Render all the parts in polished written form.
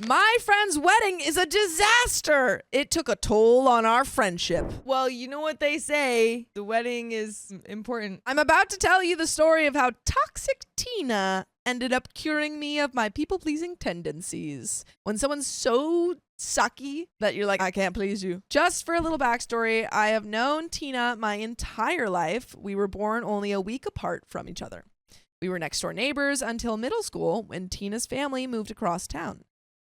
My friend's wedding is a disaster. It took a toll on our friendship. Well, you know what they say. The wedding is important. I'm about to tell you the story of how toxic Tina ended up curing me of my people-pleasing tendencies. When someone's so sucky that you're like, I can't please you. Just for a little backstory, I have known Tina my entire life. We were born only a week apart from each other. We were next door neighbors until middle school when Tina's family moved across town.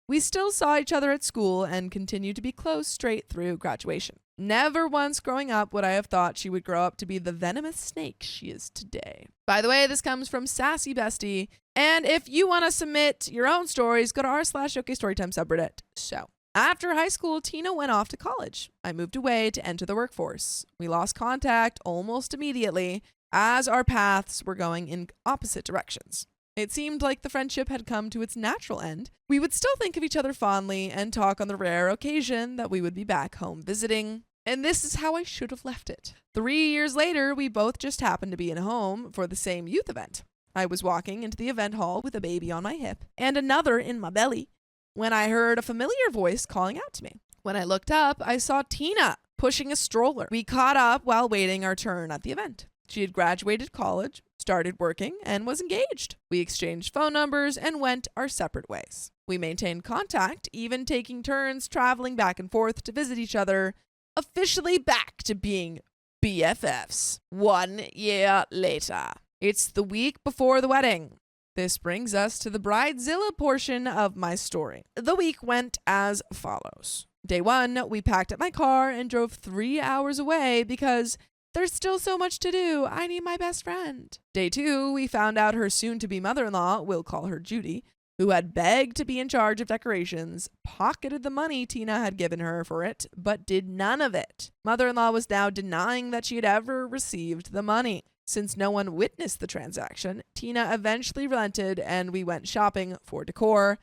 We still saw each other at school and continued to be close straight through graduation. Never once growing up would I have thought she would grow up to be the venomous snake she is today. By the way, this comes from Sassy Bestie. And if you want to submit your own stories, go to r/OKStorytime subreddit. So, after high school, Tina went off to college. I moved away to enter the workforce. We lost contact almost immediately as our paths were going in opposite directions. It seemed like the friendship had come to its natural end. We would still think of each other fondly and talk on the rare occasion that we would be back home visiting. And this is how I should have left it. 3 years later, we both just happened to be in home for the same youth event. I was walking into the event hall with a baby on my hip and another in my belly when I heard a familiar voice calling out to me. When I looked up, I saw Tina pushing a stroller. We caught up while waiting our turn at the event. She had graduated college, started working, and was engaged. We exchanged phone numbers and went our separate ways. We maintained contact, even taking turns traveling back and forth to visit each other, officially back to being BFFs. 1 year later. It's the week before the wedding. This brings us to the Bridezilla portion of my story. The week went as follows. Day 1, we packed up my car and drove 3 hours away because there's still so much to do. I need my best friend. Day 2, we found out her soon-to-be mother-in-law, we'll call her Judy, who had begged to be in charge of decorations, pocketed the money Tina had given her for it, but did none of it. Mother-in-law was now denying that she had ever received the money. Since no one witnessed the transaction, Tina eventually relented and we went shopping for decor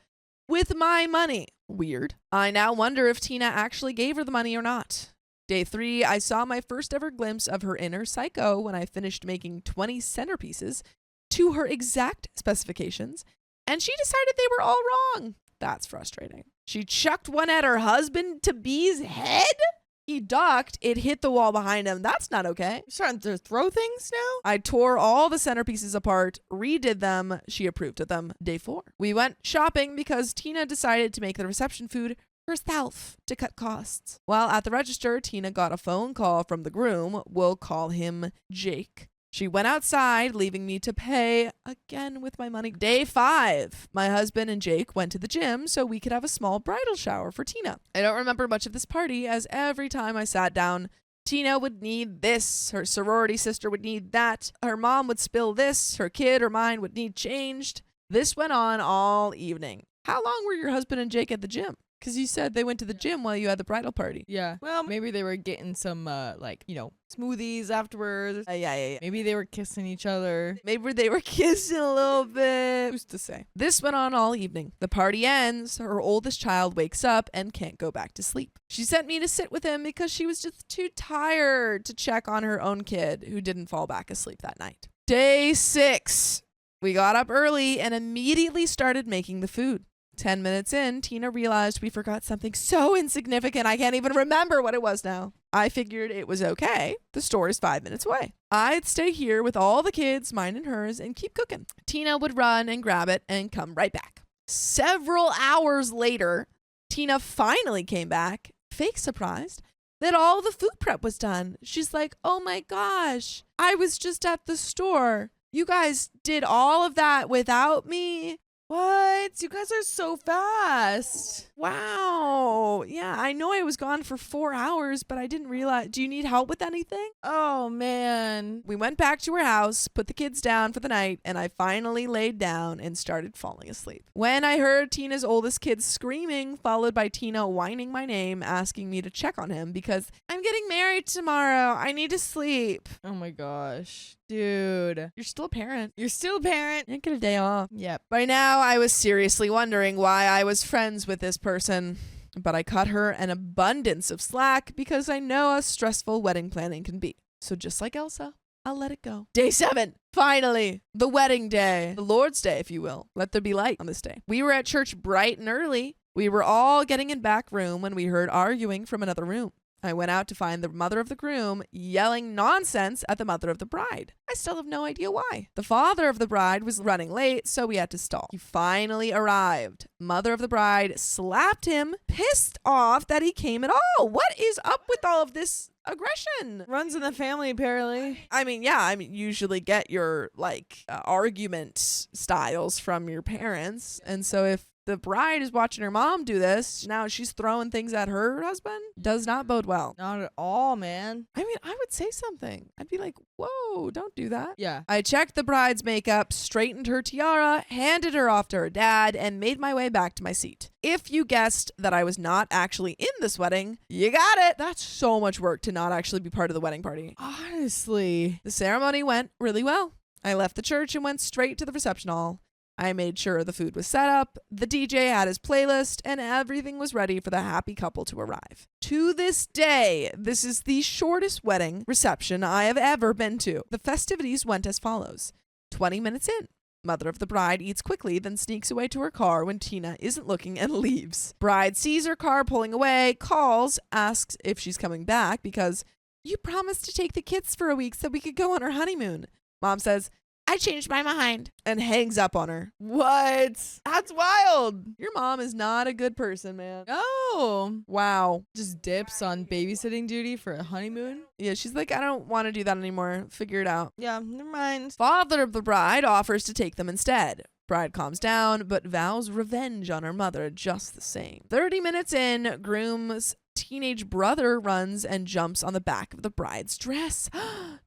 with my money. Weird. I now wonder if Tina actually gave her the money or not. Day 3, I saw my first ever glimpse of her inner psycho when I finished making 20 centerpieces to her exact specifications, and she decided they were all wrong. That's frustrating. She chucked one at her husband-to-be's head? He ducked, it hit the wall behind him. That's not okay. You're starting to throw things now? I tore all the centerpieces apart, redid them. She approved of them. Day 4. We went shopping because Tina decided to make the reception food herself to cut costs. While at the register, Tina got a phone call from the groom. We'll call him Jake. She went outside, leaving me to pay again with my money. Day 5, my husband and Jake went to the gym so we could have a small bridal shower for Tina. I don't remember much of this party, as every time I sat down, Tina would need this, her sorority sister would need that, her mom would spill this, her kid or mine would need changed. This went on all evening. How long were your husband and Jake at the gym? Because you said they went to the gym while you had the bridal party. Yeah. Well, maybe they were getting some, smoothies afterwards. Yeah. Maybe they were kissing each other. Maybe they were kissing a little bit. Who's to say? This went on all evening. The party ends. Her oldest child wakes up and can't go back to sleep. She sent me to sit with him because she was just too tired to check on her own kid who didn't fall back asleep that night. Day 6. We got up early and immediately started making the food. 10 minutes in, Tina realized we forgot something so insignificant I can't even remember what it was now. I figured it was okay. The store is 5 minutes away. I'd stay here with all the kids, mine and hers, and keep cooking. Tina would run and grab it and come right back. Several hours later, Tina finally came back, fake surprised, that all the food prep was done. She's like, oh my gosh, I was just at the store. You guys did all of that without me? What? You guys are so fast. Wow. Yeah, I know I was gone for 4 hours, but I didn't realize. Do you need help with anything? Oh, man. We went back to her house, put the kids down for the night, and I finally laid down and started falling asleep. When I heard Tina's oldest kid screaming, followed by Tina whining my name, asking me to check on him because I'm getting married tomorrow. I need to sleep. Oh, my gosh. Dude. You're still a parent. You're still a parent. You didn't get a day off. Yep. By now, I was seriously wondering why I was friends with this person, but I cut her an abundance of slack because I know how stressful wedding planning can be. So just like Elsa, I'll let it go. Day 7. Finally, the wedding day. The Lord's Day, if you will. Let there be light on this day. We were at church bright and early. We were all getting in back room when we heard arguing from another room. I went out to find the mother of the groom yelling nonsense at the mother of the bride. I still have no idea why. The father of the bride was running late, so we had to stall. He finally arrived. Mother of the bride slapped him, pissed off that he came at all. What is up with all of this aggression? Runs in the family, apparently. I mean, usually get your argument styles from your parents. And so if the bride is watching her mom do this, now she's throwing things at her husband, does not bode well. Not at all, man. I mean, I would say something. I'd be like, whoa, don't do that. Yeah. I checked the bride's makeup, straightened her tiara, handed her off to her dad, and made my way back to my seat. If you guessed that I was not actually in this wedding, you got it. That's so much work to not actually be part of the wedding party. Honestly. The ceremony went really well. I left the church and went straight to the reception hall. I made sure the food was set up, the DJ had his playlist, and everything was ready for the happy couple to arrive. To this day, this is the shortest wedding reception I have ever been to. The festivities went as follows. 20 minutes in, mother of the bride eats quickly, then sneaks away to her car when Tina isn't looking and leaves. Bride sees her car pulling away, calls, asks if she's coming back because you promised to take the kids for a week so we could go on our honeymoon. Mom says, I changed my mind, and hangs up on her. What? That's wild. Your mom is not a good person, man. Oh. Wow. Just dips on babysitting duty for a honeymoon? Yeah, she's like, I don't want to do that anymore. Figure it out. Yeah, never mind. Father of the bride offers to take them instead. Bride calms down, but vows revenge on her mother just the same. 30 minutes in, groom's teenage brother runs and jumps on the back of the bride's dress.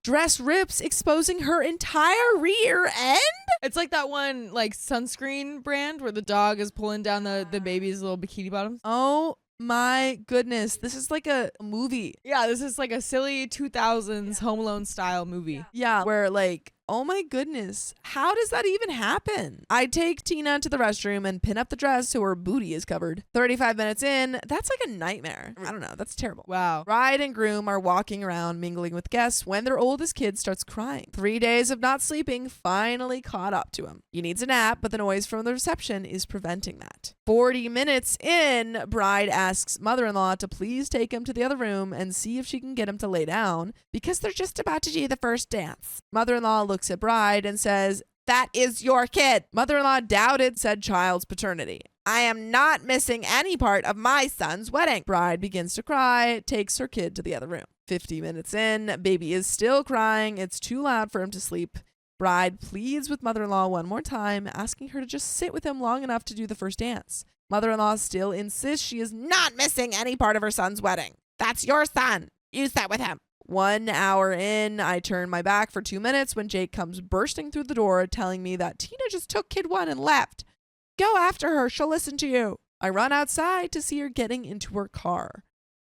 Dress rips, exposing her entire rear end. It's like that one sunscreen brand where the dog is pulling down the baby's little bikini bottoms. Oh my goodness. This is like a movie. Yeah, this is like a silly 2000s Home Alone style movie. Yeah, where oh my goodness, how does that even happen? I take Tina to the restroom and pin up the dress so her booty is covered. 35 minutes in, that's like a nightmare. I don't know, that's terrible. Wow. Bride and groom are walking around mingling with guests when their oldest kid starts crying. 3 days of not sleeping finally caught up to him. He needs a nap, but the noise from the reception is preventing that. 40 minutes in, bride asks mother-in-law to please take him to the other room and see if she can get him to lay down because they're just about to do the first dance. Mother-in-law looks at bride and says, that is your kid. Mother-in-law doubted said child's paternity. I am not missing any part of my son's wedding. Bride begins to cry, takes her kid to the other room. 50 minutes in, baby is still crying. It's too loud for him to sleep. Bride pleads with mother-in-law one more time, asking her to just sit with him long enough to do the first dance. Mother-in-law still insists she is not missing any part of her son's wedding. That's your son. You sat with him. 1 hour in, I turn my back for 2 minutes when Jake comes bursting through the door telling me that Tina just took kid one and left. Go after her. She'll listen to you. I run outside to see her getting into her car.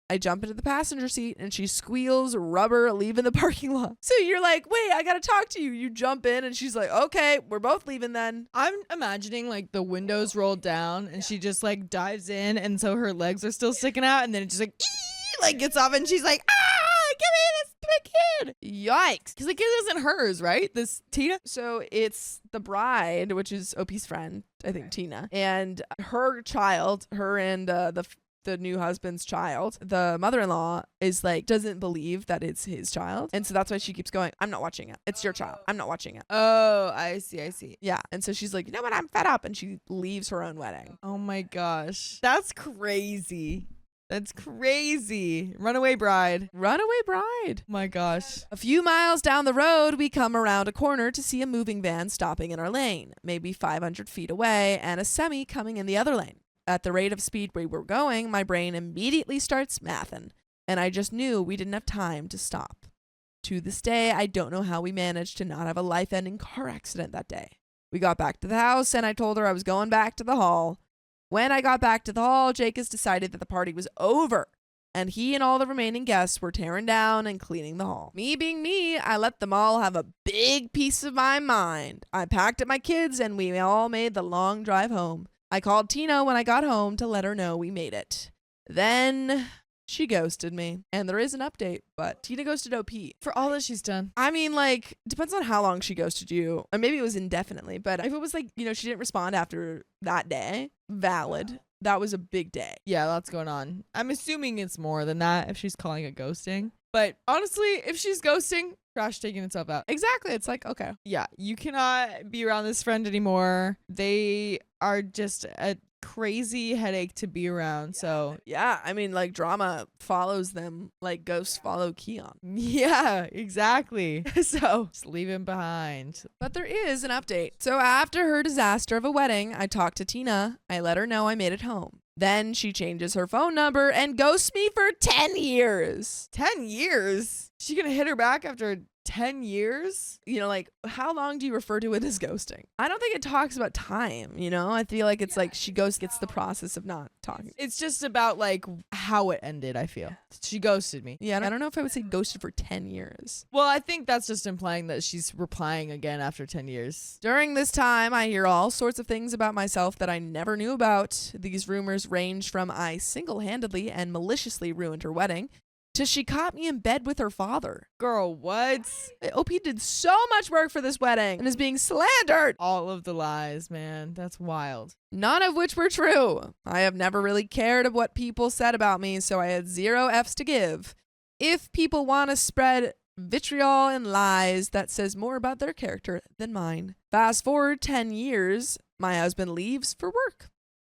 I jump into the passenger seat and she squeals rubber leaving the parking lot. So you're like, wait, I gotta talk to you. You jump in and she's like, okay, we're both leaving then. I'm imagining the windows rolled down and she just dives in and so her legs are still sticking out and then it just gets off and she's like, give me this kid. Yikes. Because the kid isn't hers, right? This Tina? So it's the bride, which is OP's friend, I think Tina, and her child, her and the new husband's child. The mother-in-law is doesn't believe that it's his child. And so that's why she keeps going, I'm not watching it. It's your child. I'm not watching it. Oh, I see. Yeah. And so she's like, you know what? I'm fed up. And she leaves her own wedding. Oh my gosh. That's crazy. That's crazy. Runaway bride. Runaway bride. My gosh. A few miles down the road, we come around a corner to see a moving van stopping in our lane, maybe 500 feet away, and a semi coming in the other lane. At the rate of speed we were going, my brain immediately starts mathin', and I just knew we didn't have time to stop. To this day, I don't know how we managed to not have a life-ending car accident that day. We got back to the house, and I told her I was going back to the hall. When I got back to the hall, Jake has decided that the party was over, and he and all the remaining guests were tearing down and cleaning the hall. Me being me, I let them all have a big piece of my mind. I packed up my kids, and we all made the long drive home. I called Tina when I got home to let her know we made it. Then she ghosted me, and there is an update, but Tina ghosted OP. For all that she's done. I mean, depends on how long she ghosted you, or maybe it was indefinitely, but if it was she didn't respond after that day, valid. that was a big day. Yeah, lots going on. I'm assuming it's more than that if she's calling it ghosting. But honestly, if she's ghosting, trash taking itself out. Exactly. It's like, okay. Yeah, you cannot be around this friend anymore. They are just a crazy headache to be around. So Yeah, I mean, like, drama follows them like ghosts follow Keon. yeah, exactly. So just leave him behind. But there is an update. So after her disaster of a wedding, I talked to Tina. I let her know I made it home. Then she changes her phone number and ghosts me for 10 years. 10 years? She gonna hit her back after 10 years? You know, like, how long do you refer to it as ghosting? I don't think it talks about time, you know? I feel like it's like she gets the process of not talking. It's just about like how it ended, I feel. She ghosted me. Yeah, I don't know if I would say ghosted for 10 years. Well, I think that's just implying that she's replying again after 10 years. During this time, I hear all sorts of things about myself that I never knew about. These rumors range from I single-handedly and maliciously ruined her wedding to she caught me in bed with her father. Girl, what? OP did so much work for this wedding and is being slandered. All of the lies, man. That's wild. None of which were true. I have never really cared of what people said about me, so I had 0 F's to give. If people want to spread vitriol and lies, that says more about their character than mine. Fast forward 10 years, my husband leaves for work.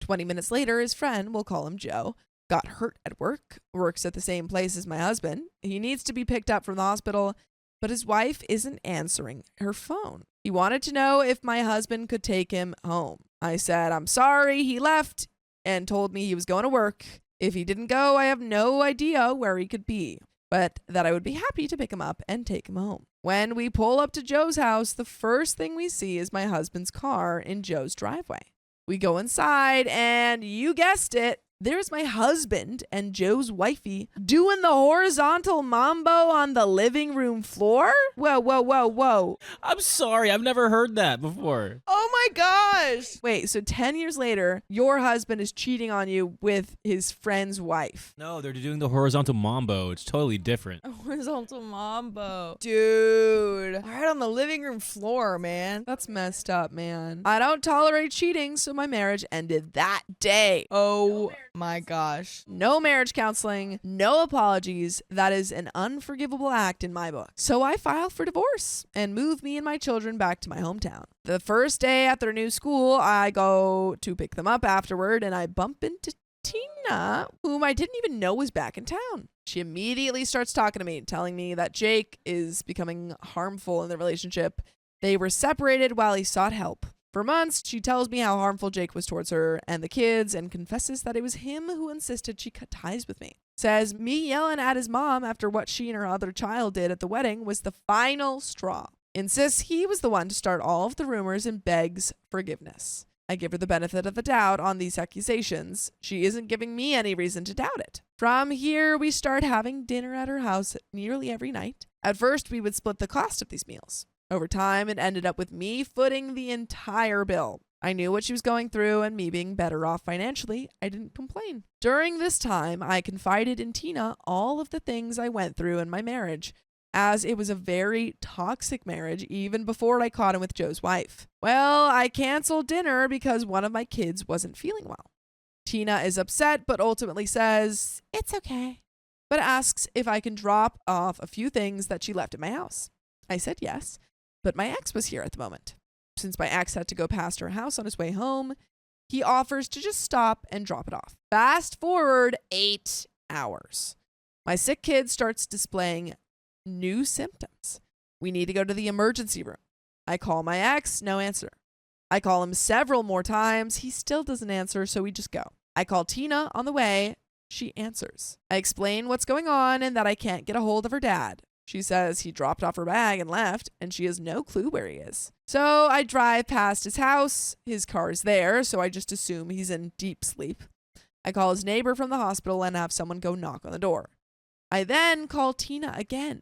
20 minutes later, his friend, we'll call him Joe, got hurt at work, works at the same place as my husband. He needs to be picked up from the hospital, but his wife isn't answering her phone. He wanted to know if my husband could take him home. I said, I'm sorry, he left, and told me he was going to work. If he didn't go, I have no idea where he could be, but that I would be happy to pick him up and take him home. When we pull up to Joe's house, the first thing we see is my husband's car in Joe's driveway. We go inside, and you guessed it, there's my husband and Joe's wifey doing the horizontal mambo on the living room floor? Whoa, whoa, whoa, whoa. I'm sorry, I've never heard that before. Oh my gosh. Wait, so 10 years later, your husband is cheating on you with his friend's wife. No, they're doing the horizontal mambo. It's totally different. Horizontal mambo. Dude. Right on the living room floor, man. That's messed up, man. I don't tolerate cheating, so my marriage ended that day. Oh my gosh. No marriage counseling, no apologies. That is an unforgivable act in my book. So I file for divorce and move me and my children back to my hometown. The first day at their new school, I go to pick them up afterward and I bump into Tina, whom I didn't even know was back in town. She immediately starts talking to me, telling me that Jake is becoming harmful in the relationship. They were separated while he sought help. For months, she tells me how harmful Jake was towards her and the kids and confesses that it was him who insisted she cut ties with me. Says me yelling at his mom after what she and her other child did at the wedding was the final straw. Insists he was the one to start all of the rumors and begs forgiveness. I give her the benefit of the doubt on these accusations. She isn't giving me any reason to doubt it. From here, we start having dinner at her house nearly every night. At first, we would split the cost of these meals. Over time, it ended up with me footing the entire bill. I knew what she was going through, and me being better off financially, I didn't complain. During this time, I confided in Tina all of the things I went through in my marriage, as it was a very toxic marriage even before I caught him with Joe's wife. Well, I canceled dinner because one of my kids wasn't feeling well. Tina is upset, but ultimately says, it's okay, but asks if I can drop off a few things that she left at my house. I said yes. But my ex was here at the moment. Since my ex had to go past her house on his way home, he offers to just stop and drop it off. Fast forward 8 hours. My sick kid starts displaying new symptoms. We need to go to the emergency room. I call my ex, no answer. I call him several more times. He still doesn't answer, so we just go. I call Tina on the way. She answers. I explain what's going on and that I can't get a hold of her dad. She says he dropped off her bag and left, and she has no clue where he is. So I drive past his house. His car is there, so I just assume he's in deep sleep. I call his neighbor from the hospital and have someone go knock on the door. I then call Tina again.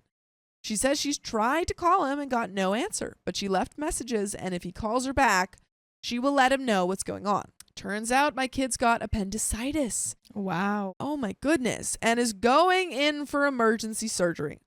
She says she's tried to call him and got no answer, but she left messages, and if he calls her back, she will let him know what's going on. Turns out my kid's got appendicitis. Wow. Oh my goodness, and is going in for emergency surgery.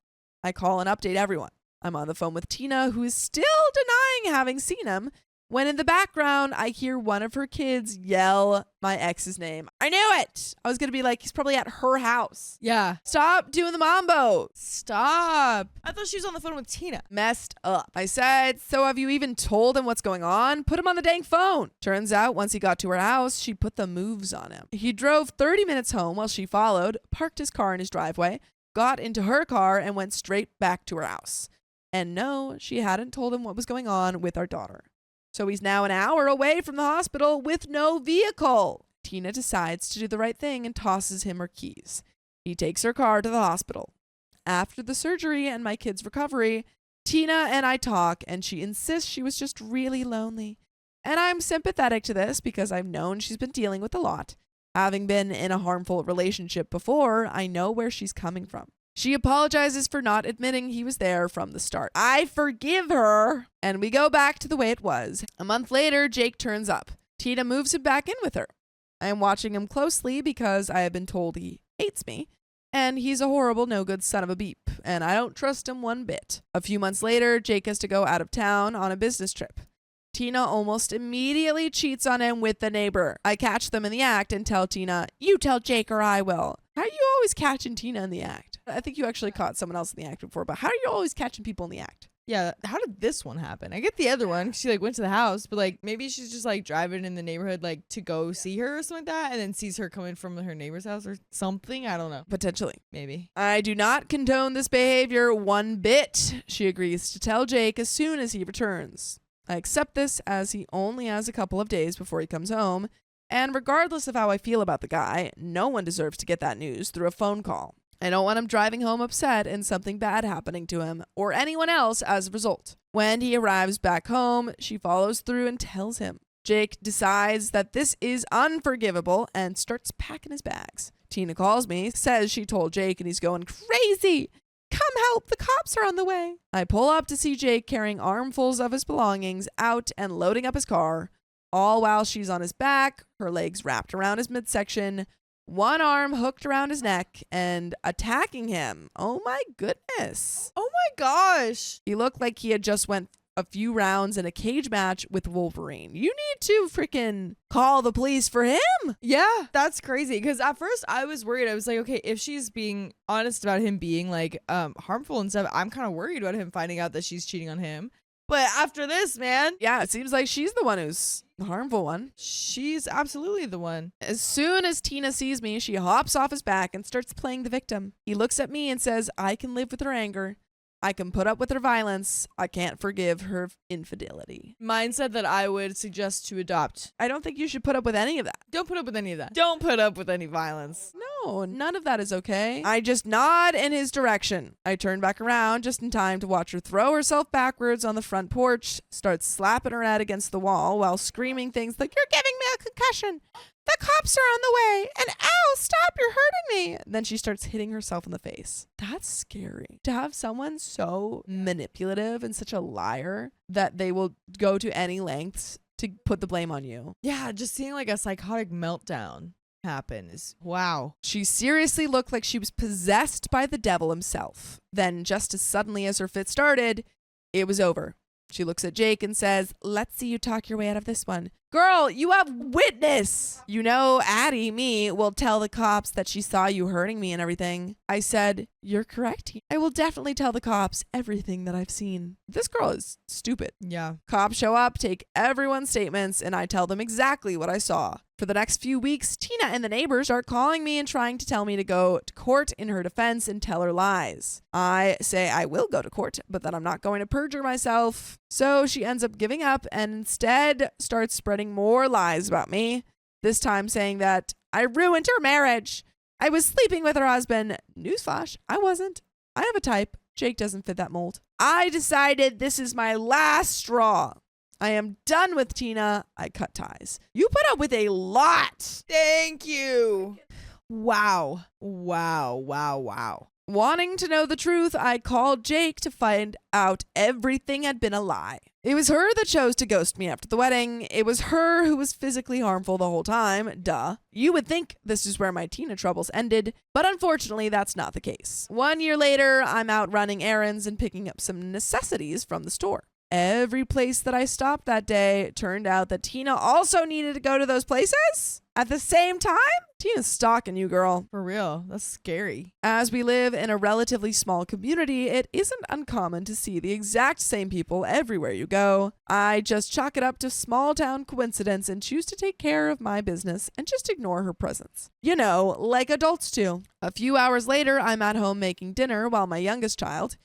I call and update everyone. I'm on the phone with Tina, who is still denying having seen him, when in the background, I hear one of her kids yell my ex's name. I knew it. I was going to be like, he's probably at her house. Yeah. Stop doing the mambo. Stop. I thought she was on the phone with Tina. Messed up. I said, so have you even told him what's going on? Put him on the dang phone. Turns out once he got to her house, she put the moves on him. He drove 30 minutes home while she followed, parked his car in his driveway, got into her car, and went straight back to her house. And no, she hadn't told him what was going on with our daughter. So he's now an hour away from the hospital with no vehicle. Tina decides to do the right thing and tosses him her keys. He takes her car to the hospital. After the surgery and my kid's recovery, Tina and I talk, and she insists she was just really lonely. And I'm sympathetic to this because I've known she's been dealing with a lot. Having been in a harmful relationship before, I know where she's coming from. She apologizes for not admitting he was there from the start. I forgive her, and we go back to the way it was. A month later, Jake turns up. Tina moves him back in with her. I am watching him closely because I have been told he hates me, and he's a horrible, no-good son of a beep, and I don't trust him one bit. A few months later, Jake has to go out of town on a business trip. Tina almost immediately cheats on him with the neighbor. I catch them in the act and tell Tina, you tell Jake or I will. How are you always catching Tina in the act? I think you actually caught someone else in the act before, but how are you always catching people in the act? Yeah, how did this one happen? I get the other one. She went to the house, but maybe she's just driving in the neighborhood to go see her or something like that, and then sees her coming from her neighbor's house or something. I don't know. Potentially. Maybe. I do not condone this behavior one bit. She agrees to tell Jake as soon as he returns. I accept this as he only has a couple of days before he comes home, and regardless of how I feel about the guy, no one deserves to get that news through a phone call. I don't want him driving home upset and something bad happening to him or anyone else as a result. When he arrives back home, she follows through and tells him. Jake decides that this is unforgivable and starts packing his bags. Tina calls me, says she told Jake and he's going crazy. Come help, the cops are on the way. I pull up to see Jake carrying armfuls of his belongings out and loading up his car, all while she's on his back, her legs wrapped around his midsection, one arm hooked around his neck, and attacking him. Oh my goodness. Oh my gosh. He looked like he had just went a few rounds in a cage match with Wolverine. You need to freaking call the police for him. Yeah, that's crazy. Because at first I was worried. I was like, okay, if she's being honest about him being harmful and stuff, I'm kind of worried about him finding out that she's cheating on him. But after this, man. Yeah, it seems like she's the one who's the harmful one. She's absolutely the one. As soon as Tina sees me, she hops off his back and starts playing the victim. He looks at me and says, I can live with her anger. I can put up with her violence. I can't forgive her infidelity. Mine said that I would suggest to adopt. I don't think you should put up with any of that. Don't put up with any of that. Don't put up with any violence. No, none of that is okay. I just nod in his direction. I turn back around just in time to watch her throw herself backwards on the front porch, start slapping her head against the wall while screaming things like, you're giving me a concussion. The cops are on the way. And ow, stop, you're hurting me. Then she starts hitting herself in the face. That's scary. To have someone so manipulative and such a liar that they will go to any lengths to put the blame on you. Yeah, just seeing a psychotic meltdown happen is wow. She seriously looked like she was possessed by the devil himself. Then just as suddenly as her fit started, it was over. She looks at Jake and says, let's see you talk your way out of this one. Girl, you have witness. You know, Addie, me, will tell the cops that she saw you hurting me and everything. I said, you're correct. I will definitely tell the cops everything that I've seen. This girl is stupid. Yeah. Cops show up, take everyone's statements, and I tell them exactly what I saw. For the next few weeks, Tina and the neighbors start calling me and trying to tell me to go to court in her defense and tell her lies. I say I will go to court, but that I'm not going to perjure myself. So she ends up giving up and instead starts spreading more lies about me, this time saying that I ruined her marriage. I was sleeping with her husband. Newsflash, I wasn't. I have a type. Jake doesn't fit that mold. I decided this is my last straw. I am done with Tina. I cut ties. You put up with a lot. Thank you. Wow. Wow. Wow. Wow. Wanting to know the truth, I called Jake to find out everything had been a lie. It was her that chose to ghost me after the wedding. It was her who was physically harmful the whole time. Duh. You would think this is where my Tina troubles ended, but unfortunately that's not the case. 1 year later, I'm out running errands and picking up some necessities from the store. every place that I stopped that day, it turned out that Tina also needed to go to those places at the same time. Tina's stalking you, girl. For real. That's scary. As we live in a relatively small community, it isn't uncommon to see the exact same people everywhere you go. I just chalk it up to small town coincidence and choose to take care of my business and just ignore her presence. You know, like adults do. A few hours later, I'm at home making dinner while my youngest child,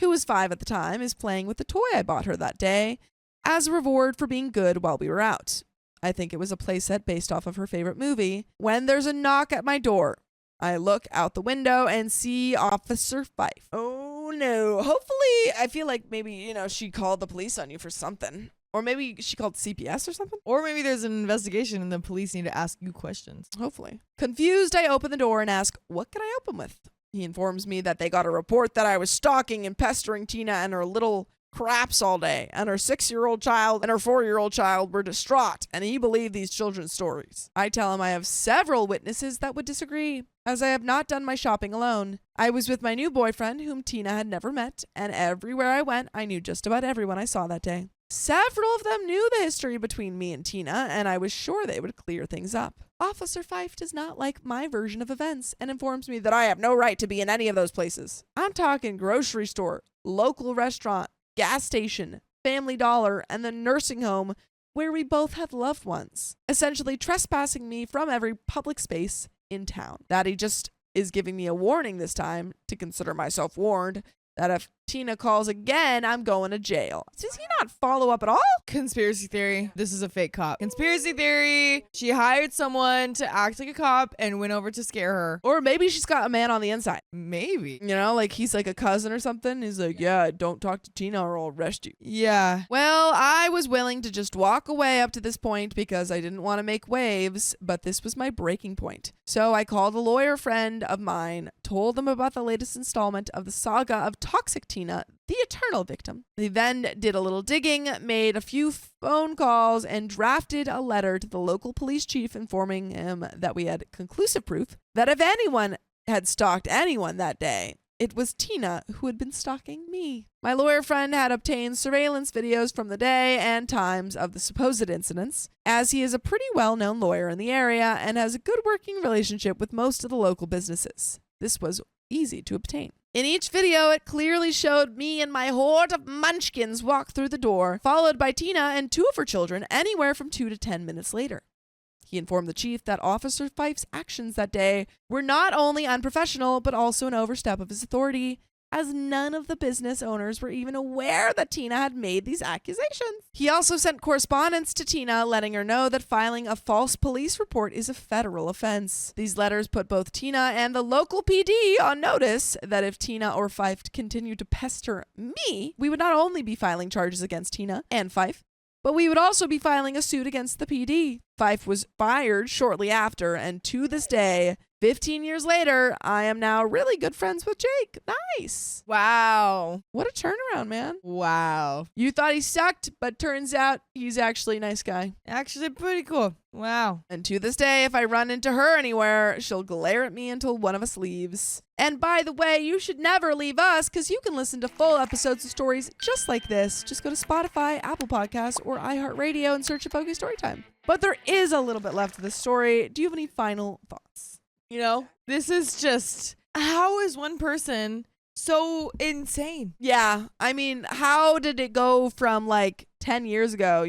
who was 5 at the time, is playing with the toy I bought her that day as a reward for being good while we were out. I think it was a playset based off of her favorite movie. When there's a knock at my door, I look out the window and see Officer Fife. Oh no. Hopefully, I feel like maybe, she called the police on you for something. Or maybe she called CPS or something. Or maybe there's an investigation and the police need to ask you questions. Hopefully. Confused, I open the door and ask, what can I open with? He informs me that they got a report that I was stalking and pestering Tina and her little craps all day, and her 6-year-old child and her 4-year-old child were distraught, and he believed these children's stories. I tell him I have several witnesses that would disagree, as I have not done my shopping alone. I was with my new boyfriend, whom Tina had never met, and everywhere I went, I knew just about everyone I saw that day. Several of them knew the history between me and Tina, and I was sure they would clear things up. Officer Fife does not like my version of events and informs me that I have no right to be in any of those places. I'm talking grocery store, local restaurant, gas station, Family Dollar, and the nursing home where we both had loved ones, essentially trespassing me from every public space in town. Daddy just is giving me a warning this time to consider myself warned that if Tina calls again, I'm going to jail. Does he not follow up at all? Conspiracy theory. This is a fake cop. Conspiracy theory. She hired someone to act like a cop and went over to scare her. Or maybe she's got a man on the inside. Maybe. Like he's like a cousin or something. He's like, yeah, don't talk to Tina or I'll arrest you. Yeah. Well, I was willing to just walk away up to this point because I didn't want to make waves, but this was my breaking point. So I called a lawyer friend of mine, told them about the latest installment of the saga of Toxic Tina, the eternal victim. They then did a little digging, made a few phone calls, and drafted a letter to the local police chief informing him that we had conclusive proof that if anyone had stalked anyone that day, it was Tina who had been stalking me. My lawyer friend had obtained surveillance videos from the day and times of the supposed incidents, as he is a pretty well-known lawyer in the area and has a good working relationship with most of the local businesses. This was easy to obtain. In each video, it clearly showed me and my horde of munchkins walk through the door, followed by Tina and 2 of her children anywhere from 2 to 10 minutes later. He informed the chief that Officer Fife's actions that day were not only unprofessional, but also an overstep of his authority, as none of the business owners were even aware that Tina had made these accusations. He also sent correspondence to Tina letting her know that filing a false police report is a federal offense. These letters put both Tina and the local PD on notice that if Tina or Fife continued to pester me, we would not only be filing charges against Tina and Fife, but we would also be filing a suit against the PD. Fife was fired shortly after, and to this day, 15 years later, I am now really good friends with Jake. Nice. Wow. What a turnaround, man. Wow. You thought he sucked, but turns out he's actually a nice guy. Actually pretty cool. Wow. And to this day, if I run into her anywhere, she'll glare at me until one of us leaves. And by the way, you should never leave us because you can listen to full episodes of stories just like this. Just go to Spotify, Apple Podcasts, or iHeartRadio and search Focus Storytime. But there is a little bit left of this story. Do you have any final thoughts? This is just, how is one person so insane? Yeah. I mean, how did it go from 10 years ago,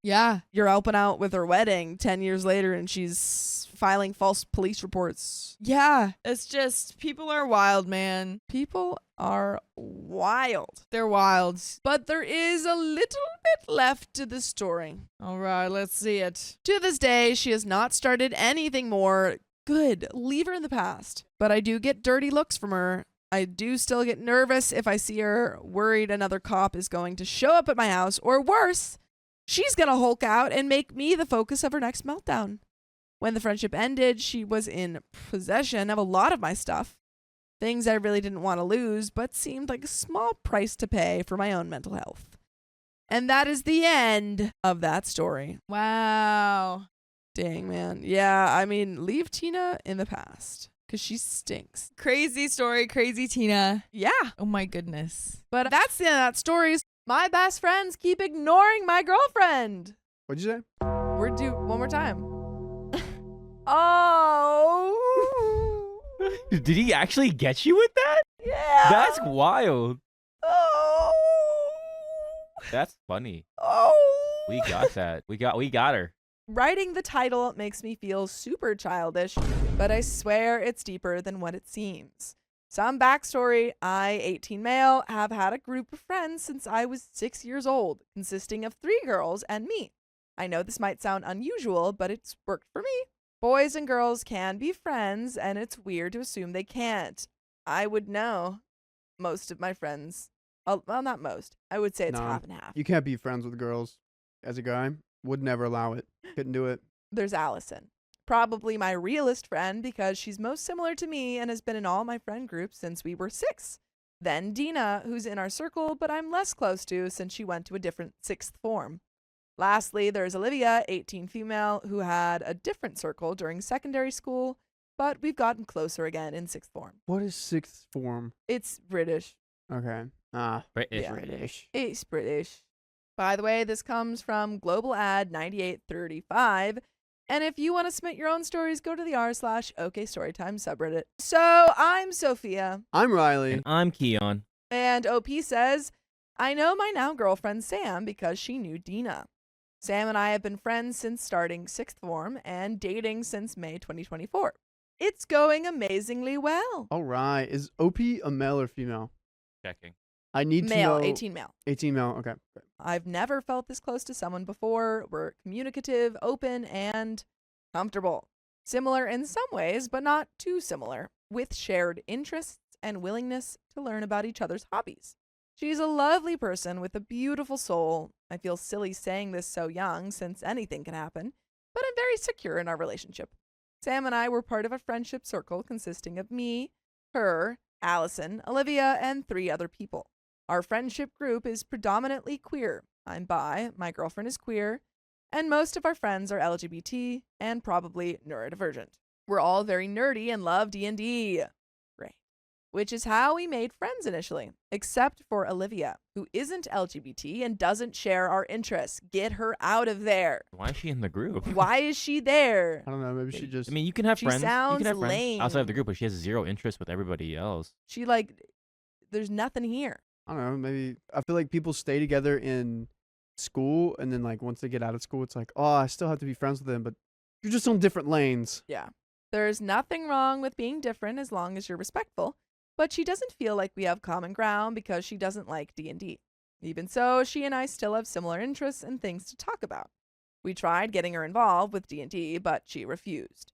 Yeah. You're helping out with her wedding 10 years later and she's filing false police reports. Yeah. It's just, people are wild, man. People are wild. They're wild. But there is a little bit left to the story. All right, let's see it. To this day, she has not started anything more. Good. Leave her in the past. But I do get dirty looks from her. I do still get nervous if I see her, worried another cop is going to show up at my house, or worse, she's going to Hulk out and make me the focus of her next meltdown. When the friendship ended, she was in possession of a lot of my stuff. Things I really didn't want to lose, but seemed like a small price to pay for my own mental health. And that is the end of that story. Wow. Dang, man. Yeah, I mean, leave Tina in the past because she stinks. Crazy story, crazy Tina. Yeah. Oh my goodness. But that's the end of that story. My best friends keep ignoring my girlfriend. What'd you say? We're due one more time. Oh. Did he actually get you with that? Yeah. That's wild. Oh. That's funny. Oh. We got that. We got her. Writing the title makes me feel super childish, but I swear it's deeper than what it seems. Some backstory: I, 18 male, have had a group of friends since I was 6 years old, consisting of 3 girls and me. I know this might sound unusual, but it's worked for me. Boys and girls can be friends, and it's weird to assume they can't. I would know. Most of my friends, well, not most. I would say it's No. half and half. You can't be friends with girls as a guy. Would never allow it. Couldn't do it. There's Allison. Probably my realest friend because she's most similar to me and has been in all my friend groups since we were 6. Then Dina, who's in our circle, but I'm less close to since she went to a different 6th form. Lastly, there's Olivia, 18 female, who had a different circle during secondary school, but we've gotten closer again in 6th form. What is 6th form? It's British. Okay. British. Yeah. British. It's British. By the way, this comes from Global Ad 9835. And if you want to submit your own stories, go to the r/OKStorytime subreddit. So I'm Sophia. I'm Riley. And I'm Keon. And OP says, I know my now girlfriend Sam because she knew Dina. Sam and I have been friends since starting 6th form and dating since May 2024. It's going amazingly well. All right. Is OP a male or female? Checking. I need to Male, know. 18 male. 18 male. Okay. I've never felt this close to someone before. We're communicative, open, and comfortable. Similar in some ways, but not too similar, with shared interests and willingness to learn about each other's hobbies. She's a lovely person with a beautiful soul. I feel silly saying this so young since anything can happen, but I'm very secure in our relationship. Sam and I were part of a friendship circle consisting of me, her, Allison, Olivia, and 3 other people. Our friendship group is predominantly queer. I'm bi, my girlfriend is queer, and most of our friends are LGBT and probably neurodivergent. We're all very nerdy and love D&D. Great. Which is how we made friends initially, except for Olivia, who isn't LGBT and doesn't share our interests. Get her out of there. Why is she in the group? Why is she there? I don't know. Maybe she just. I mean, you can have She friends. You sounds can have friends lame. outside of the group, but she has 0 interest with everybody else. She there's nothing here. I don't know. Maybe I feel like people stay together in school, and then like once they get out of school, it's like, oh, I still have to be friends with them, but you're just on different lanes. Yeah. There's nothing wrong with being different as long as you're respectful, but she doesn't feel like we have common ground because she doesn't like D&D. Even so, she and I still have similar interests and things to talk about. We tried getting her involved with D&D, but she refused.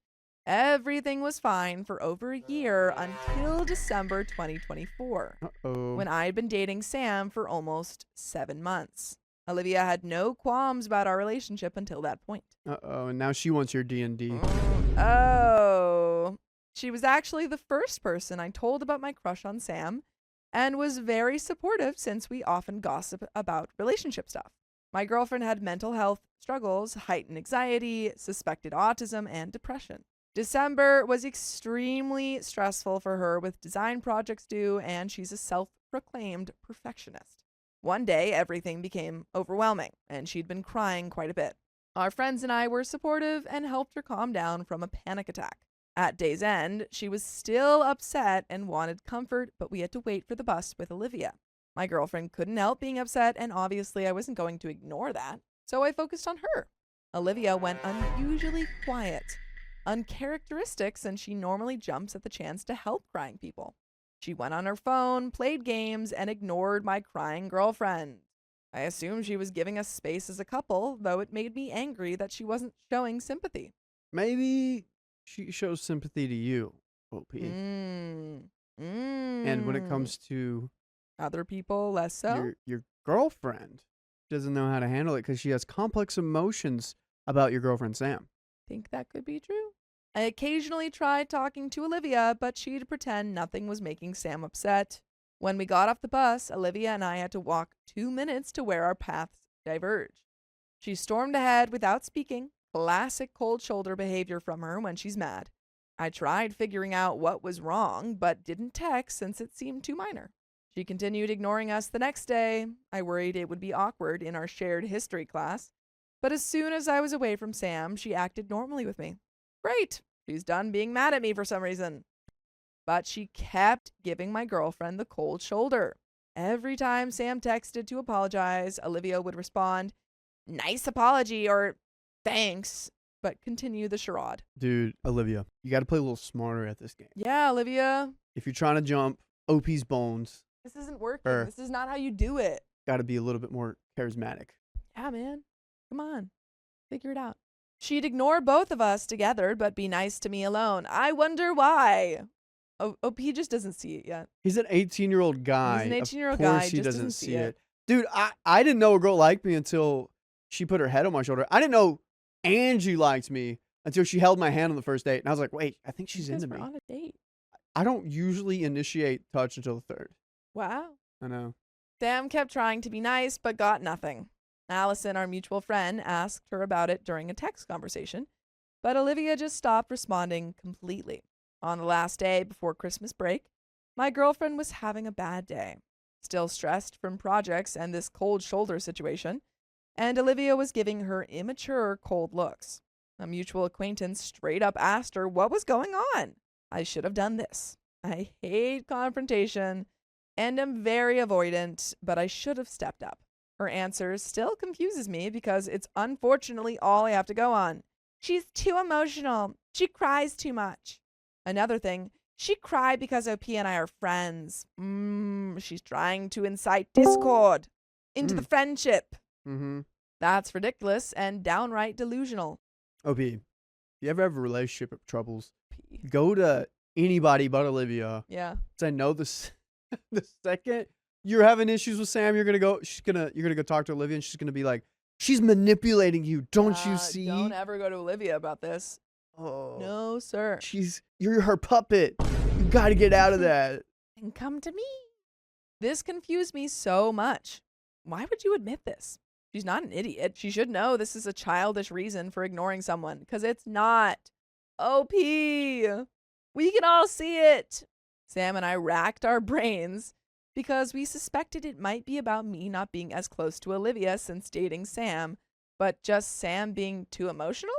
Everything was fine for over a year until December 2024, Uh-oh. when I'd been dating Sam for almost 7 months. Olivia had no qualms about our relationship until that point. Uh-oh. And now she wants your D&D. Oh. She was actually the first person I told about my crush on Sam and was very supportive since we often gossip about relationship stuff. My girlfriend had mental health struggles, heightened anxiety, suspected autism, and depression. December was extremely stressful for her with design projects due, and she's a self-proclaimed perfectionist. One day, everything became overwhelming, and she'd been crying quite a bit. Our friends and I were supportive and helped her calm down from a panic attack. At day's end, she was still upset and wanted comfort, but we had to wait for the bus with Olivia. My girlfriend couldn't help being upset, and obviously I wasn't going to ignore that, so I focused on her. Olivia went unusually quiet, uncharacteristic since she normally jumps at the chance to help crying people. She went on her phone, played games, and ignored my crying girlfriend. I assumed she was giving us space as a couple, though it made me angry that she wasn't showing sympathy. Maybe she shows sympathy to you, OP. And when it comes to other people, less so. your girlfriend, she doesn't know how to handle it because she has complex emotions about your girlfriend, Sam. Think that could be true. I occasionally tried talking to Olivia, but she'd pretend nothing was making Sam upset. When we got off the bus, Olivia and I had to walk 2 minutes to where our paths diverged. She stormed ahead without speaking, classic cold shoulder behavior from her when she's mad. I tried figuring out what was wrong, but didn't text since it seemed too minor. She continued ignoring us the next day. I worried it would be awkward in our shared history class. But as soon as I was away from Sam, she acted normally with me. Great. She's done being mad at me for some reason. But she kept giving my girlfriend the cold shoulder. Every time Sam texted to apologize, Olivia would respond, "Nice apology," or "Thanks," but continue the charade. Dude, Olivia, you got to play a little smarter at this game. Yeah, Olivia, If you're trying to jump OP's bones, this isn't working. Her. This is not how you do it. got to be a little bit more charismatic. Yeah, man. Come on. Figure it out. She'd ignore both of us together, but be nice to me alone. I wonder why. OP just doesn't see it yet. He's an 18-year-old guy. He's an 18-year-old Of course guy, he just doesn't doesn't see see it. it. Dude, I didn't know a girl liked me until she put her head on my shoulder. I didn't know Angie liked me until she held my hand on the first date. And I was like, wait, I think she's You guys into were me. on a date. I don't usually initiate touch until the third. Wow. I know. Sam kept trying to be nice, but got nothing. Allison, our mutual friend, asked her about it during a text conversation, but Olivia just stopped responding completely. On the last day before Christmas break, my girlfriend was having a bad day, still stressed from projects and this cold shoulder situation, and Olivia was giving her immature, cold looks. A mutual acquaintance straight up asked her what was going on. I should have done this. I hate confrontation and am very avoidant, but I should have stepped up. Her answer still confuses me because it's unfortunately all I have to go on. She's too emotional. She cries too much. Another thing, she cried because OP and I are friends. She's trying to incite discord into the friendship. Mm-hmm. That's ridiculous and downright delusional. OP, if you ever have relationship troubles, go to anybody but Olivia. Yeah. I know this. The second you're having issues with Sam, you're gonna go talk to Olivia, and she's gonna be like, she's manipulating you. Don't you see? Don't ever go to Olivia about this. Oh, No, sir. you're her puppet. You got to get out of that. And come to me. This confused me so much. Why would you admit this? She's not an idiot. She should know this is a childish reason for ignoring someone, because it's not. OP. We can all see it. Sam and I racked our brains because we suspected it might be about me not being as close to Olivia since dating Sam, but just Sam being too emotional?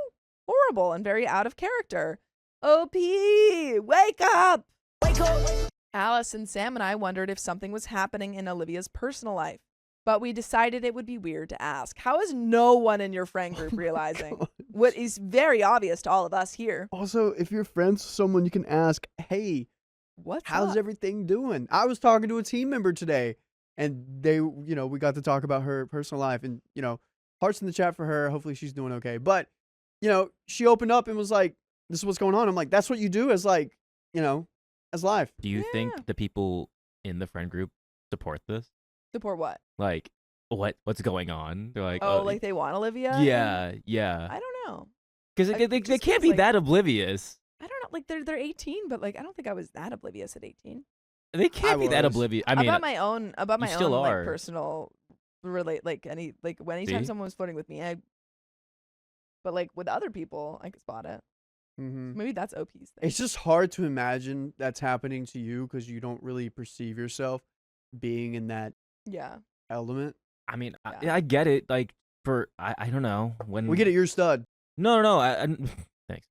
Horrible and very out of character. OP, wake up! Wake up! Alice and Sam and I wondered if something was happening in Olivia's personal life, but we decided it would be weird to ask. How is no one in your friend group realizing what is very obvious to all of us here? Also, if you're friends with someone, you can ask, hey, how's up? everything doing? I was talking to a team member today, and we got to talk about her personal life, and, hearts in the chat for her. Hopefully she's doing okay. But, she opened up and was like, this is what's going on. I'm like, that's what you do as as life. Do you think Yeah. the people in the friend group support this? Support what? Like, what's going on? They're like, Like they want Olivia? yeah, yeah. I don't know. Because I- they it just can't feels be like- that oblivious. I don't know. Like they're 18, but like I don't think I was that oblivious at 18. They can't be that was. oblivious. I mean, about my own still like are. personal anytime See? someone was flirting with me, but like with other people, I could spot it. Mm-hmm. Maybe that's OP's thing. It's just hard to imagine that's happening to you because you don't really perceive yourself being in that Yeah. element. I mean, Yeah. I get it. Like, I don't know when We get it. You're a stud. No. Thanks.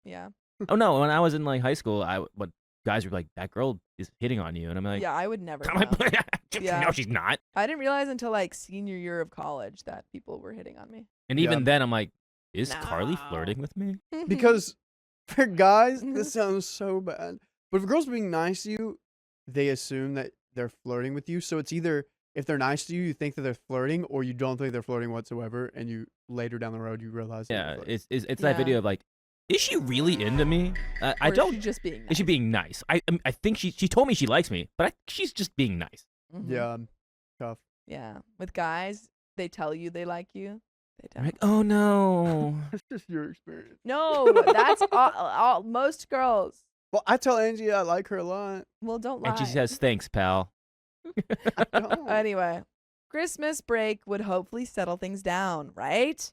Yeah. Oh no, when I was in like high school, what guys were like, that girl is hitting on you, and I'm like, Yeah, I would never I'm know. like, Yeah. no, she's not. I didn't realize until like senior year of college that people were hitting on me. And even Yeah. then, I'm like, is Carly No. flirting with me? Because for guys, Mhm. this sounds so bad. But if a girl's being nice to you, they assume that they're flirting with you. So it's either if they're nice to you, you think that they're flirting, or you don't think they're flirting whatsoever, and you later down the road you realize. that they're Yeah, flirting. it's Yeah. that video of like, is she really into me? I Or is don't. she just being nice? Is she being nice? I think she told me she likes me, but she's just being nice. Mhm. Yeah, tough. Yeah. With guys, they tell you they like you. They I'm don't. like, oh no. That's just your experience. No, that's all most girls. Well, I tell Angie I like her a lot. Well, don't lie. And she says, thanks, pal. I don't. Anyway, Christmas break would hopefully settle things down, right?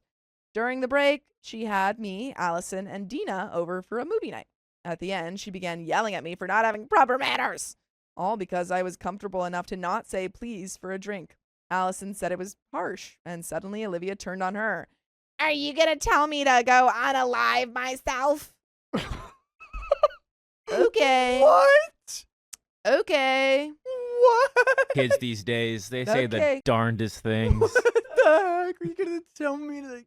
During the break, she had me, Allison, and Dina over for a movie night. At the end, she began yelling at me for not having proper manners. all because I was comfortable enough to not say please for a drink. Allison said it was harsh, and suddenly Olivia turned on her. Are you gonna tell me to go unalive myself? Okay. What? Okay. What? Kids these days, they say Okay. the darndest things. What the heck? Are you gonna tell me to?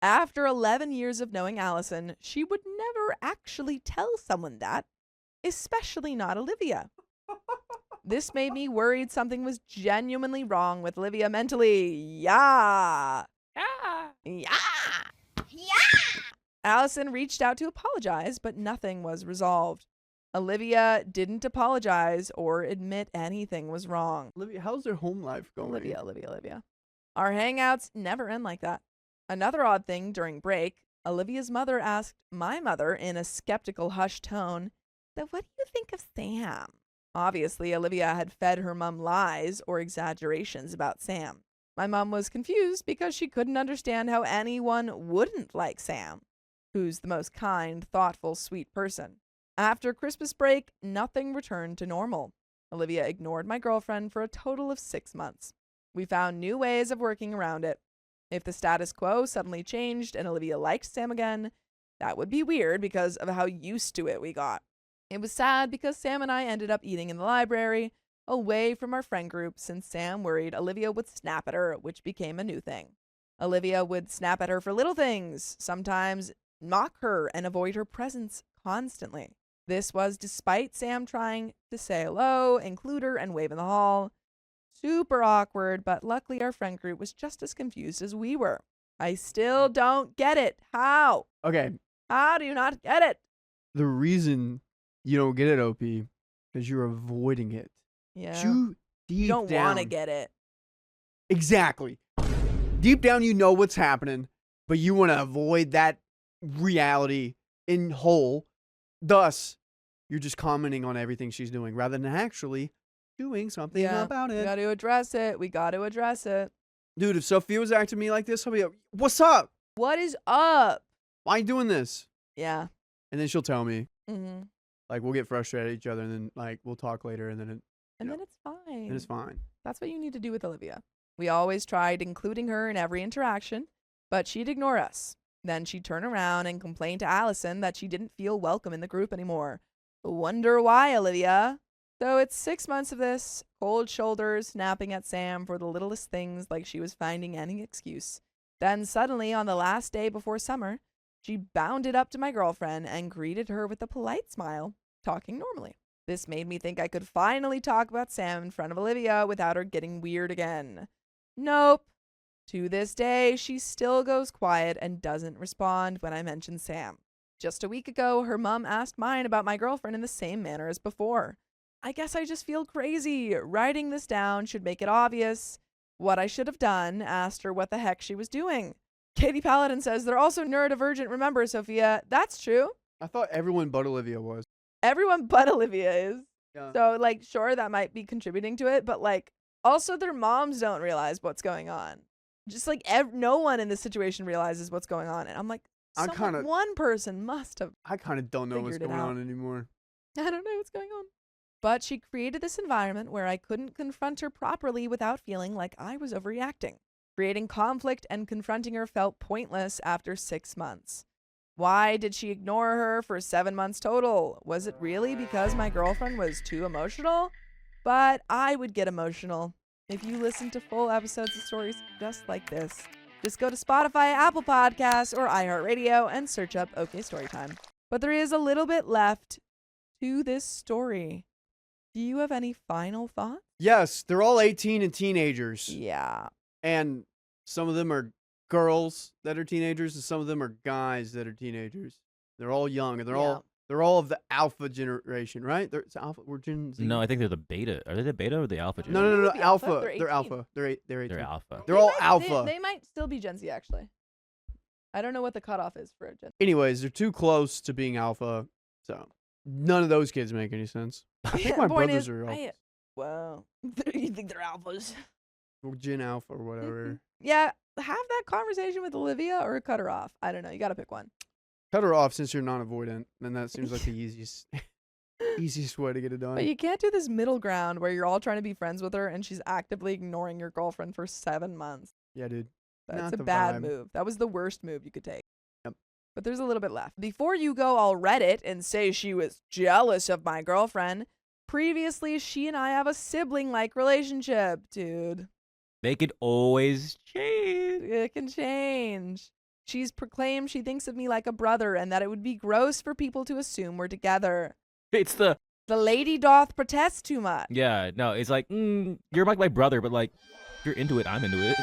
After 11 years of knowing Allison, she would never actually tell someone that, especially not Olivia. This made me worried something was genuinely wrong with Olivia mentally. Yeah. Yeah. Allison reached out to apologize, but nothing was resolved. Olivia didn't apologize or admit anything was wrong. Olivia, how's their home life going? Olivia. Our hangouts never end like that. Another odd thing during break, Olivia's mother asked my mother in a skeptical, hushed tone, "So what do you think of Sam?" Obviously, Olivia had fed her mom lies or exaggerations about Sam. My mom was confused because she couldn't understand how anyone wouldn't like Sam, who's the most kind, thoughtful, sweet person. After Christmas break, nothing returned to normal. Olivia ignored my girlfriend for a total of 6 months. We found new ways of working around it. If the status quo suddenly changed and Olivia liked Sam again, that would be weird because of how used to it we got. It was sad because Sam and I ended up eating in the library, away from our friend group, since Sam worried Olivia would snap at her, which became a new thing. Olivia would snap at her for little things, sometimes mock her and avoid her presence constantly. This was despite Sam trying to say hello, include her, and wave in the hall. Super awkward, but luckily our friend group was just as confused as we were. I still don't get it. How? Okay, How do you not get it? the reason you don't get it, OP, is you're avoiding it. Yeah. Too deep You don't want to down. get it. Exactly. Deep down, you know what's happening, but you want to avoid that reality in whole. Thus, you're just commenting on everything she's doing rather than actually doing something about We it. got to address it. We got to address it. Dude, if Sophia was acting to me like this, I'll be like, what's up? What is up? Why you doing this? Yeah. And then she'll tell me. Mm-hmm. Like, we'll get frustrated at each other, and then, like, we'll talk later, and then And Yeah. then it's fine. it's fine. That's what you need to do with Olivia. We always tried including her in every interaction, but she'd ignore us. Then she'd turn around and complain to Allison that she didn't feel welcome in the group anymore. Wonder why, Olivia? So it's 6 months of this, cold shoulders, snapping at Sam for the littlest things like she was finding any excuse. Then suddenly, on the last day before summer, she bounded up to my girlfriend and greeted her with a polite smile, talking normally. This made me think I could finally talk about Sam in front of Olivia without her getting weird again. Nope. To this day, she still goes quiet and doesn't respond when I mention Sam. Just a week ago, her mom asked mine about my girlfriend in the same manner as before. I guess I just feel crazy. Writing this down should make it obvious. What I should have done, asked her what the heck she was doing. Katie Paladin says they're also neurodivergent. Remember, Sophia, that's true. I thought everyone but Olivia was. Everyone but Olivia is. Yeah. So, like, sure, that might be contributing to it, but, like, also their moms don't realize what's going on. Just, like, no one in this situation realizes what's going on. And I'm like, one person must have. I kind of don't know what's Figured it going out. on anymore. I don't know what's going on. But she created this environment where I couldn't confront her properly without feeling like I was overreacting. Creating conflict and confronting her felt pointless after 6 months. Why did she ignore her for 7 months total? Was it really because my girlfriend was too emotional? But I would get emotional if you listen to full episodes of stories just like this. Just go to Spotify, Apple Podcasts, or iHeartRadio and search up OK Storytime. But there is a little bit left to this story. Do you have any final thoughts? Yes, they're all 18 and teenagers. Yeah. And some of them are girls that are teenagers, and some of them are guys that are teenagers. They're all young, and they're all of the alpha generation, right? It's alpha. We're Gen Z. No, I think they're the beta. Are they the beta or the alpha? No, no, no, no. Maybe alpha. Alpha. They're They're 18. alpha. They're 18. They're alpha. They're all might- alpha. They might still be Gen Z, actually. I don't know what the cutoff is for a Gen Anyways, they're too close to being alpha, so none of those kids make any sense. I think my Point brothers is, are alpha. Well, you think they're alphas? Or Gen Alpha or whatever. Yeah, have that conversation with Olivia or cut her off. I don't know. You got to pick one. Cut her off since you're non-avoidant, and that seems like the easiest. Easiest way to get it done. But you can't do this middle ground where you're all trying to be friends with her and she's actively ignoring your girlfriend for 7 months. Yeah, dude. That's Not a the bad vibe. move. That was the worst move you could take. Yep. But there's a little bit left. Before you go all Reddit and say she was jealous of my girlfriend, previously she and I have a sibling-like relationship, dude. They could always change. It can change. She's proclaimed she thinks of me like a brother and that it would be gross for people to assume we're together. It's the The lady doth protest too much. yeah. No, it's like you're like my brother, but like if you're into it, I'm into it.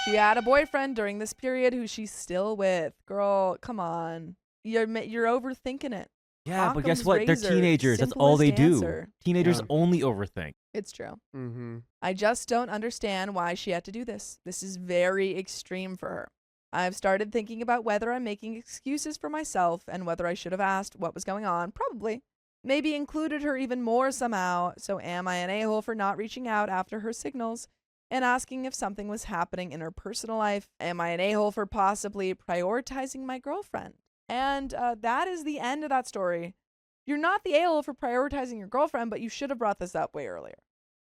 She had a boyfriend during this period who she's still with. Girl, come on. You're overthinking it. Yeah, but guess Occam's what? They're razor, teenagers. That's all they simplest do. answer. Teenagers Yeah. only overthink. It's true. Mm-hmm. I just don't understand why she had to do this. This is very extreme for her. I've started thinking about whether I'm making excuses for myself and whether I should have asked what was going on. Probably. Maybe included her even more somehow. So am I an a-hole for not reaching out after her signals and asking if something was happening in her personal life? Am I an a-hole for possibly prioritizing my girlfriend? And that is the end of that story. You're not the a-hole for prioritizing your girlfriend, but you should have brought this up way earlier.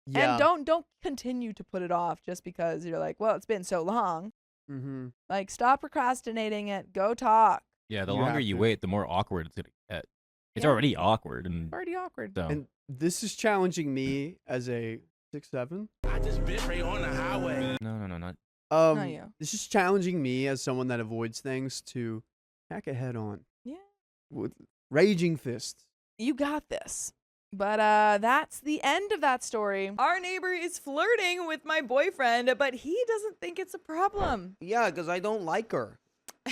Yeah. And don't continue to put it off just because you're like, well, it's been so long. Mm-hmm. Like, stop procrastinating it. Go talk. Yeah, the You longer have you to. wait, the more awkward it's gonna get. It's Yeah. already awkward, and Already awkward. so And this is challenging me as a 6'7". I just bit right on the highway. no, not. Not you. This is challenging me as someone that avoids things to hack it head on Yeah. with raging fists. You got this. But that's the end of that story. Our neighbor is flirting with my boyfriend, but he doesn't think it's a problem. Yeah, because I don't like her.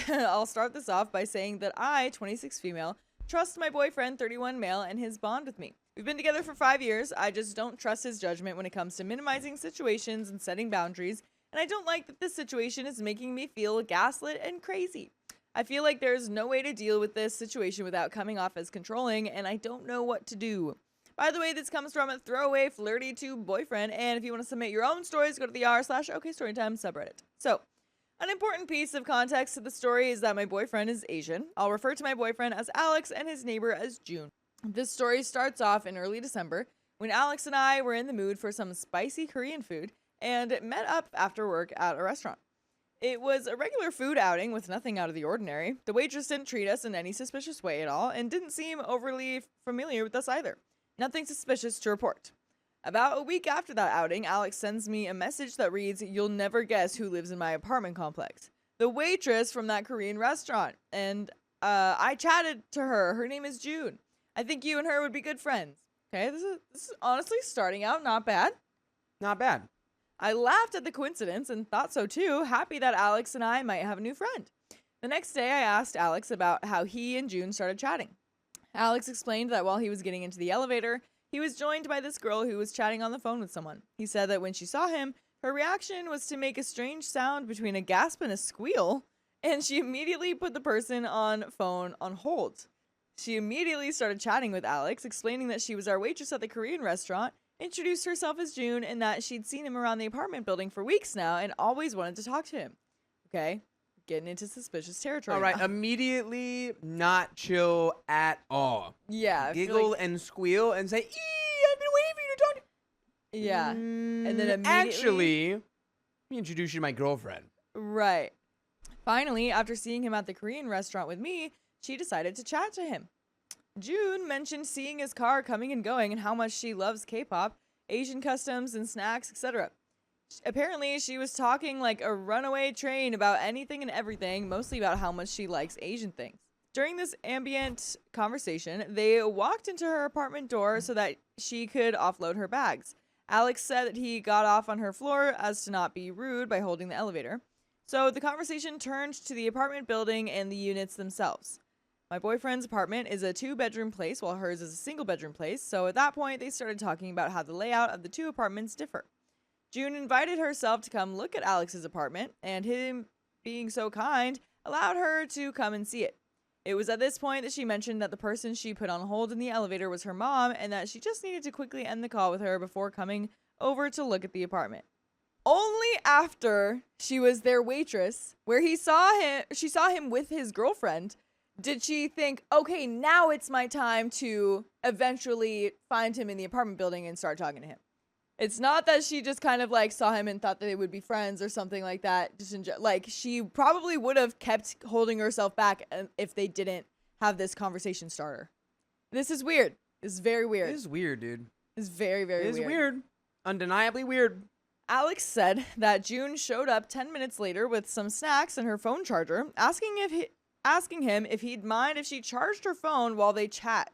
I'll start this off by saying that I, 26 female, trust my boyfriend, 31 male, and his bond with me. We've been together for 5 years. I just don't trust his judgment when it comes to minimizing situations and setting boundaries, and I don't like that this situation is making me feel gaslit and crazy. I feel like there's no way to deal with this situation without coming off as controlling, and I don't know what to do. By the way, this comes from a throwaway flirty to boyfriend, and if you want to submit your own stories, go to the r/OKStorytime subreddit. So, an important piece of context to the story is that my boyfriend is Asian. I'll refer to my boyfriend as Alex and his neighbor as June. This story starts off in early December when Alex and I were in the mood for some spicy Korean food and met up after work at a restaurant. It was a regular food outing with nothing out of the ordinary. The waitress didn't treat us in any suspicious way at all and didn't seem overly familiar with us either. Nothing suspicious to report. About a week after that outing, Alex sends me a message that reads, "You'll never guess who lives in my apartment complex." The waitress from that Korean restaurant. And I chatted to her. Her name is June. I think you and her would be good friends. Okay, this is honestly starting out not bad. Not bad. I laughed at the coincidence and thought so too, happy that Alex and I might have a new friend. The next day, I asked Alex about how he and June started chatting. Alex explained that while he was getting into the elevator, he was joined by this girl who was chatting on the phone with someone. He said that when she saw him, her reaction was to make a strange sound between a gasp and a squeal, and she immediately put the person on phone on hold. She immediately started chatting with Alex, explaining that she was our waitress at the Korean restaurant, introduced herself as June, and that she'd seen him around the apartment building for weeks now and always wanted to talk to him. Okay, getting into suspicious territory. All right, now. immediately not chill at all. Yeah. I feel Giggle like- and squeal and say, I've been waiting for you to talk to yeah. And then immediately- Actually, let me introduce you to my girlfriend. Right. Finally, after seeing him at the Korean restaurant with me, she decided to chat to him. June mentioned seeing his car coming and going and how much she loves K-pop, Asian customs and snacks, etc. Apparently, she was talking like a runaway train about anything and everything, mostly about how much she likes Asian things. During this ambient conversation, they walked into her apartment door so that she could offload her bags. Alex said that he got off on her floor as to not be rude by holding the elevator. So the conversation turned to the apartment building and the units themselves. My boyfriend's apartment is a 2-bedroom place while hers is a 1-bedroom place, so at that point they started talking about how the layout of the 2 apartments differ. June invited herself to come look at Alex's apartment, and him being so kind allowed her to come and see it. It was at this point that she mentioned that the person she put on hold in the elevator was her mom and that she just needed to quickly end the call with her before coming over to look at the apartment. Only after she was their waitress, where she saw him with his girlfriend, did she think, okay, now it's my time to eventually find him in the apartment building and start talking to him? It's not that she just kind of like saw him and thought that they would be friends or something like that. Like she probably would have kept holding herself back if they didn't have this conversation starter. This is weird. This is very weird. It is weird, dude. It's very, very weird. It is weird. Undeniably weird. Alex said that June showed up 10 minutes later with some snacks and her phone charger, asking him if he'd mind if she charged her phone while they chat.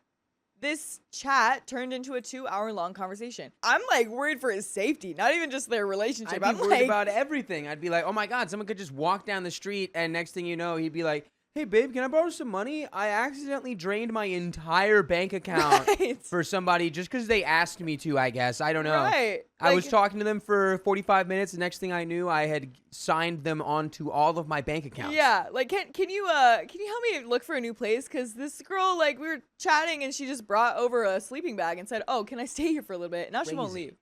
This chat turned into a 2-hour-long conversation. I'm like worried for his safety, not even just their relationship. I'd be worried about everything. I'd be like, oh my God, someone could just walk down the street and next thing you know, he'd be like, hey babe, can I borrow some money? I accidentally drained my entire bank account for somebody just because they asked me to, I guess. I don't know. Right. I was talking to them for 45 minutes. The next thing I knew, I had signed them onto all of my bank accounts. Yeah, like can you help me look for a new place? Because this girl, like, we were chatting and she just brought over a sleeping bag and said, oh, can I stay here for a little bit? Now she won't leave.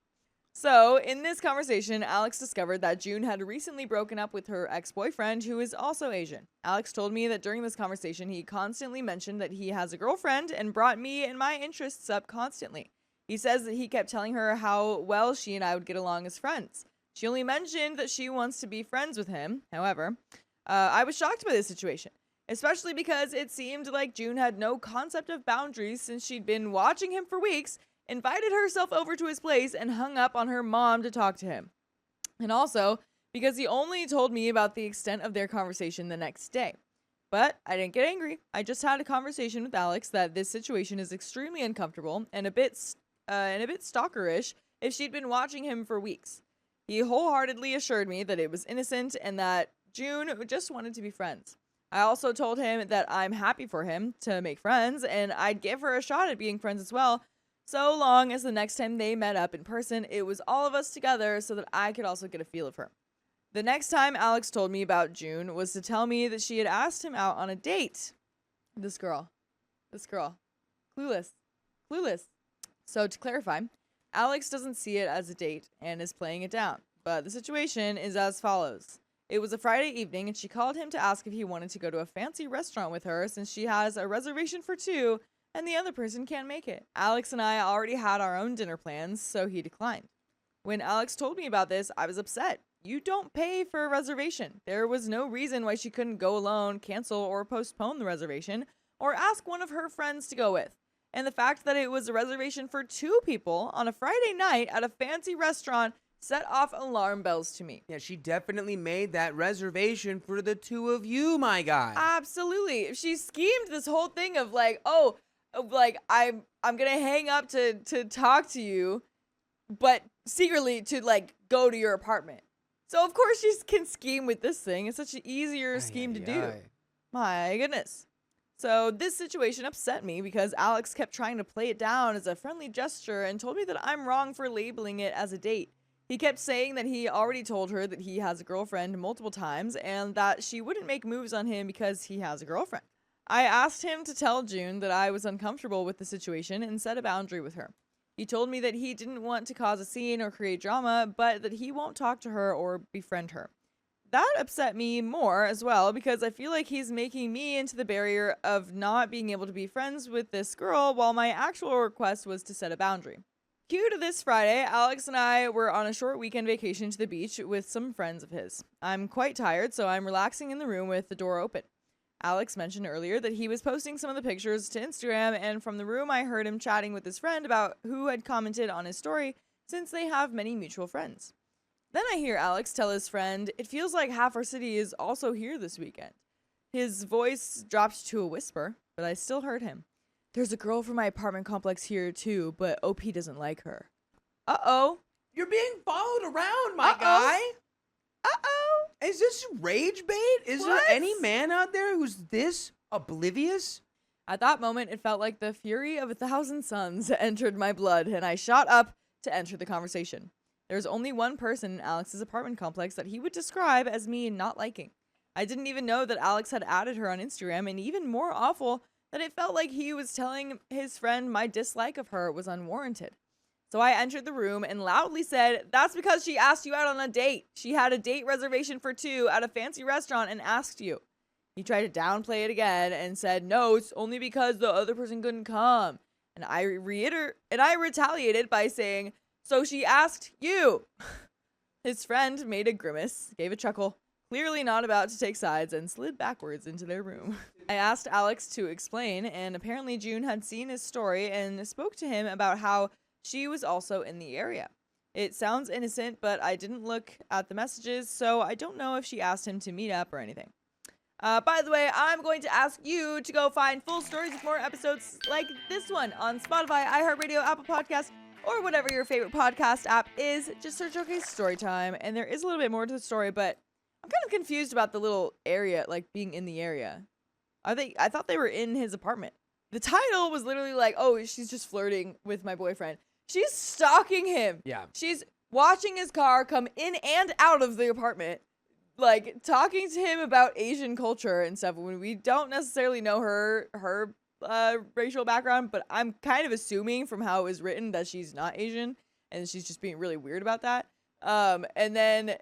So in this conversation, Alex discovered that June had recently broken up with her ex-boyfriend, who is also Asian. Alex told me that during this conversation, he constantly mentioned that he has a girlfriend and brought me and my interests up constantly. He says that he kept telling her how well she and I would get along as friends. She only mentioned that she wants to be friends with him. However, I was shocked by this situation, especially because it seemed like June had no concept of boundaries since she'd been watching him for weeks, invited herself over to his place, and hung up on her mom to talk to him. And also, because he only told me about the extent of their conversation the next day. But I didn't get angry. I just had a conversation with Alex that this situation is extremely uncomfortable and a bit stalkerish if she'd been watching him for weeks. He wholeheartedly assured me that it was innocent and that June just wanted to be friends. I also told him that I'm happy for him to make friends and I'd give her a shot at being friends as well, so long as the next time they met up in person, it was all of us together so that I could also get a feel of her. The next time Alex told me about June was to tell me that she had asked him out on a date. This girl. Clueless. So to clarify, Alex doesn't see it as a date and is playing it down. But the situation is as follows. It was a Friday evening and she called him to ask if he wanted to go to a fancy restaurant with her since she has a reservation for 2 and the other person can't make it. Alex and I already had our own dinner plans, so he declined. When Alex told me about this, I was upset. You don't pay for a reservation. There was no reason why she couldn't go alone, cancel, or postpone the reservation, or ask one of her friends to go with. And the fact that it was a reservation for 2 people on a Friday night at a fancy restaurant set off alarm bells to me. Yeah, she definitely made that reservation for the 2 of you, my guy. Absolutely. She schemed this whole thing of like, oh, like I'm gonna hang up to talk to you, but secretly to like go to your apartment. So of course she can scheme with this thing. It's such an easier scheme to do. My goodness. So this situation upset me because Alex kept trying to play it down as a friendly gesture and told me that I'm wrong for labeling it as a date. He kept saying that he already told her that he has a girlfriend multiple times and that she wouldn't make moves on him because he has a girlfriend. I asked him to tell June that I was uncomfortable with the situation and set a boundary with her. He told me that he didn't want to cause a scene or create drama, but that he won't talk to her or befriend her. That upset me more as well because I feel like he's making me into the barrier of not being able to be friends with this girl while my actual request was to set a boundary. Cue to this Friday, Alex and I were on a short weekend vacation to the beach with some friends of his. I'm quite tired, so I'm relaxing in the room with the door open. Alex mentioned earlier that he was posting some of the pictures to Instagram, and from the room I heard him chatting with his friend about who had commented on his story since they have many mutual friends. Then I hear Alex tell his friend, it feels like half our city is also here this weekend. His voice dropped to a whisper, but I still heard him. There's a girl from my apartment complex here too, but OP doesn't like her. Uh-oh. You're being followed around, my guy. Uh-oh. Is this rage bait? Is there any man out there who's this oblivious? At that moment, it felt like the fury of 1,000 suns entered my blood, and I shot up to enter the conversation. There's only one person in Alex's apartment complex that he would describe as me not liking. I didn't even know that Alex had added her on Instagram, and even more awful, that it felt like he was telling his friend my dislike of her was unwarranted. So I entered the room and loudly said, that's because she asked you out on a date. She had a date reservation for 2 at a fancy restaurant and asked you. He tried to downplay it again and said, no, it's only because the other person couldn't come. And I retaliated by saying, so she asked you. His friend made a grimace, gave a chuckle, clearly not about to take sides, and slid backwards into their room. I asked Alex to explain, and apparently June had seen his story and spoke to him about how she was also in the area. It sounds innocent, but I didn't look at the messages, so I don't know if she asked him to meet up or anything. By the way, I'm going to ask you to go find full stories with more episodes like this one on Spotify, iHeartRadio, Apple Podcasts, or whatever your favorite podcast app is. Just search OK Storytime, and there is a little bit more to the story, but I'm kind of confused about the little area, like being in the area. I thought they were in his apartment. The title was literally like, oh, she's just flirting with my boyfriend. She's stalking him. Yeah. She's watching his car come in and out of the apartment, like talking to him about Asian culture and stuff when we don't necessarily know her racial background, but I'm kind of assuming from how it was written that she's not Asian and she's just being really weird about that. And then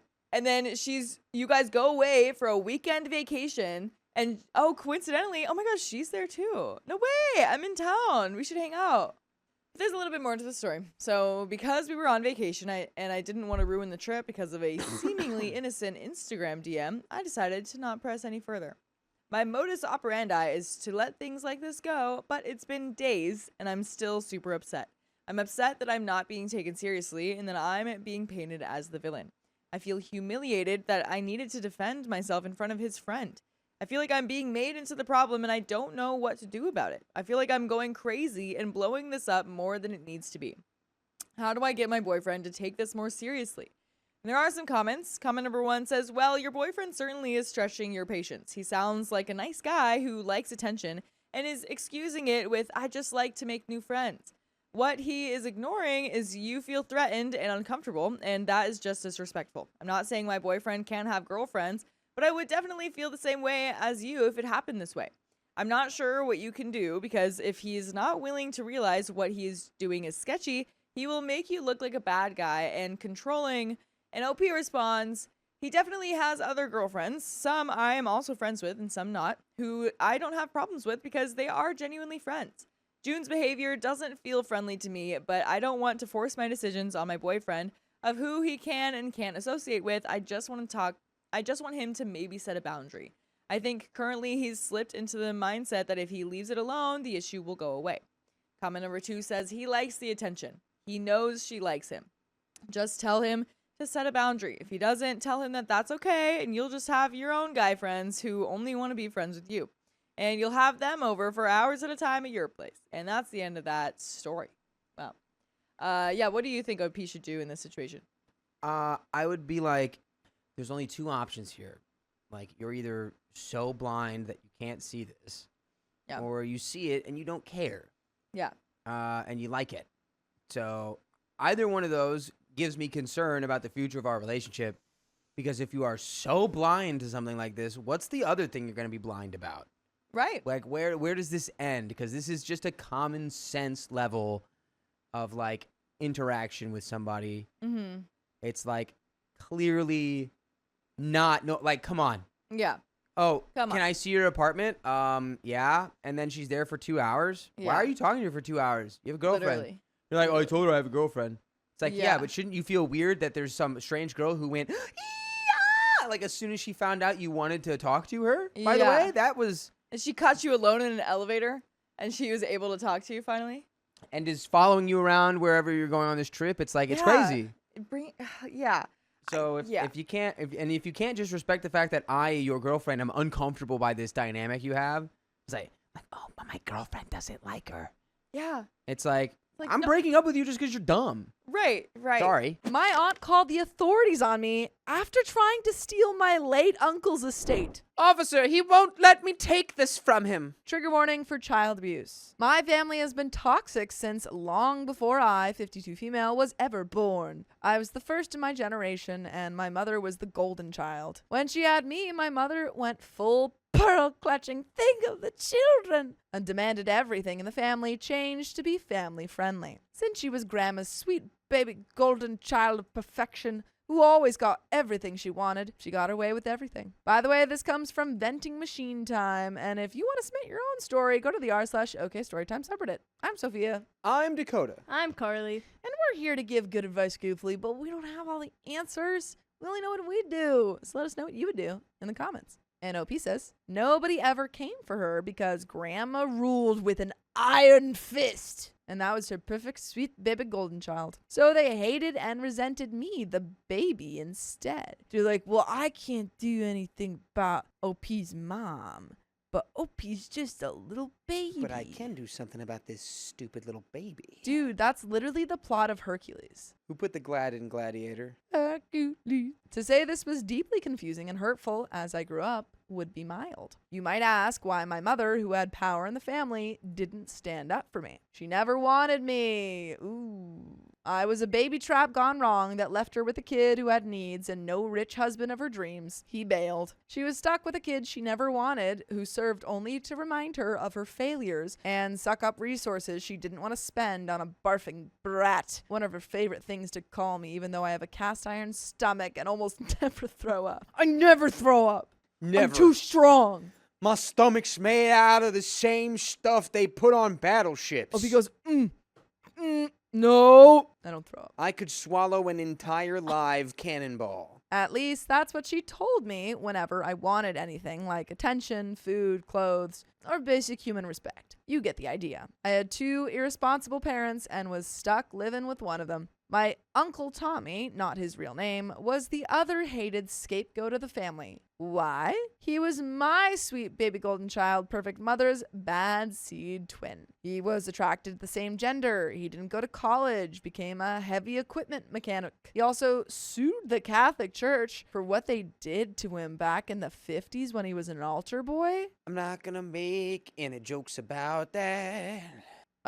you guys go away for a weekend vacation, and oh, coincidentally, oh my gosh, she's there too. No way, I'm in town. We should hang out. But there's a little bit more to the story. So because we were on vacation, I didn't want to ruin the trip because of a seemingly innocent Instagram DM, I decided to not press any further. My modus operandi is to let things like this go, but it's been days and I'm still super upset. I'm upset that I'm not being taken seriously and that I'm being painted as the villain. I feel humiliated that I needed to defend myself in front of his friend. I feel like I'm being made into the problem and I don't know what to do about it. I feel like I'm going crazy and blowing this up more than it needs to be. How do I get my boyfriend to take this more seriously? And there are some comments. Comment number 1 says, well, your boyfriend certainly is stretching your patience. He sounds like a nice guy who likes attention and is excusing it with, I just like to make new friends. What he is ignoring is you feel threatened and uncomfortable, and that is just disrespectful. I'm not saying my boyfriend can't have girlfriends, but I would definitely feel the same way as you if it happened this way. I'm not sure what you can do because if he's not willing to realize what he's doing is sketchy, he will make you look like a bad guy and controlling. And OP responds, he definitely has other girlfriends, some I am also friends with and some not, who I don't have problems with because they are genuinely friends. June's behavior doesn't feel friendly to me, but I don't want to force my decisions on my boyfriend of who he can and can't associate with. I just want him to maybe set a boundary. I think currently he's slipped into the mindset that if he leaves it alone, the issue will go away. Comment number 2 says he likes the attention. He knows she likes him. Just tell him to set a boundary. If he doesn't, tell him that that's okay and you'll just have your own guy friends who only want to be friends with you. And you'll have them over for hours at a time at your place. And that's the end of that story. Well, yeah, what do you think OP should do in this situation? I would be like, there's only 2 options here. Like, you're either so blind that you can't see this, yeah, or you see it and you don't care. Yeah. And you like it. So either one of those gives me concern about the future of our relationship, because if you are so blind to something like this, what's the other thing you're going to be blind about? Right. Like, where does this end? Because this is just a common sense level of, like, interaction with somebody. Mm-hmm. It's, like, clearly not, no, like, come on. Yeah. Oh, Come can on. I see your apartment? Yeah. And then she's there for 2 hours? Yeah. Why are you talking to her for 2 hours? You have a girlfriend. Literally. You're like, oh, I told her I have a girlfriend. It's like, yeah, Yeah. but shouldn't you feel weird that there's some strange girl who went, yeah, like as soon as she found out you wanted to talk to her? By the Yeah. way, that was... And she caught you alone in an elevator and she was able to talk to you finally? And is following you around wherever you're going on this trip. It's like, it's Yeah. crazy. Yeah. So if you can't just respect the fact that I, your girlfriend, am uncomfortable by this dynamic you have, it's like, oh, but my girlfriend doesn't like her. Yeah. It's like I'm no- breaking up with you just because you're dumb. Right. Sorry. My aunt called the authorities on me after trying to steal my late uncle's estate. Officer, he won't let me take this from him. Trigger warning for child abuse. My family has been toxic since long before I, 52 female, was ever born. I was the first in my generation, and my mother was the golden child. When she had me, my mother went full pearl-clutching, think of the children, and demanded everything in the family changed to be family-friendly. Since she was Grandma's sweet baby golden child of perfection, who always got everything she wanted. She got her way with everything. By the way, this comes from Venting Machine Time, and if you want to submit your own story, go to the r/OKStorytime subreddit. I'm Sophia. I'm Dakota. I'm Carly. And we're here to give good advice goofily, but we don't have all the answers. We only know what we do. So let us know what you would do in the comments. And OP says, nobody ever came for her because grandma ruled with an iron fist. And that was her perfect, sweet baby golden child. So they hated and resented me, the baby, instead. They're like, well, I can't do anything about OP's mom. But OP's just a little baby. But I can do something about this stupid little baby. Dude, that's literally the plot of Hercules. Who put the glad in Gladiator? Hercules. To say this was deeply confusing and hurtful as I grew up would be mild. You might ask why my mother, who had power in the family, didn't stand up for me. She never wanted me. Ooh. I was a baby trap gone wrong that left her with a kid who had needs and no rich husband of her dreams. He bailed. She was stuck with a kid she never wanted, who served only to remind her of her failures and suck up resources she didn't want to spend on a barfing brat. One of her favorite things to call me, even though I have a cast iron stomach and almost never throw up. I never throw up. Never. I'm too strong. My stomach's made out of the same stuff they put on battleships. Oh, he goes, no. I don't throw up. I could swallow an entire live cannonball. At least that's what she told me whenever I wanted anything like attention, food, clothes, or basic human respect. You get the idea. I had 2 irresponsible parents and was stuck living with one of them. My Uncle Tommy, not his real name, was the other hated scapegoat of the family. Why? He was my sweet baby golden child, perfect mother's bad seed twin. He was attracted to the same gender. He didn't go to college, became a heavy equipment mechanic. He also sued the Catholic Church for what they did to him back in the 50s when he was an altar boy. I'm not gonna make any jokes about that.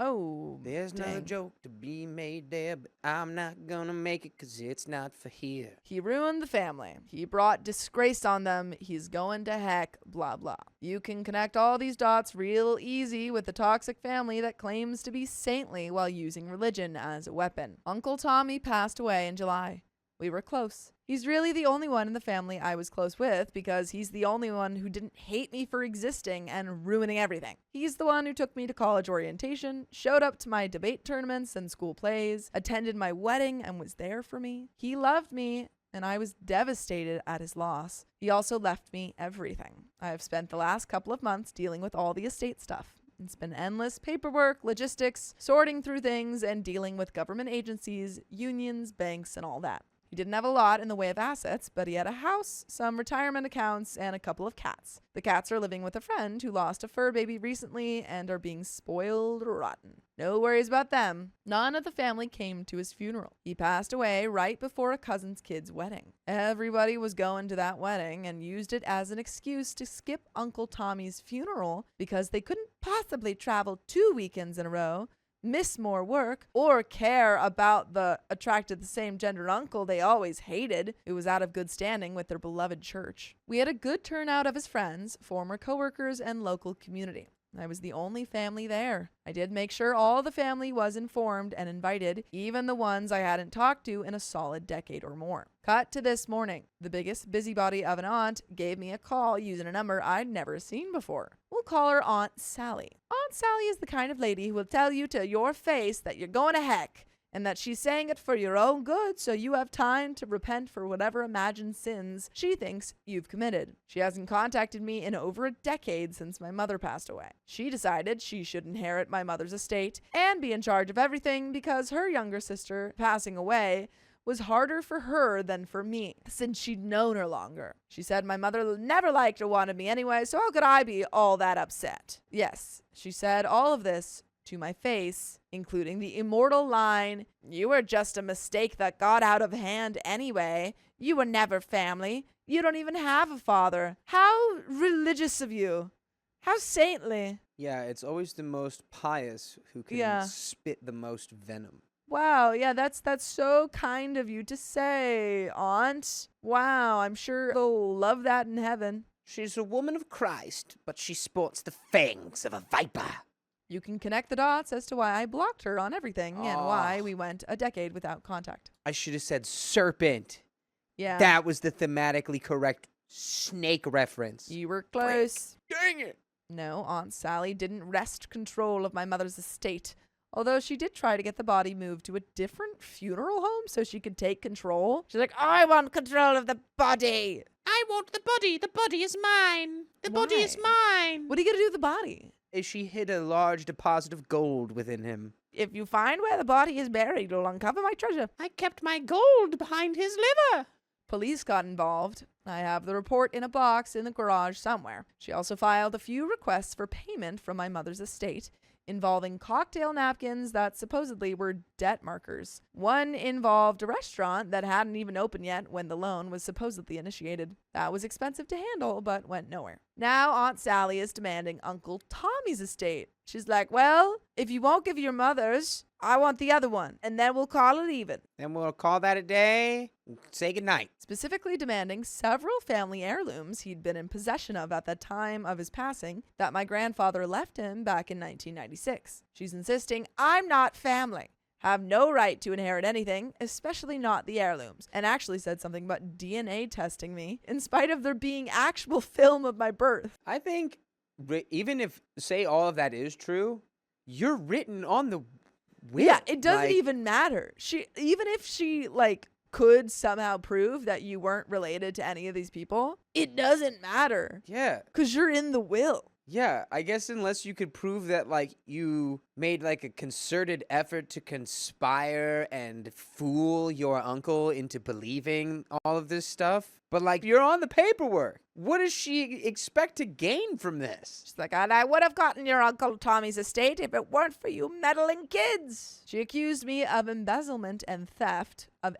Oh, There's dang. no joke to be made there, but I'm not gonna make it 'cause it's not for here. He ruined the family. He brought disgrace on them. He's going to heck, blah, blah. You can connect all these dots real easy with the toxic family that claims to be saintly while using religion as a weapon. Uncle Tommy passed away in July. We were close. He's really the only one in the family I was close with because he's the only one who didn't hate me for existing and ruining everything. He's the one who took me to college orientation, showed up to my debate tournaments and school plays, attended my wedding and was there for me. He loved me and I was devastated at his loss. He also left me everything. I have spent the last couple of months dealing with all the estate stuff. It's been endless paperwork, logistics, sorting through things, and dealing with government agencies, unions, banks, and all that. He didn't have a lot in the way of assets, but he had a house, some retirement accounts, and a couple of cats. The cats are living with a friend who lost a fur baby recently and are being spoiled rotten. No worries about them. None of the family came to his funeral. He passed away right before a cousin's kid's wedding. Everybody was going to that wedding and used it as an excuse to skip Uncle Tommy's funeral because they couldn't possibly travel 2 weekends in a row, miss more work, or care about the attracted the same gender uncle they always hated, who was out of good standing with their beloved church. We had a good turnout of his friends, former coworkers, and local community. I was the only family there. I did make sure all the family was informed and invited, even the ones I hadn't talked to in a solid decade or more. Cut to this morning. The biggest busybody of an aunt gave me a call using a number I'd never seen before. We'll call her Aunt Sally. Aunt Sally is the kind of lady who will tell you to your face that you're going to heck, and that she's saying it for your own good so you have time to repent for whatever imagined sins she thinks you've committed. She hasn't contacted me in over a decade since my mother passed away. She decided she should inherit my mother's estate and be in charge of everything because her younger sister passing away was harder for her than for me, since she'd known her longer. She said my mother never liked or wanted me anyway, so how could I be all that upset? Yes, she said all of this to my face, including the immortal line, "You were just a mistake that got out of hand anyway. You were never family. You don't even have a father. How religious of you. How saintly." Yeah, it's always the most pious who can Yeah. spit the most venom. Wow, yeah, that's so kind of you to say, Aunt. Wow, I'm sure they'll love that in heaven. She's a woman of Christ, but she sports the fangs of a viper. You can connect the dots as to why I blocked her on everything and why Oh. we went a decade without contact. I should have said serpent. Yeah. That was the thematically correct snake reference. You were close. Dang it. No, Aunt Sally didn't wrest control of my mother's estate, although she did try to get the body moved to a different funeral home so she could take control. She's like, I want control of the body. I want the body. The body is mine. The body is Why? mine. What are you going to do with the body? She hid a large deposit of gold within him. If you find where the body is buried, you'll uncover my treasure. I kept my gold behind his liver. Police got involved. I have the report in a box in the garage somewhere. She also filed a few requests for payment from my mother's estate, involving cocktail napkins that supposedly were debt markers. One involved a restaurant that hadn't even opened yet when the loan was supposedly initiated. That was expensive to handle, but went nowhere. Now Aunt Sally is demanding Uncle Tommy's estate. She's like, well, if you won't give your mother's, I want the other one, and then we'll call it even. Then we'll call that a day. Say goodnight. Specifically demanding several family heirlooms he'd been in possession of at the time of his passing that my grandfather left him back in 1996. She's insisting, I'm not family. Have no right to inherit anything, especially not the heirlooms, and actually said something about DNA testing me, in spite of there being actual film of my birth. I think even if, say, all of that is true, you're written on the will. Yeah, it doesn't Like, even matter. Even if she could somehow prove that you weren't related to any of these people, it doesn't matter. Yeah. Because you're in the will. Yeah, I guess unless you could prove that, you made, a concerted effort to conspire and fool your uncle into believing all of this stuff. But, you're on the paperwork. What does she expect to gain from this? She's like, and I would have gotten your Uncle Tommy's estate if it weren't for you meddling kids. She accused me of embezzlement and theft, of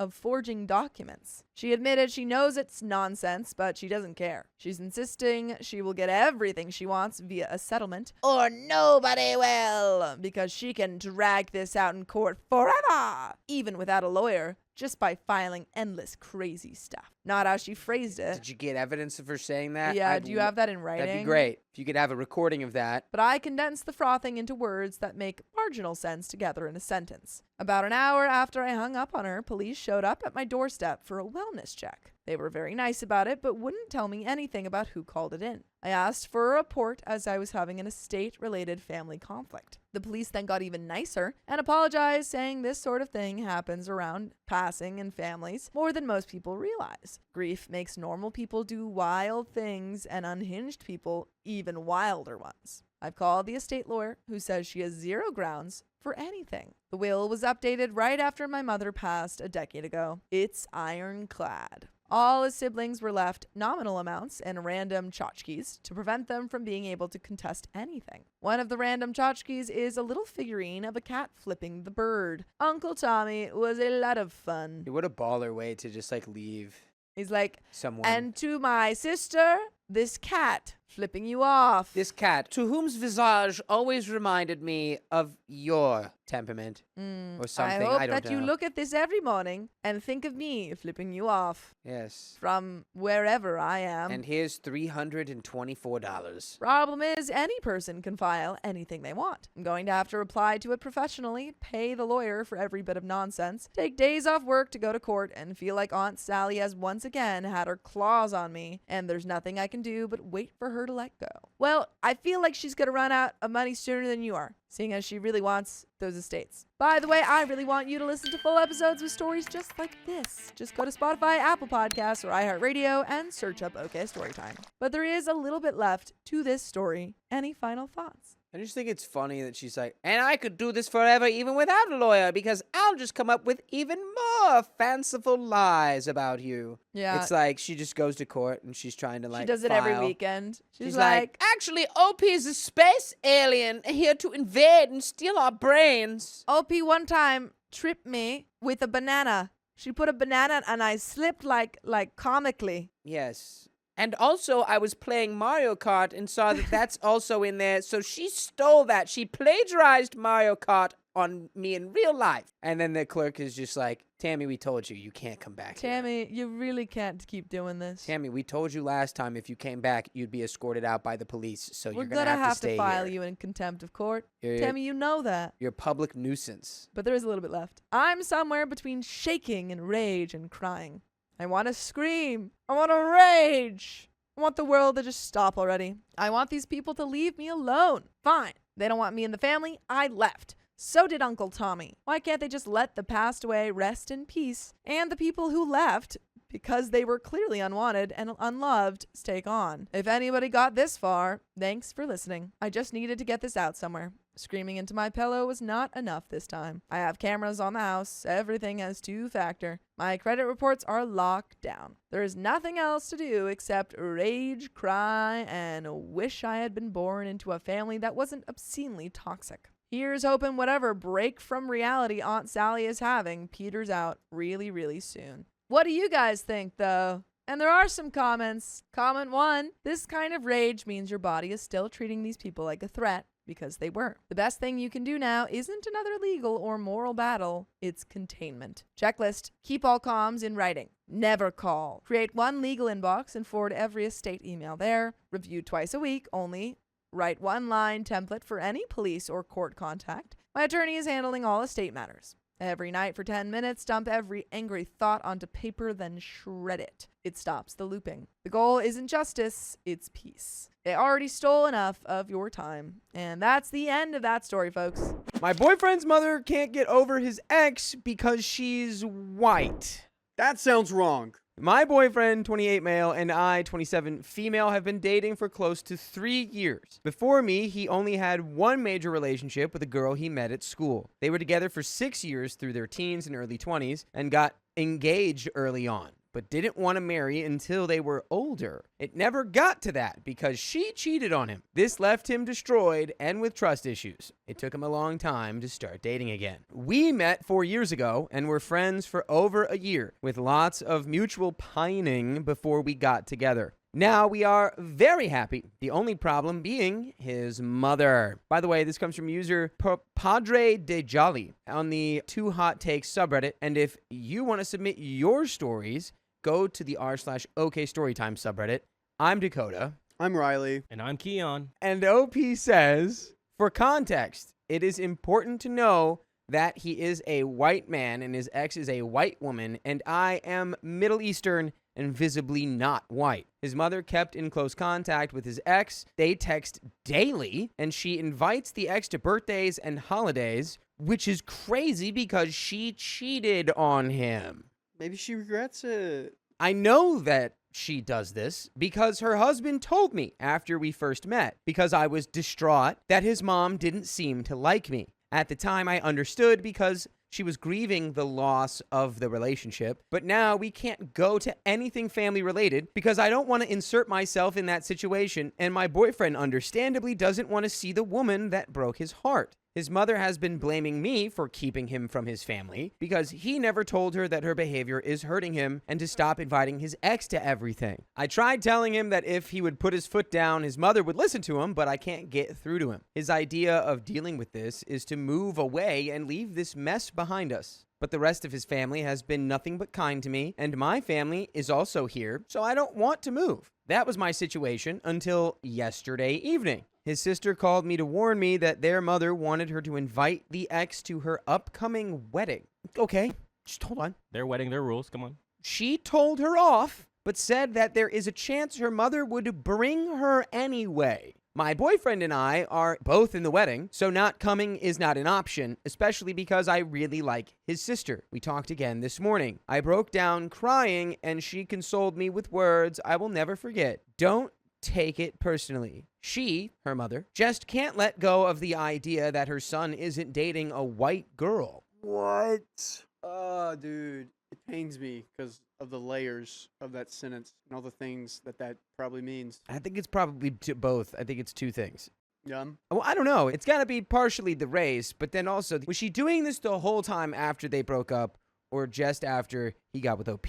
of forging documents. She admitted she knows it's nonsense, but she doesn't care. She's insisting she will get everything she wants via a settlement, or nobody will, because she can drag this out in court forever, even without a lawyer, just by filing endless crazy stuff. Not how she phrased it. Did you get evidence of her saying that? Yeah, do you have that in writing? That'd be great. If you could have a recording of that. But I condensed the frothing into words that make marginal sense together in a sentence. About an hour after I hung up on her, police showed up at my doorstep for a wellness check. They were very nice about it, but wouldn't tell me anything about who called it in. I asked for a report as I was having an estate-related family conflict. The police then got even nicer and apologized, saying this sort of thing happens around passing in families more than most people realize. Grief makes normal people do wild things and unhinged people even wilder ones. I've called the estate lawyer, who says she has zero grounds for anything. The will was updated right after my mother passed a decade ago. It's ironclad. All his siblings were left nominal amounts and random tchotchkes to prevent them from being able to contest anything. One of the random tchotchkes is a little figurine of a cat flipping the bird. Uncle Tommy was a lot of fun. What a baller way to just leave He's like, someone. and to my sister, this cat flipping you off. This cat, to whom's visage always reminded me of your temperament or something. I hope I don't that know. you look at this every morning and think of me flipping you off Yes. from wherever I am. And here's $324. Problem is, any person can file anything they want. I'm going to have to reply to it professionally, pay the lawyer for every bit of nonsense, take days off work to go to court, and feel like Aunt Sally has once again had her claws on me, and there's nothing I can do but wait for her to let go. Well, I feel like she's going to run out of money sooner than you are, seeing as she really wants those estates. By the way, I really want you to listen to full episodes with stories just like this. Just go to Spotify, Apple Podcasts, or iHeartRadio and search up OK Storytime. But there is a little bit left to this story. Any final thoughts? I just think it's funny that she's like, and I could do this forever even without a lawyer because I'll just come up with even more fanciful lies about you. Yeah. It's like she just goes to court and she's trying to She does it every file. weekend. She's like, actually, OP is a space alien here to invade and steal our brains. OP one time tripped me with a banana. She put a banana and I slipped like comically. Yes. And also, I was playing Mario Kart and saw that that's also in there. So she stole that. She plagiarized Mario Kart on me in real life. And then the clerk is just like, Tammy, we told you, you can't come back here. Tammy, you really can't keep doing this. Tammy, we told you last time if you came back, you'd be escorted out by the police. So We're you're going to have to stay file here. you in contempt of court. You're- Tammy, you know that. You're a public nuisance. But there is a little bit left. I'm somewhere between shaking and rage and crying. I want to scream. I want to rage. I want the world to just stop already. I want these people to leave me alone. Fine. They don't want me in the family. I left. So did Uncle Tommy. Why can't they just let the passed away rest in peace? And the people who left, because they were clearly unwanted and unloved, stay on. If anybody got this far, thanks for listening. I just needed to get this out somewhere. Screaming into my pillow was not enough this time. I have cameras on the house. Everything has 2-factor. My credit reports are locked down. There is nothing else to do except rage, cry, and wish I had been born into a family that wasn't obscenely toxic. Here's hoping whatever break from reality Aunt Sally is having peters out really, really soon. What do you guys think, though? And there are some comments. Comment 1, this kind of rage means your body is still treating these people like a threat because they were. The best thing you can do now isn't another legal or moral battle, it's containment. Checklist, keep all comms in writing. Never call. Create 1 legal inbox and forward every estate email there. Review twice a week only. Write 1 line template for any police or court contact. My attorney is handling all estate matters. Every night for 10 minutes, dump every angry thought onto paper, then shred it. It stops the looping. The goal isn't justice, it's peace. They already stole enough of your time. And that's the end of that story, folks. My boyfriend's mother can't get over his ex because she's white. That sounds wrong. My boyfriend, 28 male, and I, 27 female, have been dating for close to 3 years. Before me, he only had 1 major relationship with a girl he met at school. They were together for 6 years through their teens and early 20s and got engaged early on, but didn't want to marry until they were older. It never got to that because she cheated on him. This left him destroyed and with trust issues. It took him a long time to start dating again. We met 4 years ago and were friends for over a year with lots of mutual pining before we got together. Now we are very happy, the only problem being his mother. By the way, this comes from user Padre de Jolly on the 2 Hot Takes subreddit. And if you want to submit your stories, go to the r/OK Storytime subreddit. I'm Dakota. I'm Riley. And I'm Keon. And OP says, for context, it is important to know that he is a white man and his ex is a white woman, and I am Middle Eastern and visibly not white. His mother kept in close contact with his ex. They text daily, and she invites the ex to birthdays and holidays, which is crazy because she cheated on him. Maybe she regrets it. I know that she does this because her husband told me after we first met, because I was distraught that his mom didn't seem to like me. At the time, I understood because she was grieving the loss of the relationship, but now we can't go to anything family related because I don't want to insert myself in that situation, and my boyfriend understandably doesn't want to see the woman that broke his heart. His mother has been blaming me for keeping him from his family because he never told her that her behavior is hurting him and to stop inviting his ex to everything. I tried telling him that if he would put his foot down, his mother would listen to him, but I can't get through to him. His idea of dealing with this is to move away and leave this mess behind us. But the rest of his family has been nothing but kind to me, and my family is also here, so I don't want to move. That was my situation until yesterday evening. His sister called me to warn me that their mother wanted her to invite the ex to her upcoming wedding. Okay, just hold on. Their wedding, their rules. Come on. She told her off, but said that there is a chance her mother would bring her anyway. My boyfriend and I are both in the wedding, so not coming is not an option, especially because I really like his sister. We talked again this morning. I broke down crying, and she consoled me with words I will never forget. Don't take it personally. She, her mother, just can't let go of the idea that her son isn't dating a white girl. What? Oh, dude. It pains me because of the layers of that sentence and all the things that probably means. I think it's probably both. I think it's 2 things. Yeah. Well, I don't know. It's got to be partially the race, but then also, was she doing this the whole time after they broke up or just after he got with OP?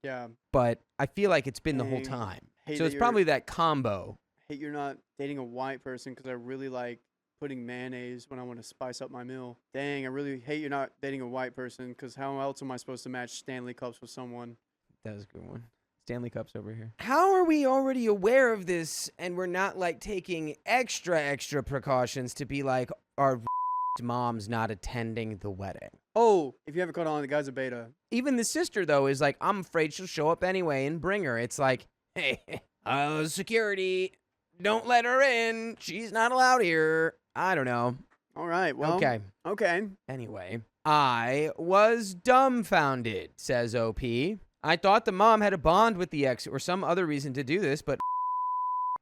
Yeah. But I feel like it's been the whole Dang. time. Hate So that it's you're- probably that combo. hate you're not dating a white person because I really like putting mayonnaise when I want to spice up my meal. Dang, I really hate you're not dating a white person because how else am I supposed to match Stanley Cups with someone? That was a good one. Stanley Cups over here. How are we already aware of this and we're not like taking extra precautions to be like our mom's not attending the wedding? Oh, if you haven't caught on, the guy's a beta. Even the sister though is like, I'm afraid she'll show up anyway and bring her. It's like, hey, security, don't let her in. She's not allowed here. I don't know. All right, well. Okay. Okay. Anyway, I was dumbfounded, says OP. I thought the mom had a bond with the ex or some other reason to do this, but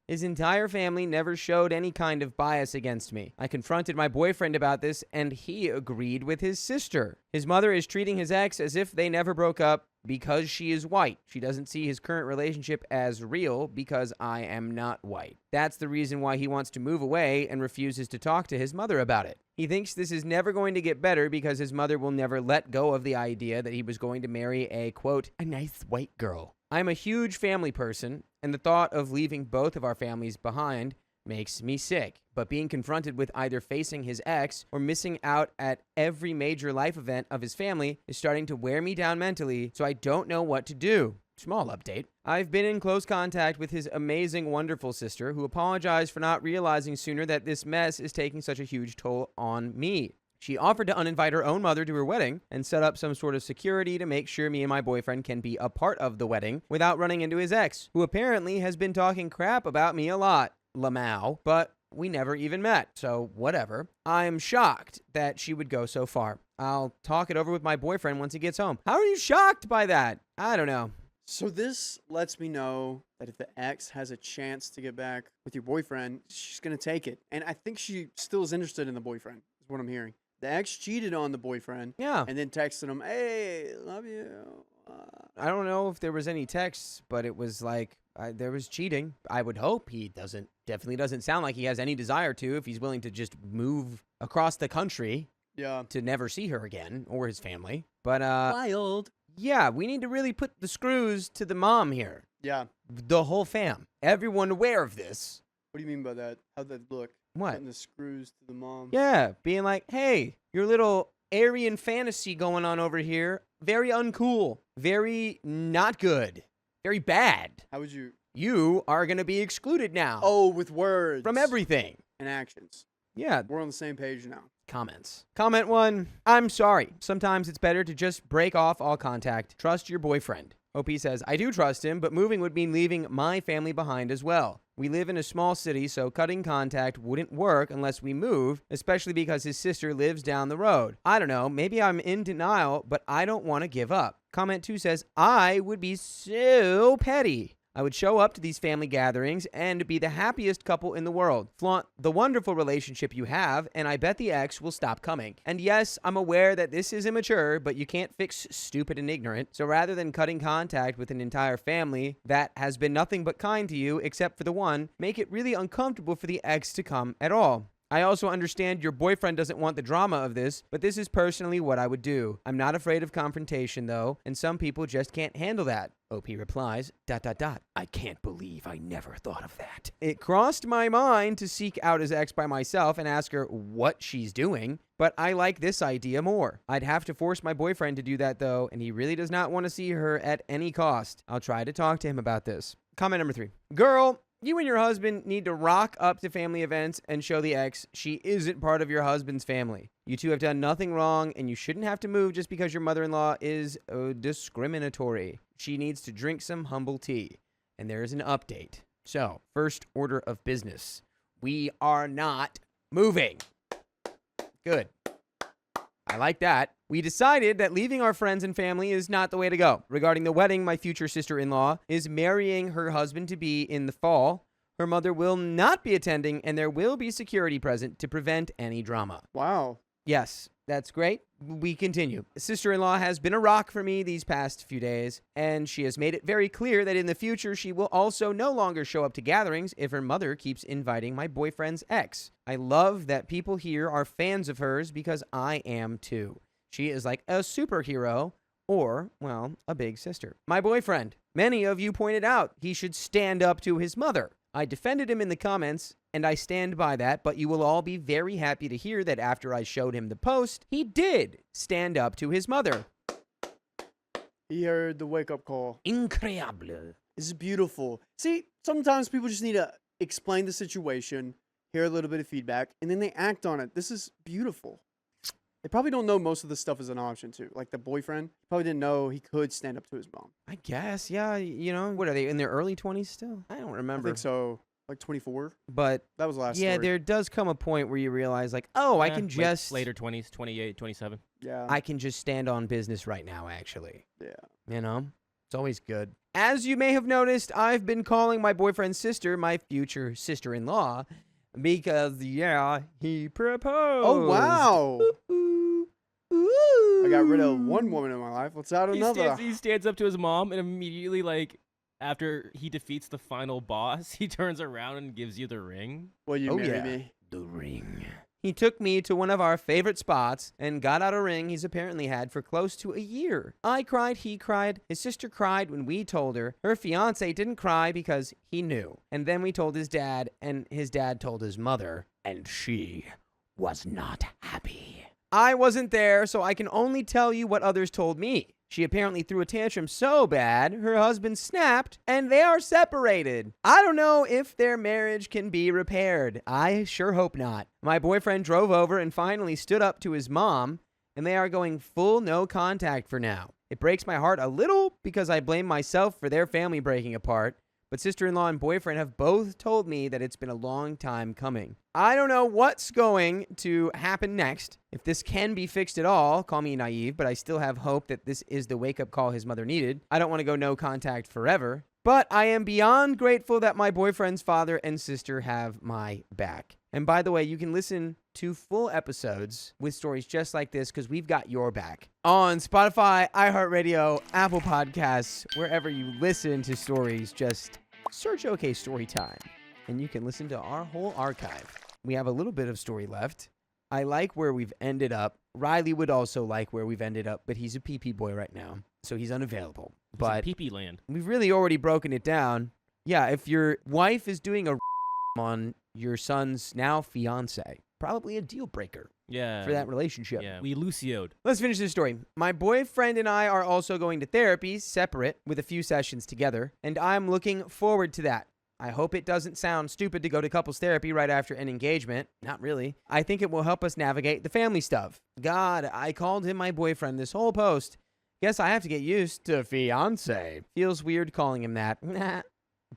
his entire family never showed any kind of bias against me. I confronted my boyfriend about this, and he agreed with his sister. His mother is treating his ex as if they never broke up because she is white. She doesn't see his current relationship as real because I am not white. That's the reason why he wants to move away and refuses to talk to his mother about it. He thinks this is never going to get better because his mother will never let go of the idea that he was going to marry a, quote, a nice white girl. I'm a huge family person, and the thought of leaving both of our families behind makes me sick. But being confronted with either facing his ex or missing out at every major life event of his family is starting to wear me down mentally, so I don't know what to do. Small update. I've been in close contact with his amazing, wonderful sister, who apologized for not realizing sooner that this mess is taking such a huge toll on me. She offered to uninvite her own mother to her wedding and set up some sort of security to make sure me and my boyfriend can be a part of the wedding without running into his ex, who apparently has been talking crap about me a lot. Lamau, but we never even met, so whatever. I'm shocked that she would go so far. I'll talk it over with my boyfriend once he gets home. How are you shocked by that? I don't know. So this lets me know that if the ex has a chance to get back with your boyfriend, she's going to take it. And I think she still is interested in the boyfriend, is what I'm hearing. The ex cheated on the boyfriend. Yeah. And then texted him, hey, love you. I don't know if there was any texts, but it was like there was cheating. I would hope he definitely doesn't sound like he has any desire to if he's willing to just move across the country Yeah. to never see her again or his family. But Wild. yeah, we need to really put the screws to the mom here. Yeah. The whole fam. Everyone aware of this. What do you mean by that? How'd that look? What? Putting the screws to the mom. Yeah, being like, hey, your little Aryan fantasy going on over here, very uncool, very not good, very bad. How would you? You are going to be excluded now Oh, with words. from everything. And actions. Yeah, We're on the same page now. comments. Comment 1, I'm sorry. Sometimes it's better to just break off all contact. Trust your boyfriend. OP says, I do trust him, but moving would mean leaving my family behind as well. We live in a small city, so cutting contact wouldn't work unless we move, especially because his sister lives down the road. I don't know, maybe I'm in denial, but I don't want to give up. Comment 2 says, I would be so petty. I would show up to these family gatherings and be the happiest couple in the world. Flaunt the wonderful relationship you have, and I bet the ex will stop coming. And yes, I'm aware that this is immature, but you can't fix stupid and ignorant. So rather than cutting contact with an entire family that has been nothing but kind to you, except for the one, make it really uncomfortable for the ex to come at all. I also understand your boyfriend doesn't want the drama of this, but this is personally what I would do. I'm not afraid of confrontation, though, and some people just can't handle that. OP replies, ... I can't believe I never thought of that. It crossed my mind to seek out his ex by myself and ask her what she's doing, but I like this idea more. I'd have to force my boyfriend to do that, though, and he really does not want to see her at any cost. I'll try to talk to him about this. Comment number 3. Girl, you and your husband need to rock up to family events and show the ex she isn't part of your husband's family. You two have done nothing wrong, and you shouldn't have to move just because your mother-in-law is discriminatory. She needs to drink some humble tea. And there is an update. So, first order of business. We are not moving. Good. I like that. We decided that leaving our friends and family is not the way to go. Regarding the wedding, my future sister-in-law is marrying her husband-to-be in the fall. Her mother will not be attending, and there will be security present to prevent any drama. Wow. Yes, that's great. We continue. Sister-in-law has been a rock for me these past few days, and she has made it very clear that in the future she will also no longer show up to gatherings if her mother keeps inviting my boyfriend's ex. I love that people here are fans of hers because I am too. She is like a superhero or, well, a big sister. My boyfriend, Many of you pointed out he should stand up to his mother. I defended him in the comments, and I stand by that, but you will all be very happy to hear that after I showed him the post, he did stand up to his mother. He heard the wake-up call. Incroyable. This is beautiful. See, sometimes people just need to explain the situation, hear a little bit of feedback, and then they act on it. This is beautiful. They probably don't know most of this stuff is an option, too. Like the boyfriend probably didn't know he could stand up to his mom. I guess, yeah, what are they, in their early 20s still? I don't I remember. think so. Like 24. But That was the last yeah, story. there does come a point where you realize, like, oh, I can just... Later 20s, 28, 27. Yeah. I can just stand on business right now, actually. Yeah. It's always good. As you may have noticed, I've been calling my boyfriend's sister my future sister-in-law because, yeah, he proposed. Oh, wow. Ooh. I got rid of one woman in my life. Let's add another. He stands up to his mom and immediately, like, after he defeats the final boss, he turns around and gives you the ring. Will you Oh, marry yeah. me? The ring. He took me to one of our favorite spots and got out a ring he's apparently had for close to a year. I cried, he cried, his sister cried when we told her. Her fiancé didn't cry because he knew. And then we told his dad, and his dad told his mother, and she was not happy. I wasn't there, so I can only tell you what others told me. She apparently threw a tantrum so bad, her husband snapped, and they are separated. I don't know if their marriage can be repaired. I sure hope not. My boyfriend drove over and finally stood up to his mom, and they are going full no contact for now. It breaks my heart a little because I blame myself for their family breaking apart, but sister-in-law and boyfriend have both told me that it's been a long time coming. I don't know what's going to happen next. If this can be fixed at all, call me naive, but I still have hope that this is the wake-up call his mother needed. I don't want to go no contact forever, but I am beyond grateful that my boyfriend's father and sister have my back. And by the way, you can listen to full episodes with stories just like this because we've got your back on Spotify, iHeartRadio, Apple Podcasts, wherever you listen to stories. Just search OK Storytime, and you can listen to our whole archive. We have a little bit of story left. I like where we've ended up. Riley would also like where we've ended up, but he's a pee-pee boy right now, so he's unavailable. But Pee-pee land. we've really already broken it down. Yeah, if your wife is doing a on your son's now fiance, probably a deal breaker Yeah. for that relationship. Yeah. We Lucio'd. Let's finish this story. My boyfriend and I are also going to therapy, separate, with a few sessions together, and I'm looking forward to that. I hope it doesn't sound stupid to go to couples therapy right after an engagement. Not really. I think it will help us navigate the family stuff. God, I called him my boyfriend this whole post. Guess I have to get used to fiancé. Feels weird calling him that. Nah.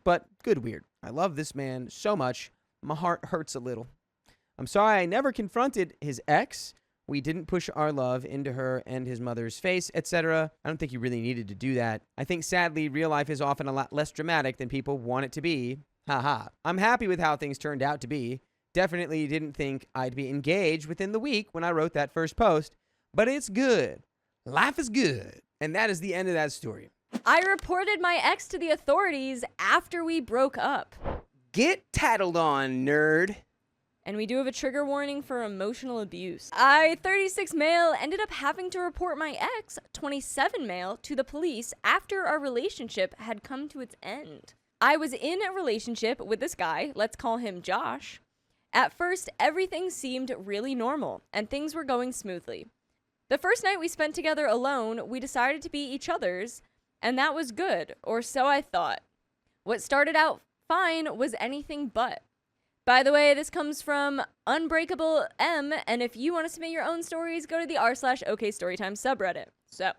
But good weird. I love this man so much. My heart hurts a little. I'm sorry I never confronted his ex. We didn't push our love into her and his mother's face, etc. I don't think you really needed to do that. I think sadly real life is often a lot less dramatic than people want it to be. Haha. I'm happy with how things turned out to be. Definitely didn't think I'd be engaged within the week when I wrote that first post. But it's good. Life is good. And that is the end of that story. I reported my ex to the authorities after we broke up. Get tattled on, nerd. And we do have a trigger warning for emotional abuse. I, 36 male, ended up having to report my ex, 27 male, to the police after our relationship had come to its end. I was in a relationship with this guy, let's call him Josh. At first, everything seemed really normal, and things were going smoothly. The first night we spent together alone, we decided to be each other's, and that was good, or so I thought. What started out fine was anything but. By the way, this comes from Unbreakable M, and if you want to submit your own stories, go to the r/OKStorytime subreddit. So,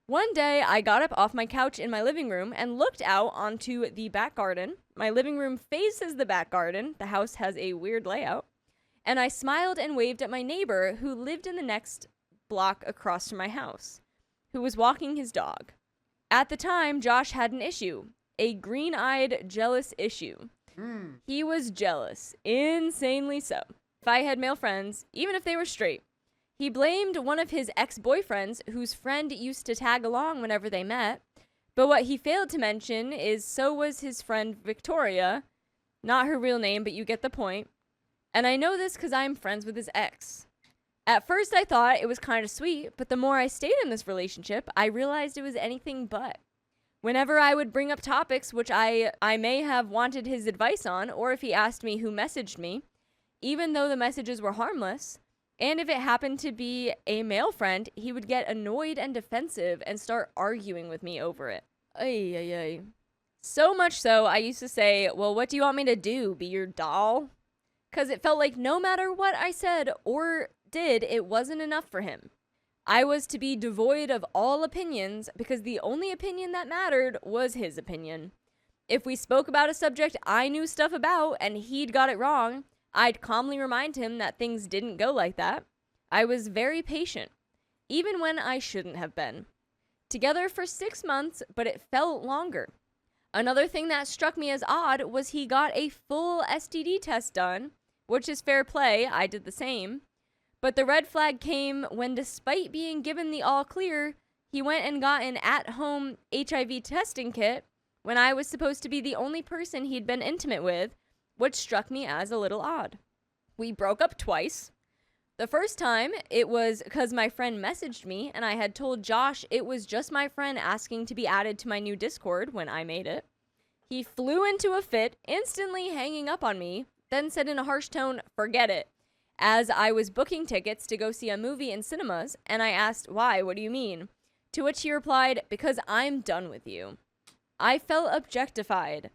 one day, I got up off my couch in my living room and looked out onto the back garden. My living room faces the back garden. The house has a weird layout. And I smiled and waved at my neighbor who lived in the next block across from my house, who was walking his dog. At the time, Josh had an issue, a green-eyed, jealous issue. He was jealous, insanely so. If I had male friends, even if they were straight, he blamed one of his ex-boyfriends whose friend used to tag along whenever they met. But what he failed to mention is so was his friend Victoria. Not her real name, but you get the point. And I know this because I'm friends with his ex. At first I thought it was kind of sweet, but the more I stayed in this relationship, I realized it was anything but. Whenever I would bring up topics which I may have wanted his advice on, or if he asked me who messaged me, even though the messages were harmless, and if it happened to be a male friend, he would get annoyed and defensive and start arguing with me over it. Ay, ay, ay. So much so, I used to say, well, what do you want me to do? Be your doll? Because it felt like no matter what I said or did, it wasn't enough for him. I was to be devoid of all opinions because the only opinion that mattered was his opinion. If we spoke about a subject I knew stuff about and he'd got it wrong, I'd calmly remind him that things didn't go like that. I was very patient, even when I shouldn't have been. Together for 6 months, but it felt longer. Another thing that struck me as odd was he got a full STD test done, which is fair play, I did the same. But the red flag came when, despite being given the all clear, he went and got an at-home HIV testing kit when I was supposed to be the only person he'd been intimate with, which struck me as a little odd. We broke up twice. The first time, it was because my friend messaged me, and I had told Josh it was just my friend asking to be added to my new Discord when I made it. He flew into a fit, instantly hanging up on me, then said in a harsh tone, "Forget it," as I was booking tickets to go see a movie in cinemas, and I asked, "Why? What do you mean?" To which he replied, "Because I'm done with you." I felt objectified.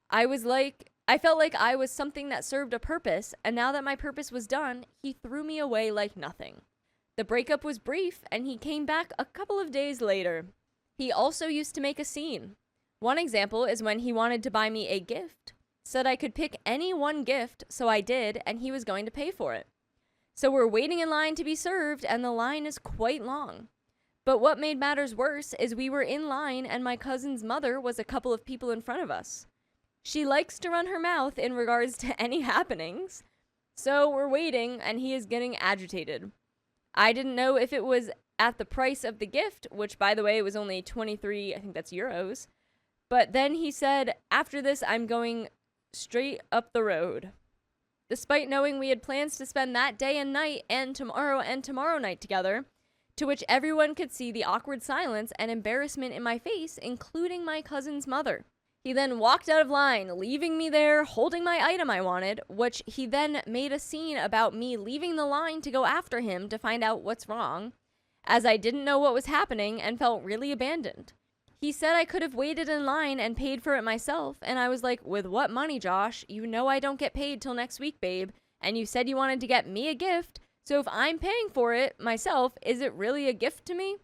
I felt like I was something that served a purpose, and now that my purpose was done, he threw me away like nothing. The breakup was brief, and he came back a couple of days later. He also used to make a scene. One example is when he wanted to buy me a gift, said I could pick any one gift, so I did, and he was going to pay for it. So we're waiting in line to be served, and the line is quite long. But what made matters worse is we were in line, and my cousin's mother was a couple of people in front of us. She likes to run her mouth in regards to any happenings. So we're waiting, and he is getting agitated. I didn't know if it was at the price of the gift, which, by the way, was only 23, I think that's euros. But then he said, "After this, I'm going straight up the road." Despite knowing we had plans to spend that day and night and tomorrow night together, to which everyone could see the awkward silence and embarrassment in my face, including my cousin's mother. He then walked out of line, leaving me there holding my item I wanted, which he then made a scene about me leaving the line to go after him to find out what's wrong, as I didn't know what was happening and felt really abandoned. He said I could have waited in line and paid for it myself, and I was like, "With what money, Josh? You know I don't get paid till next week, babe, and you said you wanted to get me a gift, so if I'm paying for it myself, is it really a gift to me?"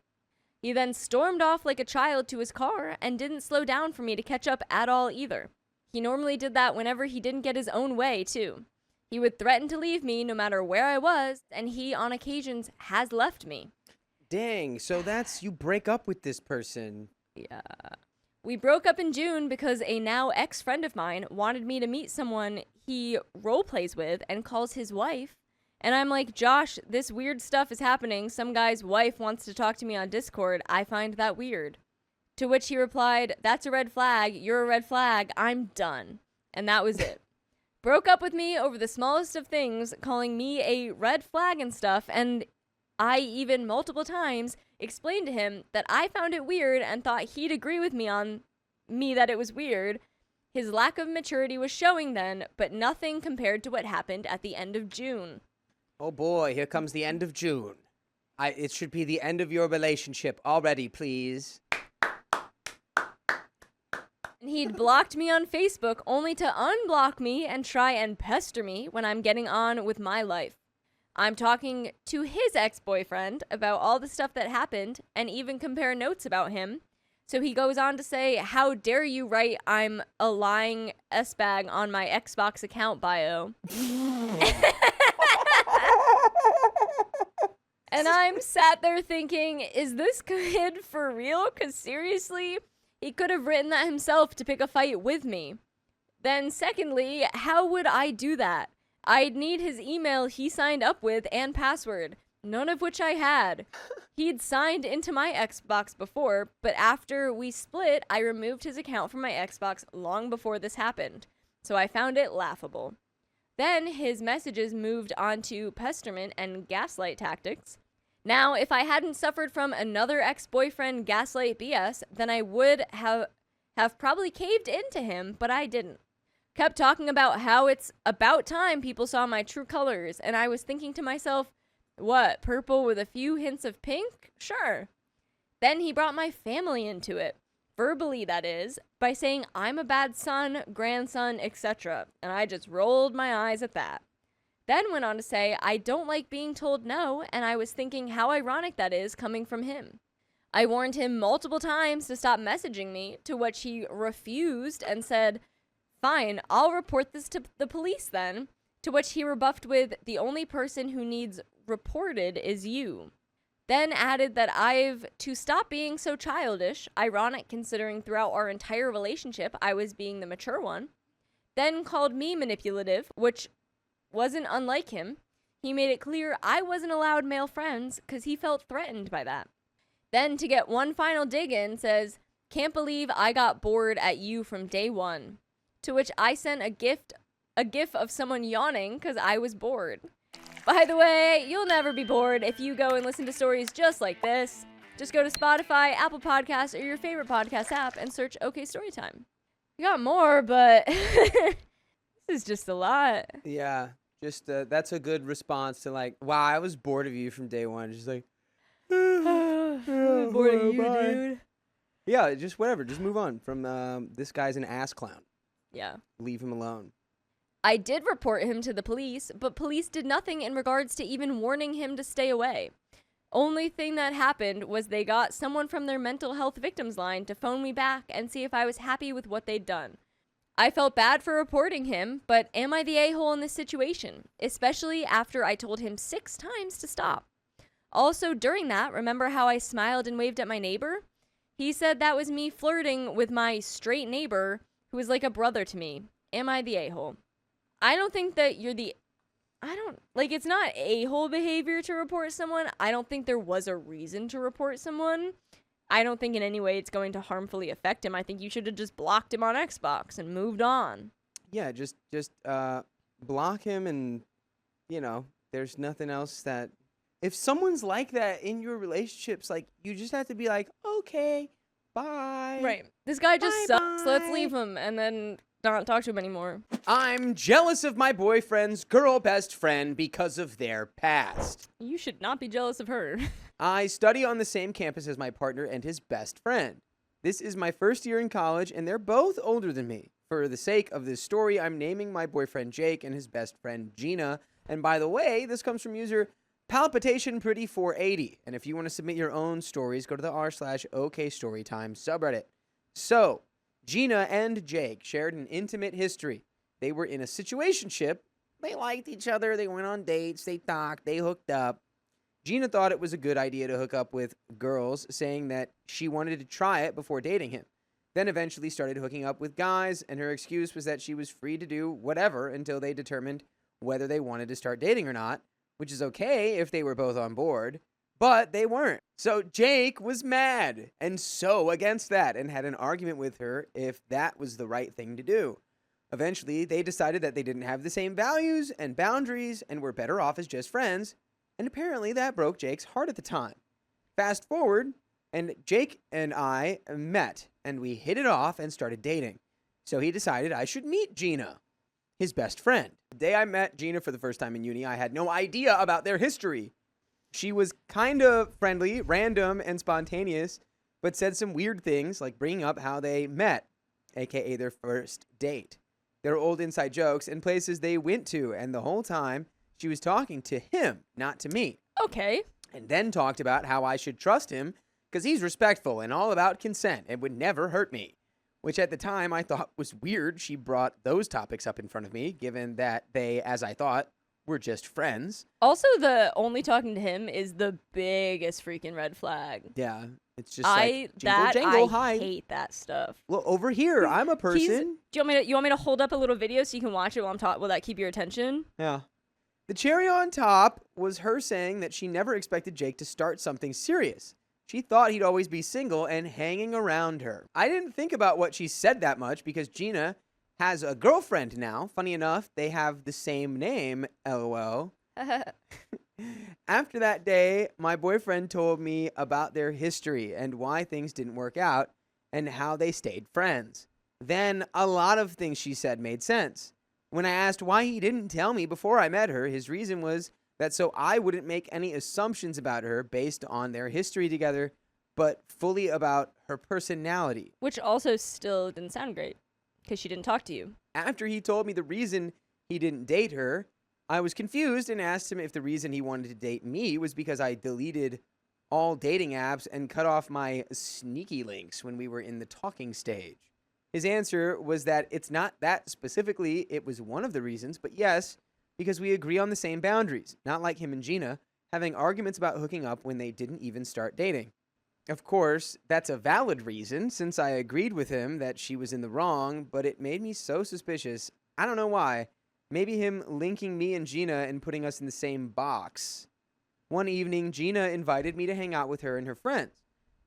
He then stormed off like a child to his car and didn't slow down for me to catch up at all either. He normally did that whenever he didn't get his own way, too. He would threaten to leave me no matter where I was, and he, on occasions, has left me. Dang, so that's you break up with this person. Yeah. We broke up in June because a now ex-friend of mine wanted me to meet someone he role-plays with and calls his wife. And I'm like, "Josh, this weird stuff is happening. Some guy's wife wants to talk to me on Discord. I find that weird." To which he replied, "That's a red flag. You're a red flag. I'm done." And that was it. Broke up with me over the smallest of things, calling me a red flag and stuff. And I even multiple times explained to him that I found it weird and thought he'd agree with me on that it was weird. His lack of maturity was showing then, but nothing compared to what happened at the end of June. Oh boy, here comes the end of June. It should be the end of your relationship already, please. And he'd blocked me on Facebook only to unblock me and try and pester me when I'm getting on with my life. I'm talking to his ex-boyfriend about all the stuff that happened and even compare notes about him. So he goes on to say, "How dare you write I'm a lying S-bag on my Xbox account bio." And I'm sat there thinking, is this kid for real? Because seriously, he could have written that himself to pick a fight with me. Then secondly, how would I do that? I'd need his email he signed up with and password, none of which I had. He'd signed into my Xbox before, but after we split, I removed his account from my Xbox long before this happened. So I found it laughable. Then his messages moved on to pesterment and gaslight tactics. Now, if I hadn't suffered from another ex-boyfriend gaslight BS, then I would have probably caved into him, but I didn't. Kept talking about how it's about time people saw my true colors, and I was thinking to myself, what, purple with a few hints of pink? Sure. Then he brought my family into it, verbally that is, by saying I'm a bad son, grandson, etc., and I just rolled my eyes at that. Then went on to say, I don't like being told no, and I was thinking how ironic that is coming from him. I warned him multiple times to stop messaging me, to which he refused and said, fine, I'll report this to the police then, to which he rebuffed with, the only person who needs reported is you. Then added that I've to stop being so childish, ironic considering throughout our entire relationship I was being the mature one. Then called me manipulative, which wasn't unlike him. He made it clear I wasn't allowed male friends because he felt threatened by that. Then to get one final dig in says, can't believe I got bored at you from day one. To which I sent a gif of someone yawning because I was bored. By the way, you'll never be bored if you go and listen to stories just like this. Just go to Spotify, Apple Podcasts, or your favorite podcast app and search OK Storytime. We got more, but this is just a lot. Yeah, just that's a good response to like, wow, I was bored of you from day one. Just like, I'm bored of you, dude. Yeah, just whatever. Just move on from this guy's an ass clown. Yeah. Leave him alone. I did report him to the police, but police did nothing in regards to even warning him to stay away. Only thing that happened was they got someone from their mental health victims line to phone me back and see if I was happy with what they'd done. I felt bad for reporting him, but am I the a-hole in this situation? Especially after I told him 6 times to stop. Also, during that, remember how I smiled and waved at my neighbor? He said that was me flirting with my straight neighbor, who is like a brother to me. Am I the a-hole? I don't think that you're the... it's not a-hole behavior to report someone. I don't think there was a reason to report someone. I don't think in any way it's going to harmfully affect him. I think you should have just blocked him on Xbox and moved on. Yeah, just block him and, there's nothing else that... If someone's like that in your relationships, like, you just have to be like, okay, bye. Right. This guy just sucks. Bye. Let's leave him and then not talk to him anymore. I'm jealous of my boyfriend's girl best friend because of their past. You should not be jealous of her. I study on the same campus as my partner and his best friend. This is my first year in college, and they're both older than me. For the sake of this story, I'm naming my boyfriend Jake and his best friend Gina. And by the way, this comes from user PalpitationPretty480. And if you want to submit your own stories, go to the r/OKStorytime subreddit. So, Gina and Jake shared an intimate history. They were in a situationship. They liked each other. They went on dates. They talked. They hooked up. Gina thought it was a good idea to hook up with girls, saying that she wanted to try it before dating him. Then eventually started hooking up with guys, and her excuse was that she was free to do whatever until they determined whether they wanted to start dating or not, which is okay if they were both on board, but they weren't. So Jake was mad and so against that and had an argument with her if that was the right thing to do. Eventually, they decided that they didn't have the same values and boundaries and were better off as just friends, and apparently that broke Jake's heart at the time. Fast forward, and Jake and I met, and we hit it off and started dating. So he decided I should meet Gina, his best friend. The day I met Gina for the first time in uni, I had no idea about their history. She was kind of friendly, random, and spontaneous, but said some weird things like bringing up how they met, aka their first date, their old inside jokes, and places they went to, and the whole time she was talking to him, not to me. Okay. And then talked about how I should trust him because he's respectful and all about consent and would never hurt me, which at the time I thought was weird. She brought those topics up in front of me, given that they, as I thought, were just friends. Also, the only talking to him is the biggest freaking red flag. Yeah, it's just like, jingle, I jangle, hi. hate that stuff. Well, over here, I'm a person. Do you want me to hold up a little video so you can watch it while I'm talking? Will that keep your attention? Yeah. The cherry on top was her saying that she never expected Jake to start something serious. She thought he'd always be single and hanging around her. I didn't think about what she said that much because Gina has a girlfriend now. Funny enough, they have the same name, LOL. After that day, my boyfriend told me about their history and why things didn't work out and how they stayed friends. Then a lot of things she said made sense. When I asked why he didn't tell me before I met her, his reason was that so I wouldn't make any assumptions about her based on their history together, but fully about her personality. Which also still didn't sound great because she didn't talk to you. After he told me the reason he didn't date her, I was confused and asked him if the reason he wanted to date me was because I deleted all dating apps and cut off my sneaky links when we were in the talking stage. His answer was that it's not that specifically, it was one of the reasons, but yes, because we agree on the same boundaries, not like him and Gina, having arguments about hooking up when they didn't even start dating. Of course, that's a valid reason, since I agreed with him that she was in the wrong, but it made me so suspicious. I don't know why. Maybe him linking me and Gina and putting us in the same box. One evening, Gina invited me to hang out with her and her friends.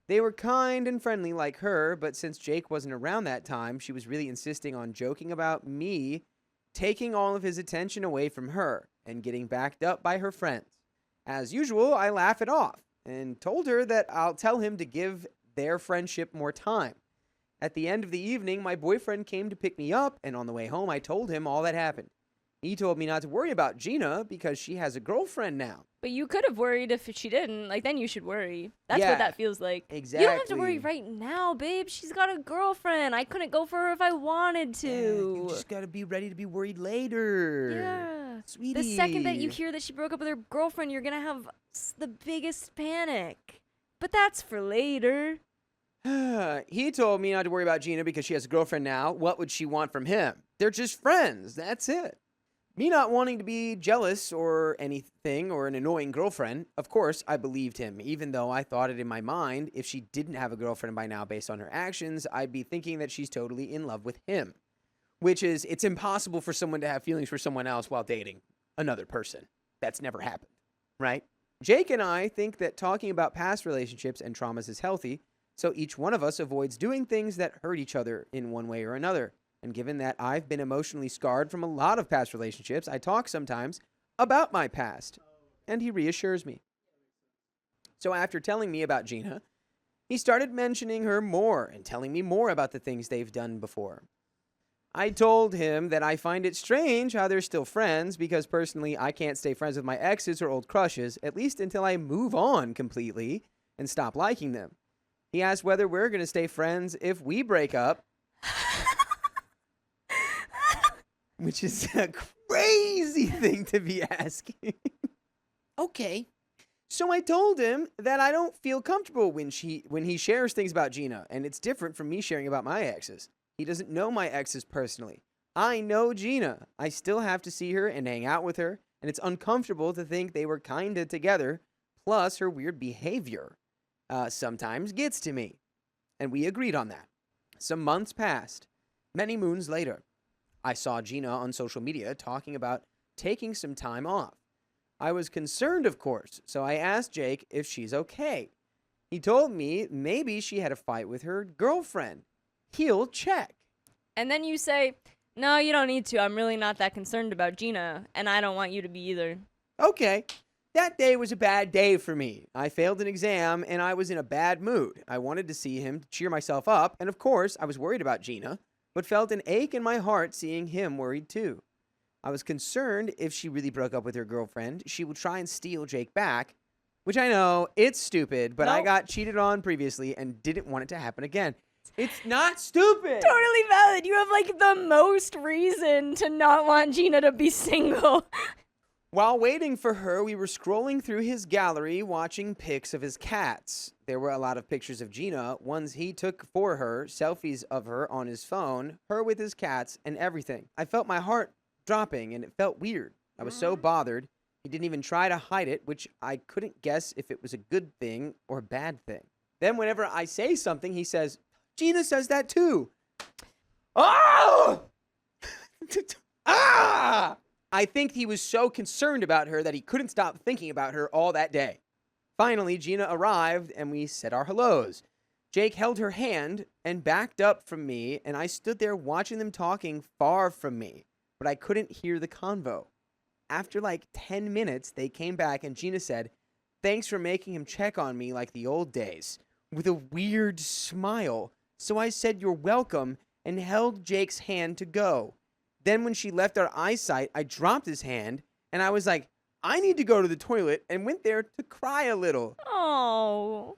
They were kind and friendly like her, but since Jake wasn't around that time, she was really insisting on joking about me taking all of his attention away from her and getting backed up by her friends. As usual, I laugh it off and told her that I'll tell him to give their friendship more time. At the end of the evening, my boyfriend came to pick me up, and on the way home, I told him all that happened. He told me not to worry about Gina because she has a girlfriend now. But you could have worried if she didn't. Like, then you should worry. That's Yeah, what that feels like. exactly. You don't have to worry right now, babe. She's got a girlfriend. I couldn't go for her if I wanted Yeah, to. you just gotta be ready to be worried later. Yeah. Sweetie. The second that you hear that she broke up with her girlfriend, you're gonna have the biggest panic. But that's for later. He told me not to worry about Gina because she has a girlfriend now. What would she want from him? They're just friends. That's it. Me not wanting to be jealous or anything or an annoying girlfriend, of course, I believed him, even though I thought it in my mind, if she didn't have a girlfriend by now based on her actions, I'd be thinking that she's totally in love with him. Which is, it's impossible for someone to have feelings for someone else while dating another person. That's never happened, right? Jake and I think that talking about past relationships and traumas is healthy, so each one of us avoids doing things that hurt each other in one way or another. And given that I've been emotionally scarred from a lot of past relationships, I talk sometimes about my past, and he reassures me. So after telling me about Gina, he started mentioning her more and telling me more about the things they've done before. I told him that I find it strange how they're still friends because personally I can't stay friends with my exes or old crushes, at least until I move on completely and stop liking them. He asked whether we're going to stay friends if we break up. Which is a crazy thing to be asking. Okay. So I told him that I don't feel comfortable when he shares things about Gina, and it's different from me sharing about my exes. He doesn't know my exes personally. I know Gina. I still have to see her and hang out with her, and it's uncomfortable to think they were kinda together, plus her weird behavior sometimes gets to me. And we agreed on that. Some months passed. Many moons later, I saw Gina on social media talking about taking some time off. I was concerned, of course, so I asked Jake if she's okay. He told me maybe she had a fight with her girlfriend. He'll check. And then you say, no, you don't need to. I'm really not that concerned about Gina, and I don't want you to be either. Okay. That day was a bad day for me. I failed an exam, and I was in a bad mood. I wanted to see him to cheer myself up, and of course, I was worried about Gina, but felt an ache in my heart seeing him worried too. I was concerned if she really broke up with her girlfriend, she would try and steal Jake back, which I know, it's stupid, but I got cheated on previously and didn't want it to happen again. It's not stupid! Totally valid. You have, like, the most reason to not want Gina to be single. While waiting for her, we were scrolling through his gallery watching pics of his cats. There were a lot of pictures of Gina, ones he took for her, selfies of her on his phone, her with his cats, and everything. I felt my heart dropping, and it felt weird. I was so bothered. He didn't even try to hide it, which I couldn't guess if it was a good thing or a bad thing. Then whenever I say something, he says, Gina says that too. Oh! Ah! I think he was so concerned about her that he couldn't stop thinking about her all that day. Finally, Gina arrived and we said our hellos. Jake held her hand and backed up from me, and I stood there watching them talking far from me, but I couldn't hear the convo. After like 10 minutes, they came back and Gina said, "Thanks for making him check on me like the old days," with a weird smile. So I said, "You're welcome," and held Jake's hand to go. Then when she left our eyesight, I dropped his hand and I was like, "I need to go to the toilet," and went there to cry a little. Oh,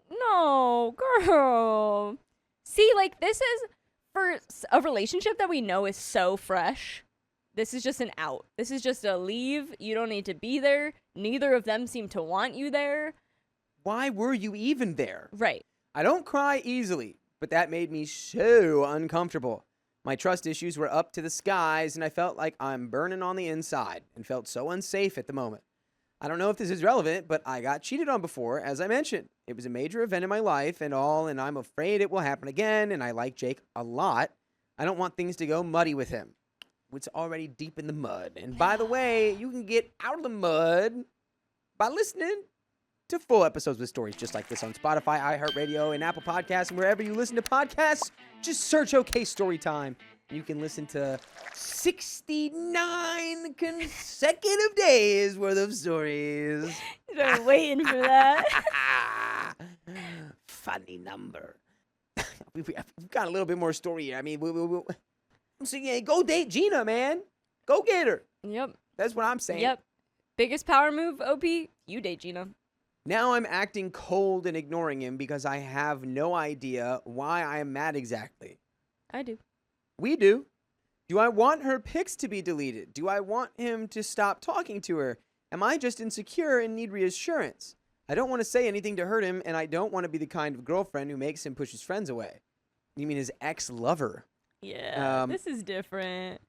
no, girl. See, like, this is for a relationship that we know is so fresh. This is just an out. This is just a leave. You don't need to be there. Neither of them seem to want you there. Why were you even there? Right. I don't cry easily, but that made me so uncomfortable. My trust issues were up to the skies, and I felt like I'm burning on the inside and felt so unsafe at the moment. I don't know if this is relevant, but I got cheated on before, as I mentioned. It was a major event in my life and all, and I'm afraid it will happen again, and I like Jake a lot. I don't want things to go muddy with him. It's already deep in the mud. And by the way, you can get out of the mud by listening to full episodes with stories just like this on Spotify, iHeartRadio, and Apple Podcasts, and wherever you listen to podcasts. Just search OK Storytime. You can listen to 69 consecutive days worth of stories. Been waiting for that. Funny number. We've got a little bit more story here. I mean, I'm saying, yeah, go date Gina, man. Go get her. Yep. That's what I'm saying. Yep. Biggest power move, OP? You date Gina. Now I'm acting cold and ignoring him because I have no idea why I am mad exactly. I do. We do. Do I want her pics to be deleted? Do I want him to stop talking to her? Am I just insecure and need reassurance? I don't want to say anything to hurt him, and I don't want to be the kind of girlfriend who makes him push his friends away. You mean his ex-lover? Yeah, this is different.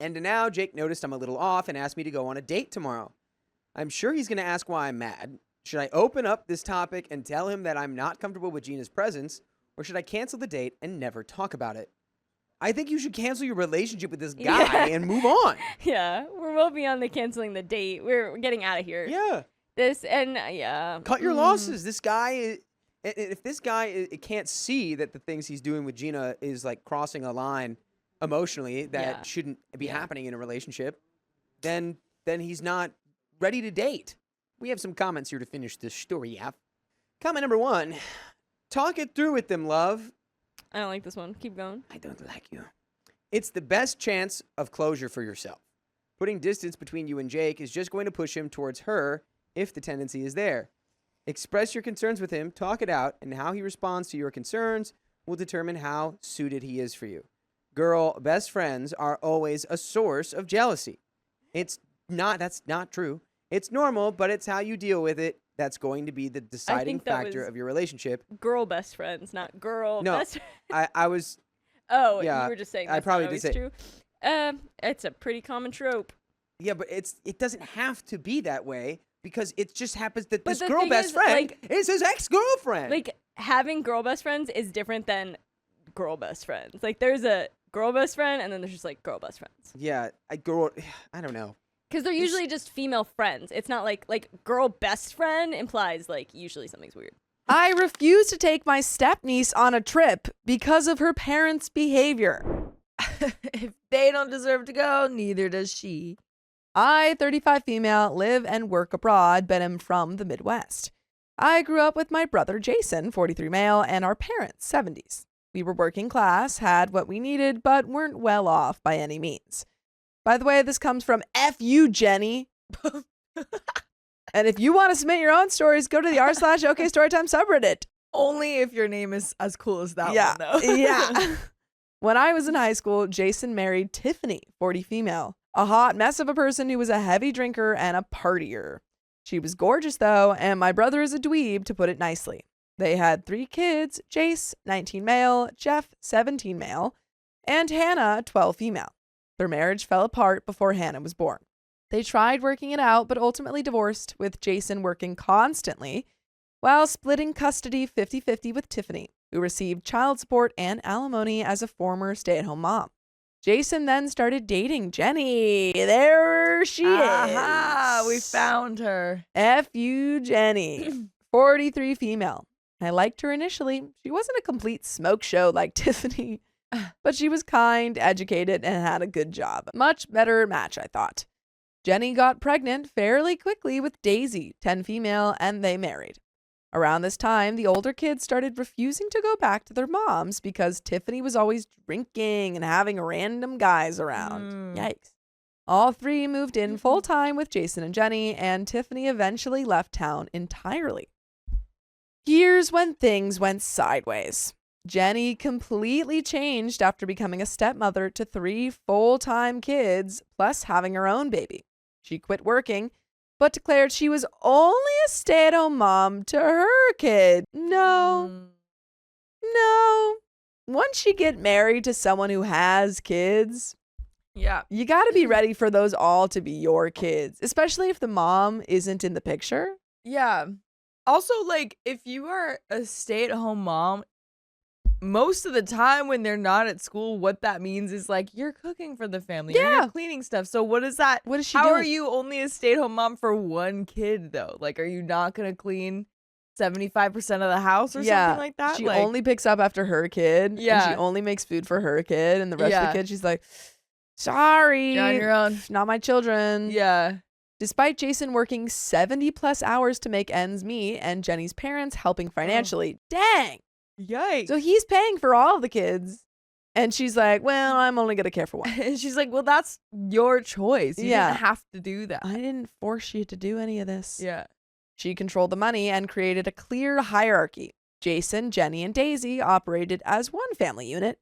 And now Jake noticed I'm a little off and asked me to go on a date tomorrow. I'm sure he's going to ask why I'm mad. Should I open up this topic and tell him that I'm not comfortable with Gina's presence, or should I cancel the date and never talk about it? I think you should cancel your relationship with this guy and move on. Yeah, we're well beyond the canceling the date. We're getting out of here. Yeah. Yeah. Cut your losses. This guy, if this guy can't see that the things he's doing with Gina is like crossing a line emotionally that shouldn't be happening in a relationship, then he's not ready to date. We have some comments here to finish this story off. Comment number 1. Talk it through with them, love. I don't like this one. Keep going. I don't like you. It's the best chance of closure for yourself. Putting distance between you and Jake is just going to push him towards her if the tendency is there. Express your concerns with him, talk it out, and how he responds to your concerns will determine how suited he is for you. Girl, best friends are always a source of jealousy. That's not true. It's normal, but it's how you deal with it that's going to be the deciding factor of your relationship. Girl best friends, not girl best friends. I was... Oh, yeah, you were just saying I that's probably not always did say, true. It's a pretty common trope. Yeah, but it doesn't have to be that way because it just happens that But this the girl thing best is, friend like- is his ex-girlfriend. Like, having girl best friends is different than girl best friends. Like, there's a girl best friend, and then there's just, like, girl best friends. Yeah, I don't know. Because they're usually just female friends. It's not like girl best friend implies, like, usually something's weird. I refuse to take my stepniece on a trip because of her parents' behavior. If they don't deserve to go, neither does she. I, 35 female, live and work abroad, but am from the Midwest. I grew up with my brother Jason, 43 male, and our parents, 70s. We were working class, had what we needed, but weren't well off by any means. By the way, this comes from F you, Jenny. And if you want to submit your own stories, go to the r/OK Storytime subreddit. Only if your name is as cool as that one, though. Yeah. When I was in high school, Jason married Tiffany, 40 female, a hot mess of a person who was a heavy drinker and a partier. She was gorgeous, though, and my brother is a dweeb, to put it nicely. They had 3 kids, Jace, 19 male, Jeff, 17 male, and Hannah, 12 female. Their marriage fell apart before Hannah was born. They tried working it out, but ultimately divorced, with Jason working constantly while splitting custody 50-50 with Tiffany, who received child support and alimony as a former stay-at-home mom. Jason then started dating Jenny. There she is. We found her. F you, Jenny. 43 female. I liked her initially. She wasn't a complete smoke show like Tiffany, but she was kind, educated, and had a good job. Much better match, I thought. Jenny got pregnant fairly quickly with Daisy, 10 female, and they married. Around this time, the older kids started refusing to go back to their moms because Tiffany was always drinking and having random guys around. Yikes. All three moved in full-time with Jason and Jenny, and Tiffany eventually left town entirely. Here's when things went sideways. Jenny completely changed after becoming a stepmother to 3 full-time kids, plus having her own baby. She quit working, but declared she was only a stay-at-home mom to her kid. No. Once you get married to someone who has kids, Yeah. you got to be ready for those all to be your kids, especially if the mom isn't in the picture. Yeah. Also, like, if you are a stay-at-home mom, most of the time when they're not at school, what that means is, like, you're cooking for the family. Yeah. You're cleaning stuff. So what is that? What is she How doing? are you only a stay-at-home mom for one kid, though? Like, are you not going to clean 75% of the house or something like that? She like, only picks up after her kid. Yeah. And she only makes food for her kid. And the rest of Yeah. the kids, she's like, sorry. You're on your own. Not my children. Yeah. Despite Jason working 70 plus hours to make ends meet and Jenny's parents helping financially. Dang. Yikes. So he's paying for all of the kids. And she's like, well, I'm only going to care for one. And she's like, well, that's your choice. You Yeah. didn't have to do that. I didn't force you to do any of this. Yeah. She controlled the money and created a clear hierarchy. Jason, Jenny, and Daisy operated as one family unit,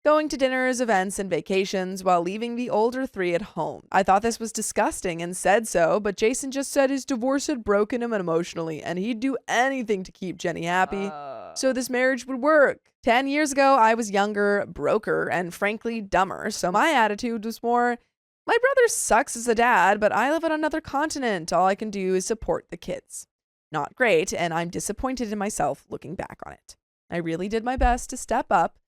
going to dinners, events, and vacations while leaving the older 3 at home. I thought this was disgusting and said so, but Jason just said his divorce had broken him emotionally and he'd do anything to keep Jenny happy. So this marriage would work. 10 years ago, I was younger, broker, and frankly dumber. So my attitude was more, my brother sucks as a dad, but I live on another continent. All I can do is support the kids. Not great, and I'm disappointed in myself looking back on it. I really did my best to step up.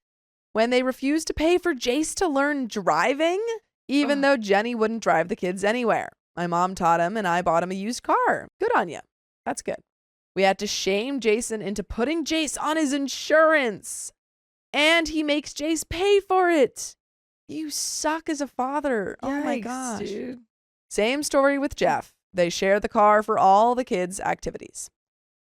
When they refused to pay for Jace to learn driving, even though Jenny wouldn't drive the kids anywhere. My mom taught him, and I bought him a used car. Good on you. That's good. We had to shame Jason into putting Jace on his insurance. And he makes Jace pay for it. You suck as a father. Oh my Yikes, gosh. dude. Same story with Jeff. They share the car for all the kids' activities.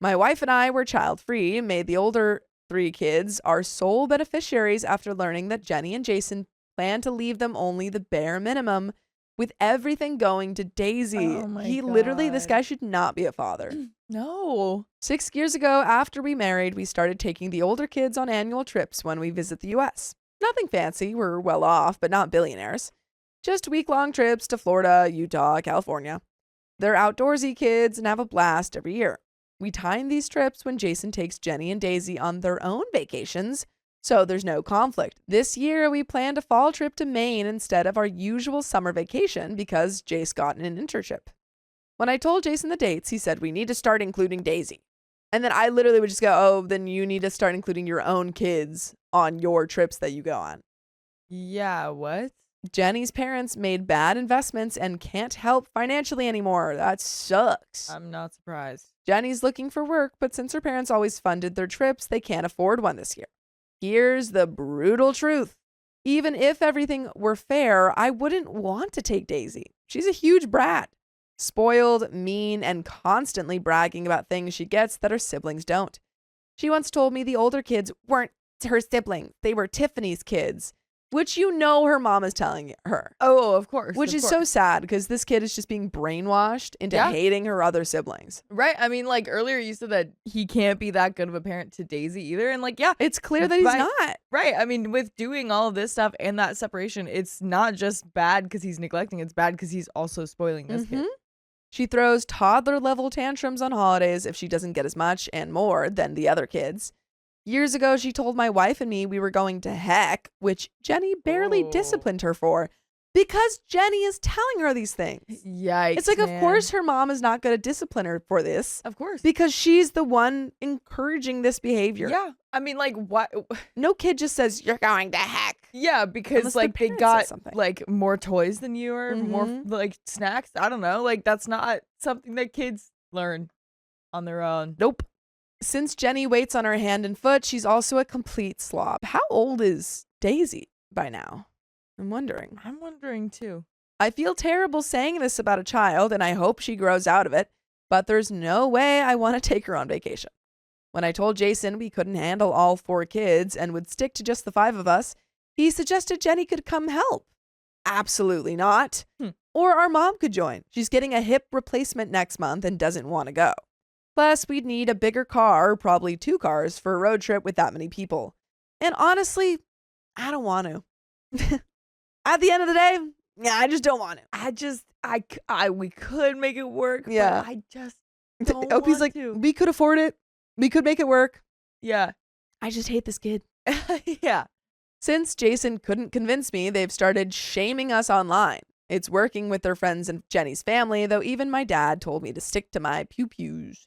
My wife and I were child-free and made the older 3 kids our sole beneficiaries after learning that Jenny and Jason plan to leave them only the bare minimum, with everything going to Daisy. Oh my This God. guy should not be a father. No. 6 years ago, after we married, we started taking the older kids on annual trips when we visit the U.S. Nothing fancy, we're well off, but not billionaires. Just week-long trips to Florida, Utah, California. They're outdoorsy kids and have a blast every year. We time these trips when Jason takes Jenny and Daisy on their own vacations, so there's no conflict. This year, we planned a fall trip to Maine instead of our usual summer vacation because Jace got an internship. When I told Jason the dates, he said, we need to start including Daisy. And then I literally would just go, oh, then you need to start including your own kids on your trips that you go on. Yeah, what? Jenny's parents made bad investments and can't help financially anymore. That sucks. I'm not surprised. Jenny's looking for work, but since her parents always funded their trips, they can't afford one this year. Here's the brutal truth. Even if everything were fair, I wouldn't want to take Daisy. She's a huge brat. Spoiled, mean, and constantly bragging about things she gets that her siblings don't. She once told me the older kids weren't her siblings. They were Tiffany's kids, which you know her mom is telling her. Oh, of course. Which of is course. so sad because this kid is just being brainwashed into Yeah. hating her other siblings. Right. I mean, like earlier you said that he can't be that good of a parent to Daisy either. And like, yeah, It's clear that he's Right. not. right. I mean, with doing all of this stuff and that separation, it's not just bad because he's neglecting. It's bad because he's also spoiling this kid. Mhm. She throws toddler level tantrums on holidays if she doesn't get as much and more than the other kids. Years ago, she told my wife and me we were going to heck, which Jenny barely Oh. disciplined her for because Jenny is telling her these things. Yikes. It's like, of man. course, her mom is not going to discipline her for this Of course. because she's the one encouraging this behavior. Yeah. I mean, like, what? No kid just says, you're going to heck. Yeah, because Unless their like they parents got says something. like more toys than you or more Mhm. like snacks. I don't know. Like that's not something that kids learn on their own. Nope. Since Jenny waits on her hand and foot, she's also a complete slob. How old is Daisy by now? I'm wondering. I'm wondering too. I feel terrible saying this about a child, and I hope she grows out of it, but there's no way I want to take her on vacation. When I told Jason we couldn't handle all 4 kids and would stick to just the 5 of us, he suggested Jenny could come help. Absolutely not. Or our mom could join. She's getting a hip replacement next month and doesn't want to go. Plus, we'd need a bigger car, probably 2 cars, for a road trip with that many people. And honestly, I don't want to. At the end of the day, yeah, I just don't want to. We could make it work. Yeah. But I just don't OP's want like, to. we could afford it. We could make it work. Yeah. I just hate this kid. Yeah. Since Jason couldn't convince me, they've started shaming us online. It's working with their friends and Jenny's family, though even my dad told me to stick to my pew-pews.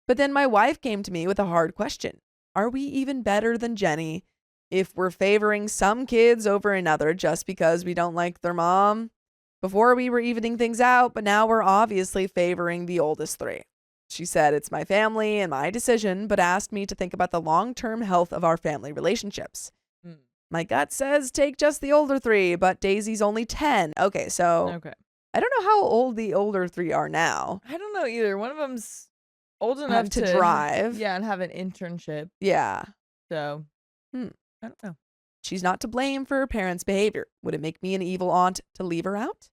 But then my wife came to me with a hard question. Are we even better than Jenny if we're favoring some kids over another just because we don't like their mom? Before we were evening things out, but now we're obviously favoring the oldest 3. She said it's my family and my decision, but asked me to think about the long-term health of our family relationships. My gut says take just the older 3, but Daisy's only 10. Okay, so Okay. I don't know how old the older 3 are now. I don't know either. One of them's old enough To drive. Yeah, and have an internship. Yeah. So, Hmm. I don't know. She's not to blame for her parents' behavior. Would it make me an evil aunt to leave her out?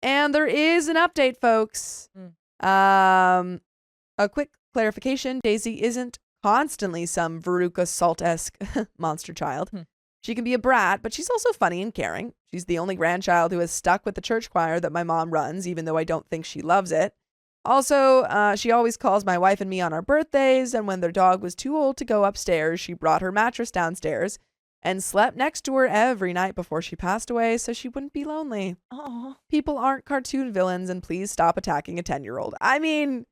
And there is an update, folks. A quick clarification. Daisy isn't constantly some Veruca Salt-esque monster child. She can be a brat, but she's also funny and caring. She's the only grandchild who has stuck with the church choir that my mom runs, even though I don't think she loves it. Also, she always calls my wife and me on our birthdays, and when their dog was too old to go upstairs, she brought her mattress downstairs and slept next to her every night before she passed away so she wouldn't be lonely. Oh. People aren't cartoon villains, and please stop attacking a 10-year-old. I mean,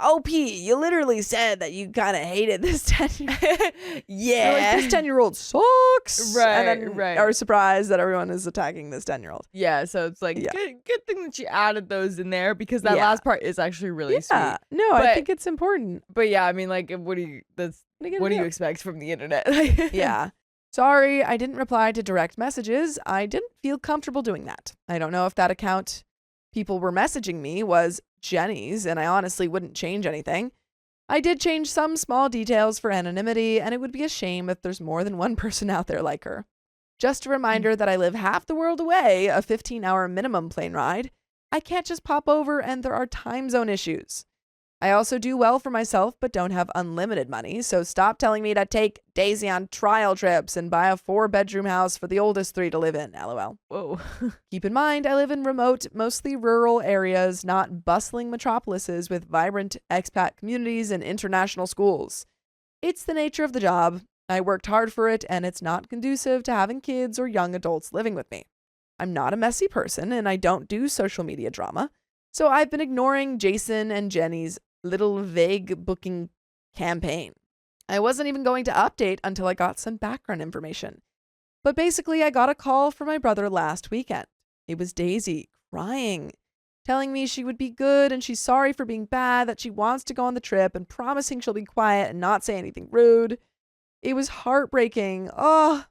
OP, you literally said that you kind of hated this 10-year-old. Yeah. You're like, this 10-year-old sucks. Right, And then right. are surprised that everyone is attacking this 10-year-old. Yeah, so it's like Yeah. good thing that you added those in there because that Yeah. last part is actually really Yeah. sweet. No, I But- think it's important. But yeah, I mean, like, what do you expect from the internet? Yeah. Sorry, I didn't reply to direct messages. I didn't feel comfortable doing that. I don't know if that account people were messaging me was Jenny's, and I honestly wouldn't change anything. I did change some small details for anonymity, and it would be a shame if there's more than one person out there like her. Just a reminder that I live half the world away, a 15-hour minimum plane ride. I can't just pop over, and there are time zone issues. I also do well for myself, but don't have unlimited money, so stop telling me to take Daisy on trial trips and buy a 4-bedroom house for the oldest 3 to live in, lol. Whoa. Keep in mind, I live in remote, mostly rural areas, not bustling metropolises with vibrant expat communities and international schools. It's the nature of the job. I worked hard for it, and it's not conducive to having kids or young adults living with me. I'm not a messy person, and I don't do social media drama, so I've been ignoring Jason and Jenny's little vague booking campaign. I wasn't even going to update until I got some background information. But basically, I got a call from my brother last weekend. It was Daisy, crying, telling me she would be good and she's sorry for being bad, that she wants to go on the trip, and promising she'll be quiet and not say anything rude. It was heartbreaking. Her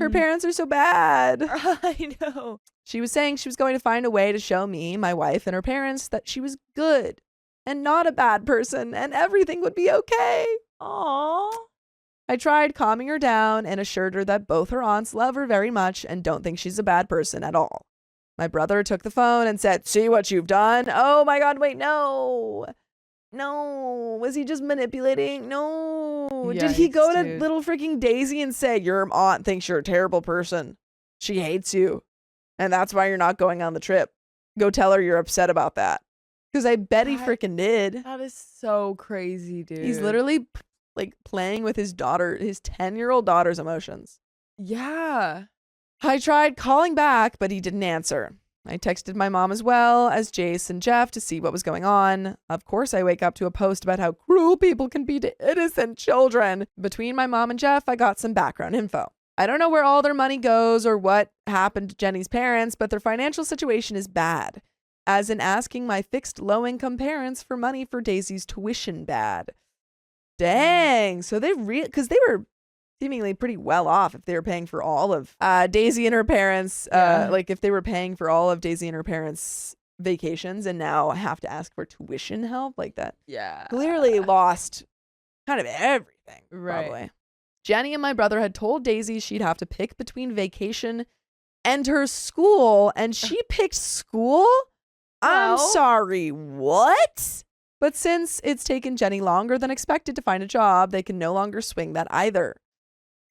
parents are so bad. I know. She was saying she was going to find a way to show me, my wife, and her parents that she was good and not a bad person and everything would be okay. Aww. I tried calming her down and assured her that both her aunts love her very much and don't think she's a bad person at all. My brother took the phone and said, "See what you've done?" Oh my God, wait, no. No. Was he just manipulating? No. Did he go Yikes, to dude. little freaking Daisy and say, "Your aunt thinks you're a terrible person. She hates you. And that's why you're not going on the trip. Go tell her you're upset about that." Because I bet he That- freaking did. That is so crazy, dude. He's literally like playing with his daughter, his 10-year-old daughter's emotions. Yeah. I tried calling back, but he didn't answer. I texted my mom as well as Jace and Jeff to see what was going on. Of course, I wake up to a post about how cruel people can be to innocent children. Between my mom and Jeff, I got some background info. I don't know where all their money goes or what happened to Jenny's parents, but their financial situation is bad, as in asking my fixed low-income parents for money for Daisy's tuition bad. Dang. So they because they were seemingly pretty well off if they were paying for all of Daisy and her parents. Yeah. Like if they were paying for all of Daisy and her parents' vacations and now have to ask for tuition help like that. Yeah. Clearly lost kind of everything. Right. Probably. Jenny and my brother had told Daisy she'd have to pick between vacation and her school, and she picked school? I'm Well. sorry, what? But since it's taken Jenny longer than expected to find a job, they can no longer swing that either.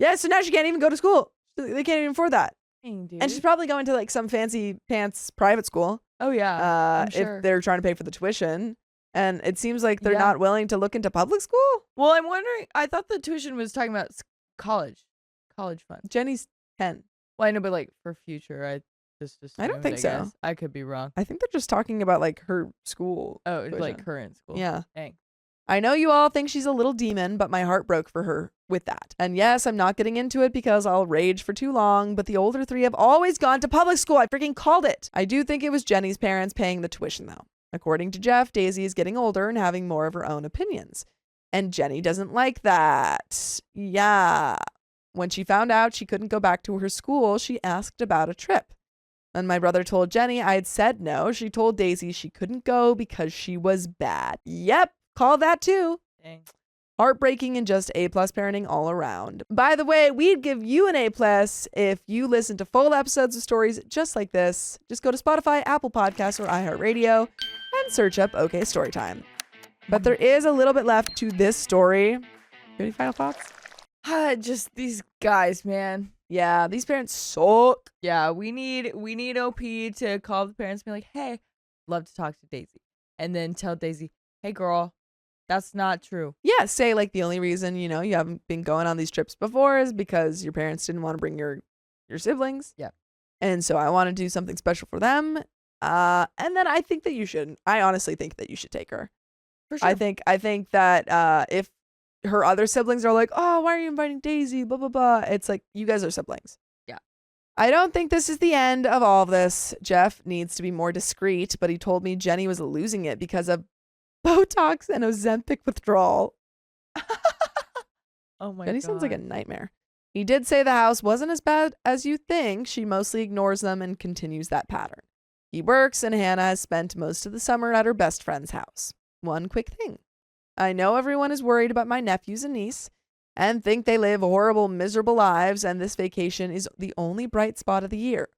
Yeah, so now she can't even go to school. They can't even afford that. Dang, dude. And she's probably going to like some fancy pants private school oh yeah. I'm sure. if they're trying to pay for the tuition. And it seems like they're Yeah. not willing to look into public school. Well, I'm wondering. I thought the tuition was talking about college fund. Jenny's 10. Well, I know, but like for future, I don't think so. guess. I could be wrong. I think they're just talking about like her school. Oh, it's like tuition. current school. Yeah. Dang. I know you all think she's a little demon, but my heart broke for her with that. And yes, I'm not getting into it because I'll rage for too long, but the older three have always gone to public school. I freaking called it. I do think it was Jenny's parents paying the tuition though. According to Jeff, Daisy is getting older and having more of her own opinions. And Jenny doesn't like that. Yeah. When she found out she couldn't go back to her school, she asked about a trip. When my brother told Jenny I had said no, she told Daisy she couldn't go because she was bad. Yep, call that too. Dang. Heartbreaking and just A+ parenting all around. By the way, we'd give you an A+ if you listen to full episodes of stories just like this. Just go to Spotify, Apple Podcasts, or iHeartRadio and search up OK Storytime. But there is a little bit left to this story. Any final thoughts? Just these guys, man. Yeah, these parents suck. Yeah, we need OP to call the parents and be like, hey, love to talk to Daisy. And then tell Daisy, hey girl, that's not true. Yeah, say like the only reason, you haven't been going on these trips before is because your parents didn't want to bring your siblings. Yep. And so I want to do something special for them. And then I think that you should. I honestly think that you should take her. For sure. I think that if her other siblings are like, oh, why are you inviting Daisy? Blah, blah, blah. It's like, you guys are siblings. Yeah. I don't think this is the end of all of this. Jeff needs to be more discreet, but he told me Jenny was losing it because of Botox and Ozempic withdrawal. Oh my Jenny god. sounds like a nightmare. He did say the house wasn't as bad as you think. She mostly ignores them and continues that pattern. He works, and Hannah has spent most of the summer at her best friend's house. One quick thing. I know everyone is worried about my nephews and niece and think they live horrible, miserable lives, and this vacation is the only bright spot of the year.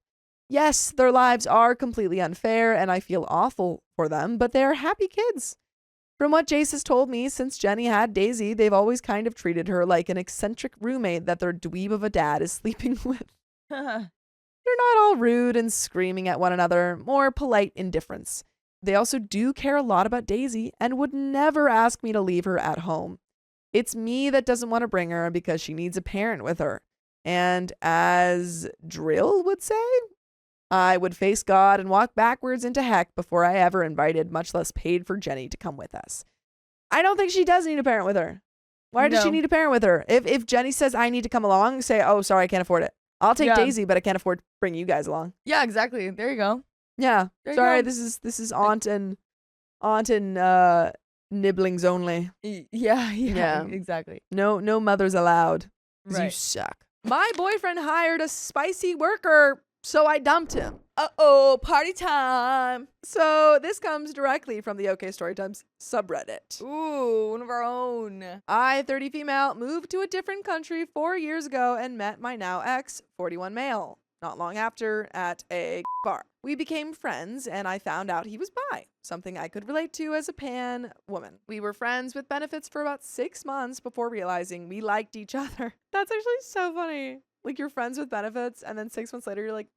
Yes, their lives are completely unfair, and I feel awful for them, but they are happy kids. From what Jace has told me, since Jenny had Daisy, they've always kind of treated her like an eccentric roommate that their dweeb of a dad is sleeping with. They're not all rude and screaming at one another, more polite indifference. They also do care a lot about Daisy and would never ask me to leave her at home. It's me that doesn't want to bring her because she needs a parent with her. And as Drill would say, I would face God and walk backwards into heck before I ever invited, much less paid for Jenny to come with us. I don't think she does need a parent with her. Why does she No. need a parent with her? If Jenny says I need to come along, say, oh, sorry, I can't afford it. I'll take Yeah. Daisy, but I can't afford to bring you guys along. Yeah, exactly. There you go. Yeah. There you Sorry, go. this is aunt and nibblings only. Yeah, Yeah. exactly. No mothers allowed. 'Cause you Right. suck. My boyfriend hired a spicy worker, so I dumped him. Uh-oh, party time. So this comes directly from the OK Storytimes subreddit. Ooh, one of our own. I, 30 female, moved to a different country 4 years ago and met my now ex, 41 male, not long after at a bar. We became friends and I found out he was bi, something I could relate to as a pan woman. We were friends with benefits for about 6 months before realizing we liked each other. That's actually so funny. Like you're friends with benefits and then 6 months later you're like,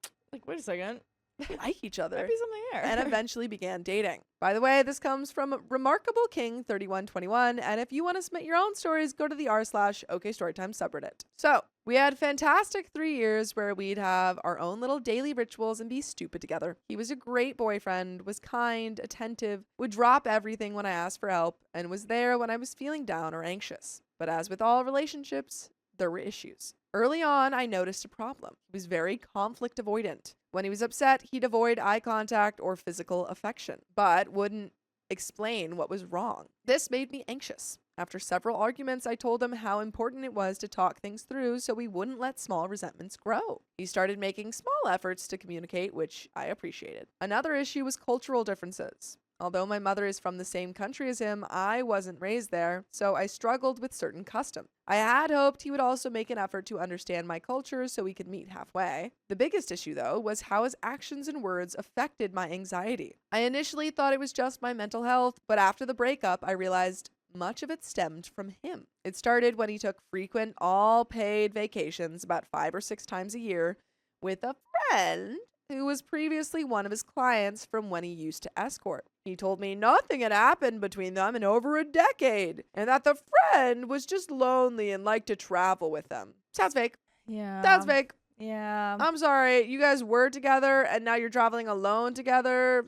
Wait a second. we like each other. Might be something there. And eventually began dating. By the way, this comes from Remarkable King 3121, and if you want to submit your own stories, go to the r/OK Storytime subreddit. So we had fantastic 3 years where we'd have our own little daily rituals and be stupid together. He was a great boyfriend, was kind, attentive, would drop everything when I asked for help, and was there when I was feeling down or anxious. But as with all relationships, there were issues. Early on, I noticed a problem. He was very conflict avoidant. When he was upset, he'd avoid eye contact or physical affection, but wouldn't explain what was wrong. This made me anxious. After several arguments, I told him how important it was to talk things through so we wouldn't let small resentments grow. He started making small efforts to communicate, which I appreciated. Another issue was cultural differences. Although my mother is from the same country as him, I wasn't raised there, so I struggled with certain customs. I had hoped he would also make an effort to understand my culture so we could meet halfway. The biggest issue, though, was how his actions and words affected my anxiety. I initially thought it was just my mental health, but after the breakup, I realized much of it stemmed from him. It started when he took frequent, all-paid vacations about 5 or 6 times a year with a friend who was previously one of his clients from when he used to escort. He told me nothing had happened between them in over a decade, and that the friend was just lonely and liked to travel with them. Sounds fake. Yeah. Sounds fake. Yeah. I'm sorry, you guys were together, and now you're traveling alone together.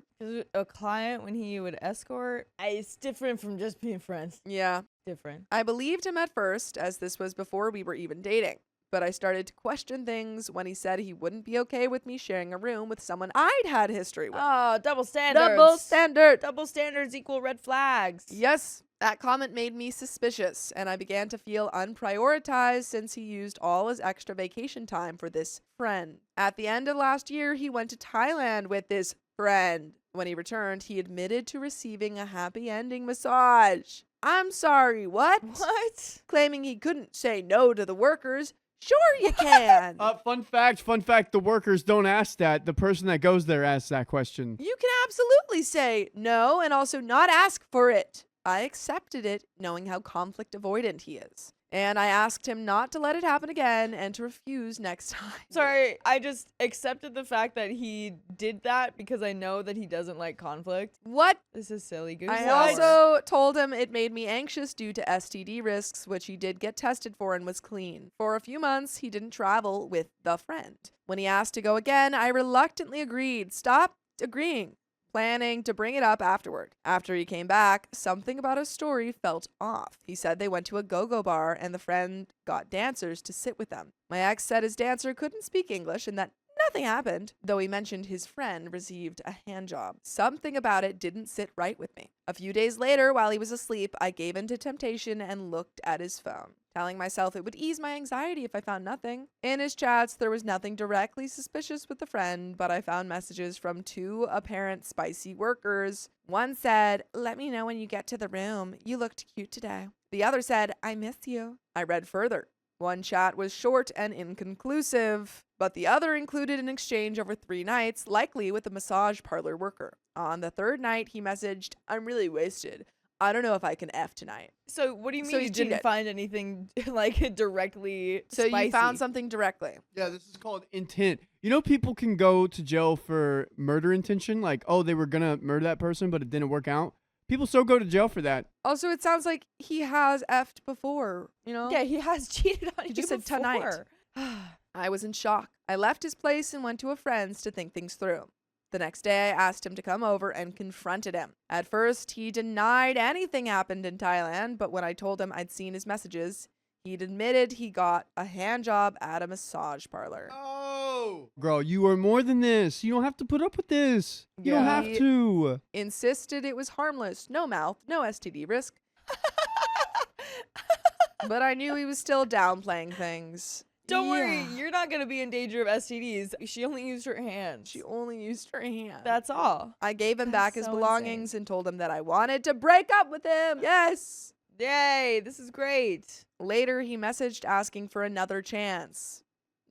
A client when he would escort, it's different from just being friends. Yeah. Different. I believed him at first, as this was before we were even dating. But I started to question things when he said he wouldn't be okay with me sharing a room with someone I'd had history with. Oh, double standards. Double standard. Double standards equal red flags. Yes, that comment made me suspicious, and I began to feel unprioritized since he used all his extra vacation time for this friend. At the end of last year, he went to Thailand with this friend. When he returned, he admitted to receiving a happy ending massage. I'm sorry, what? What? Claiming he couldn't say no to the workers. Sure you can. Fun fact, the workers don't ask that. The person that goes there asks that question. You can absolutely say no and also not ask for it. I accepted it, knowing how conflict avoidant he is. And I asked him not to let it happen again and to refuse next time. Sorry, I just accepted the fact that he did that because I know that he doesn't like conflict. What? This is silly goose. I What? also told him it made me anxious due to STD risks, which he did get tested for and was clean. For a few months, he didn't travel with the friend. When he asked to go again, I reluctantly agreed. Stop agreeing. Planning to bring it up afterward. After he came back, something about his story felt off. He said they went to a go-go bar and the friend got dancers to sit with them. My ex said his dancer couldn't speak English and that nothing happened, though he mentioned his friend received a hand job. Something about it didn't sit right with me. A few days later, while he was asleep, I gave in to temptation and looked at his phone, telling myself it would ease my anxiety if I found nothing. In his chats, there was nothing directly suspicious with the friend, but I found messages from 2 apparent spicy workers. One said, "Let me know when you get to the room. You looked cute today." The other said, "I miss you." I read further. One chat was short and inconclusive, but the other included an exchange over 3 nights, likely with a massage parlor worker. On the 3rd night, he messaged, "I'm really wasted. I don't know if I can F tonight." So what do you mean So you he didn't cheated. find anything like directly So spicy? you found something directly. Yeah, this is called intent. You know, people can go to jail for murder intention, like, oh, they were gonna murder that person, but it didn't work out. People still go to jail for that. Also, it sounds like he has effed before, you know? Yeah, he has cheated on He you just said tonight. before. I was in shock. I left his place and went to a friend's to think things through. The next day, I asked him to come over and confronted him. At first, he denied anything happened in Thailand, but when I told him I'd seen his messages, he'd admitted he got a hand job at a massage parlor. Oh, girl, you are more than this. You don't have to put up with this. You don't have Yeah. to. Insisted it was harmless, no mouth, no STD risk. But I knew he was still downplaying things. Don't worry, Yeah. you're not gonna be in danger of STDs. She only used her hands. She only used her hand. That's all. I gave him That's back his so belongings and told him that I wanted to break up with him. Yes. Yay, this is great. Later, he messaged asking for another chance.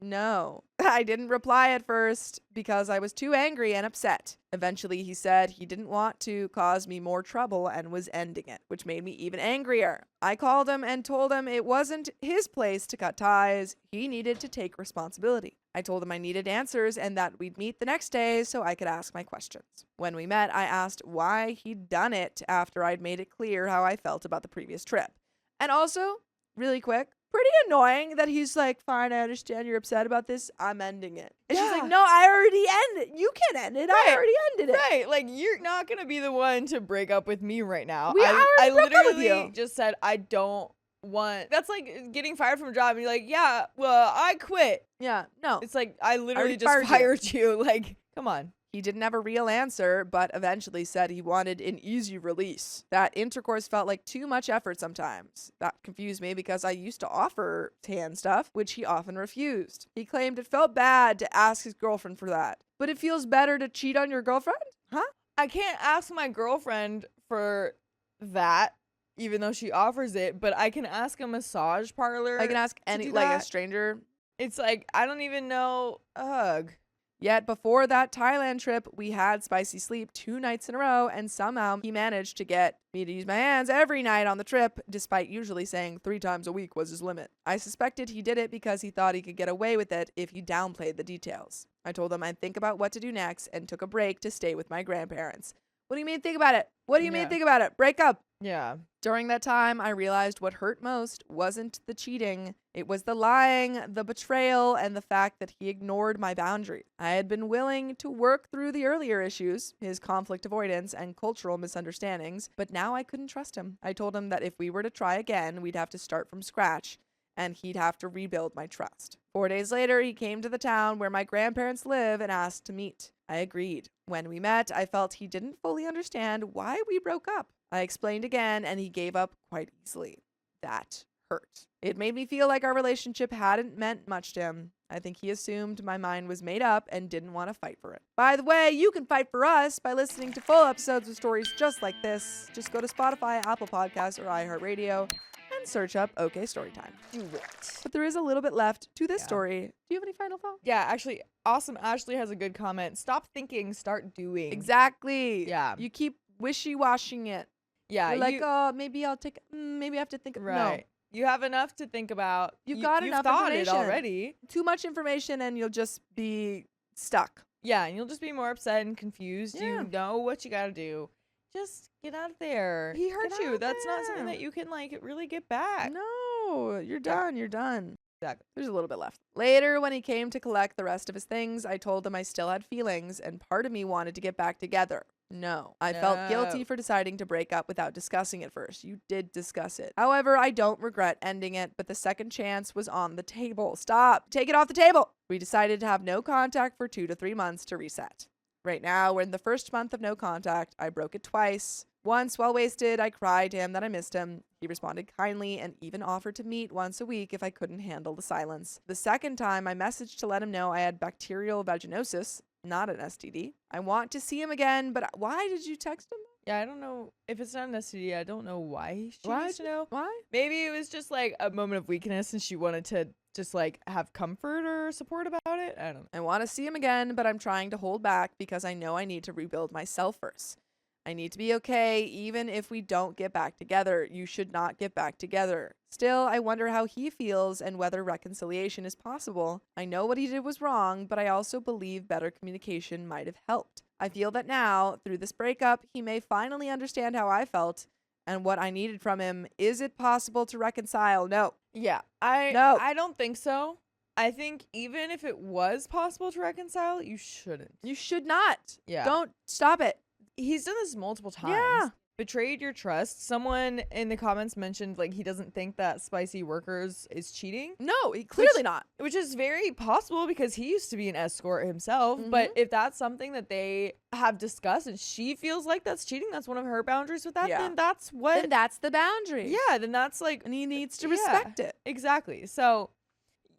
No, I didn't reply at first because I was too angry and upset. Eventually, he said he didn't want to cause me more trouble and was ending it, which made me even angrier. I called him and told him it wasn't his place to cut ties. He needed to take responsibility. I told him I needed answers and that we'd meet the next day so I could ask my questions. When we met, I asked why he'd done it after I'd made it clear how I felt about the previous trip. And also, really quick, pretty annoying that he's like, "Fine, I understand you're upset about this. I'm ending it." And she's Yeah. like, "No, I already ended it. You can end it. Right. I already ended it." Right, like you're not gonna be the one to break up with me right now. We I already broke up with literally you. just said I don't want. That's like getting fired from a job and you're like, yeah, well, I quit. Yeah, no. It's like I literally already just fired you. fired you. Like, come on. He didn't have a real answer, but eventually said he wanted an easy release. That intercourse felt like too much effort sometimes. That confused me because I used to offer hand stuff, which he often refused. He claimed it felt bad to ask his girlfriend for that. But it feels better to cheat on your girlfriend? Huh? I can't ask my girlfriend for that, even though she offers it, but I can ask a massage parlor. I can ask to any, do like a that. stranger. It's like, I don't even know. Ugh. Yet before that Thailand trip, we had spicy sleep 2 nights in a row, and somehow he managed to get me to use my hands every night on the trip, despite usually saying 3 times a week was his limit. I suspected he did it because he thought he could get away with it if he downplayed the details. I told him I'd think about what to do next and took a break to stay with my grandparents. What do you mean think about it? What do you mean Yeah. think about it? Break up. Yeah. During that time, I realized what hurt most wasn't the cheating. It was the lying, the betrayal, and the fact that he ignored my boundary. I had been willing to work through the earlier issues, his conflict avoidance and cultural misunderstandings, but now I couldn't trust him. I told him that if we were to try again, we'd have to start from scratch, and he'd have to rebuild my trust. 4 days later, he came to the town where my grandparents live and asked to meet. I agreed. When we met, I felt he didn't fully understand why we broke up. I explained again, and he gave up quite easily. That hurt. It made me feel like our relationship hadn't meant much to him. I think he assumed my mind was made up and didn't want to fight for it. By the way, you can fight for us by listening to full episodes of stories just like this. Just go to Spotify, Apple Podcasts, or iHeartRadio and search up OK Storytime. Do it. But there is a little bit left to this Yeah. story. Do you have any final thoughts? Yeah, actually, Awesome Ashley has a good comment. Stop thinking, start doing. Exactly. Yeah. You keep wishy-washing it. Yeah. You're like, oh, maybe I'll take, maybe I have to think. right. No, You have enough to think about. You've got enough thought it information. already. too much information and you'll just be stuck. Yeah, and you'll just be more upset and confused. Yeah. You know what you gotta do. Just get out of there. He hurt Get you. out That's not something there. that you can like really get back. No, you're done. You're done. Exactly. There's a little bit left. Later, when he came to collect the rest of his things, I told him I still had feelings and part of me wanted to get back together. No. I felt guilty No. for deciding to break up without discussing it first. You did discuss it. However, I don't regret ending it, but the second chance was on the table. Stop. Take it off the table. We decided to have no contact for 2 to 3 months to reset. Right now, we're in the first month of no contact. I broke it twice. Once, while wasted, I cried to him that I missed him. He responded kindly and even offered to meet once a week if I couldn't handle the silence. The second time, I messaged to let him know I had bacterial vaginosis, not an STD. I want to see him again, but why did you text him? Yeah, I don't know if it's not an STD. I don't know why she Why needs to know. Why? Maybe it was just like a moment of weakness and she wanted to just like have comfort or support about it. I don't know. I want to see him again, but I'm trying to hold back because I know I need to rebuild myself first. I need to be okay even if we don't get back together. You should not get back together. Still, I wonder how he feels and whether reconciliation is possible. I know what he did was wrong, but I also believe better communication might have helped. I feel that now, through this breakup, he may finally understand how I felt and what I needed from him. Is it possible to reconcile? No. Yeah, No. I don't think so. I think even if it was possible to reconcile, you shouldn't. You should not. Yeah. Don't stop it. He's done this multiple times. Yeah. Betrayed your trust. Someone in the comments mentioned like he doesn't think that Spicy Workers is cheating, No, clearly not. which is very possible because he used to be an escort himself. But if that's something that they have discussed and she feels like that's cheating, that's one of her boundaries with that, Yeah. then that's what. Then that's the boundary. yeah, then that's like And he needs to Yeah. respect it. exactly. So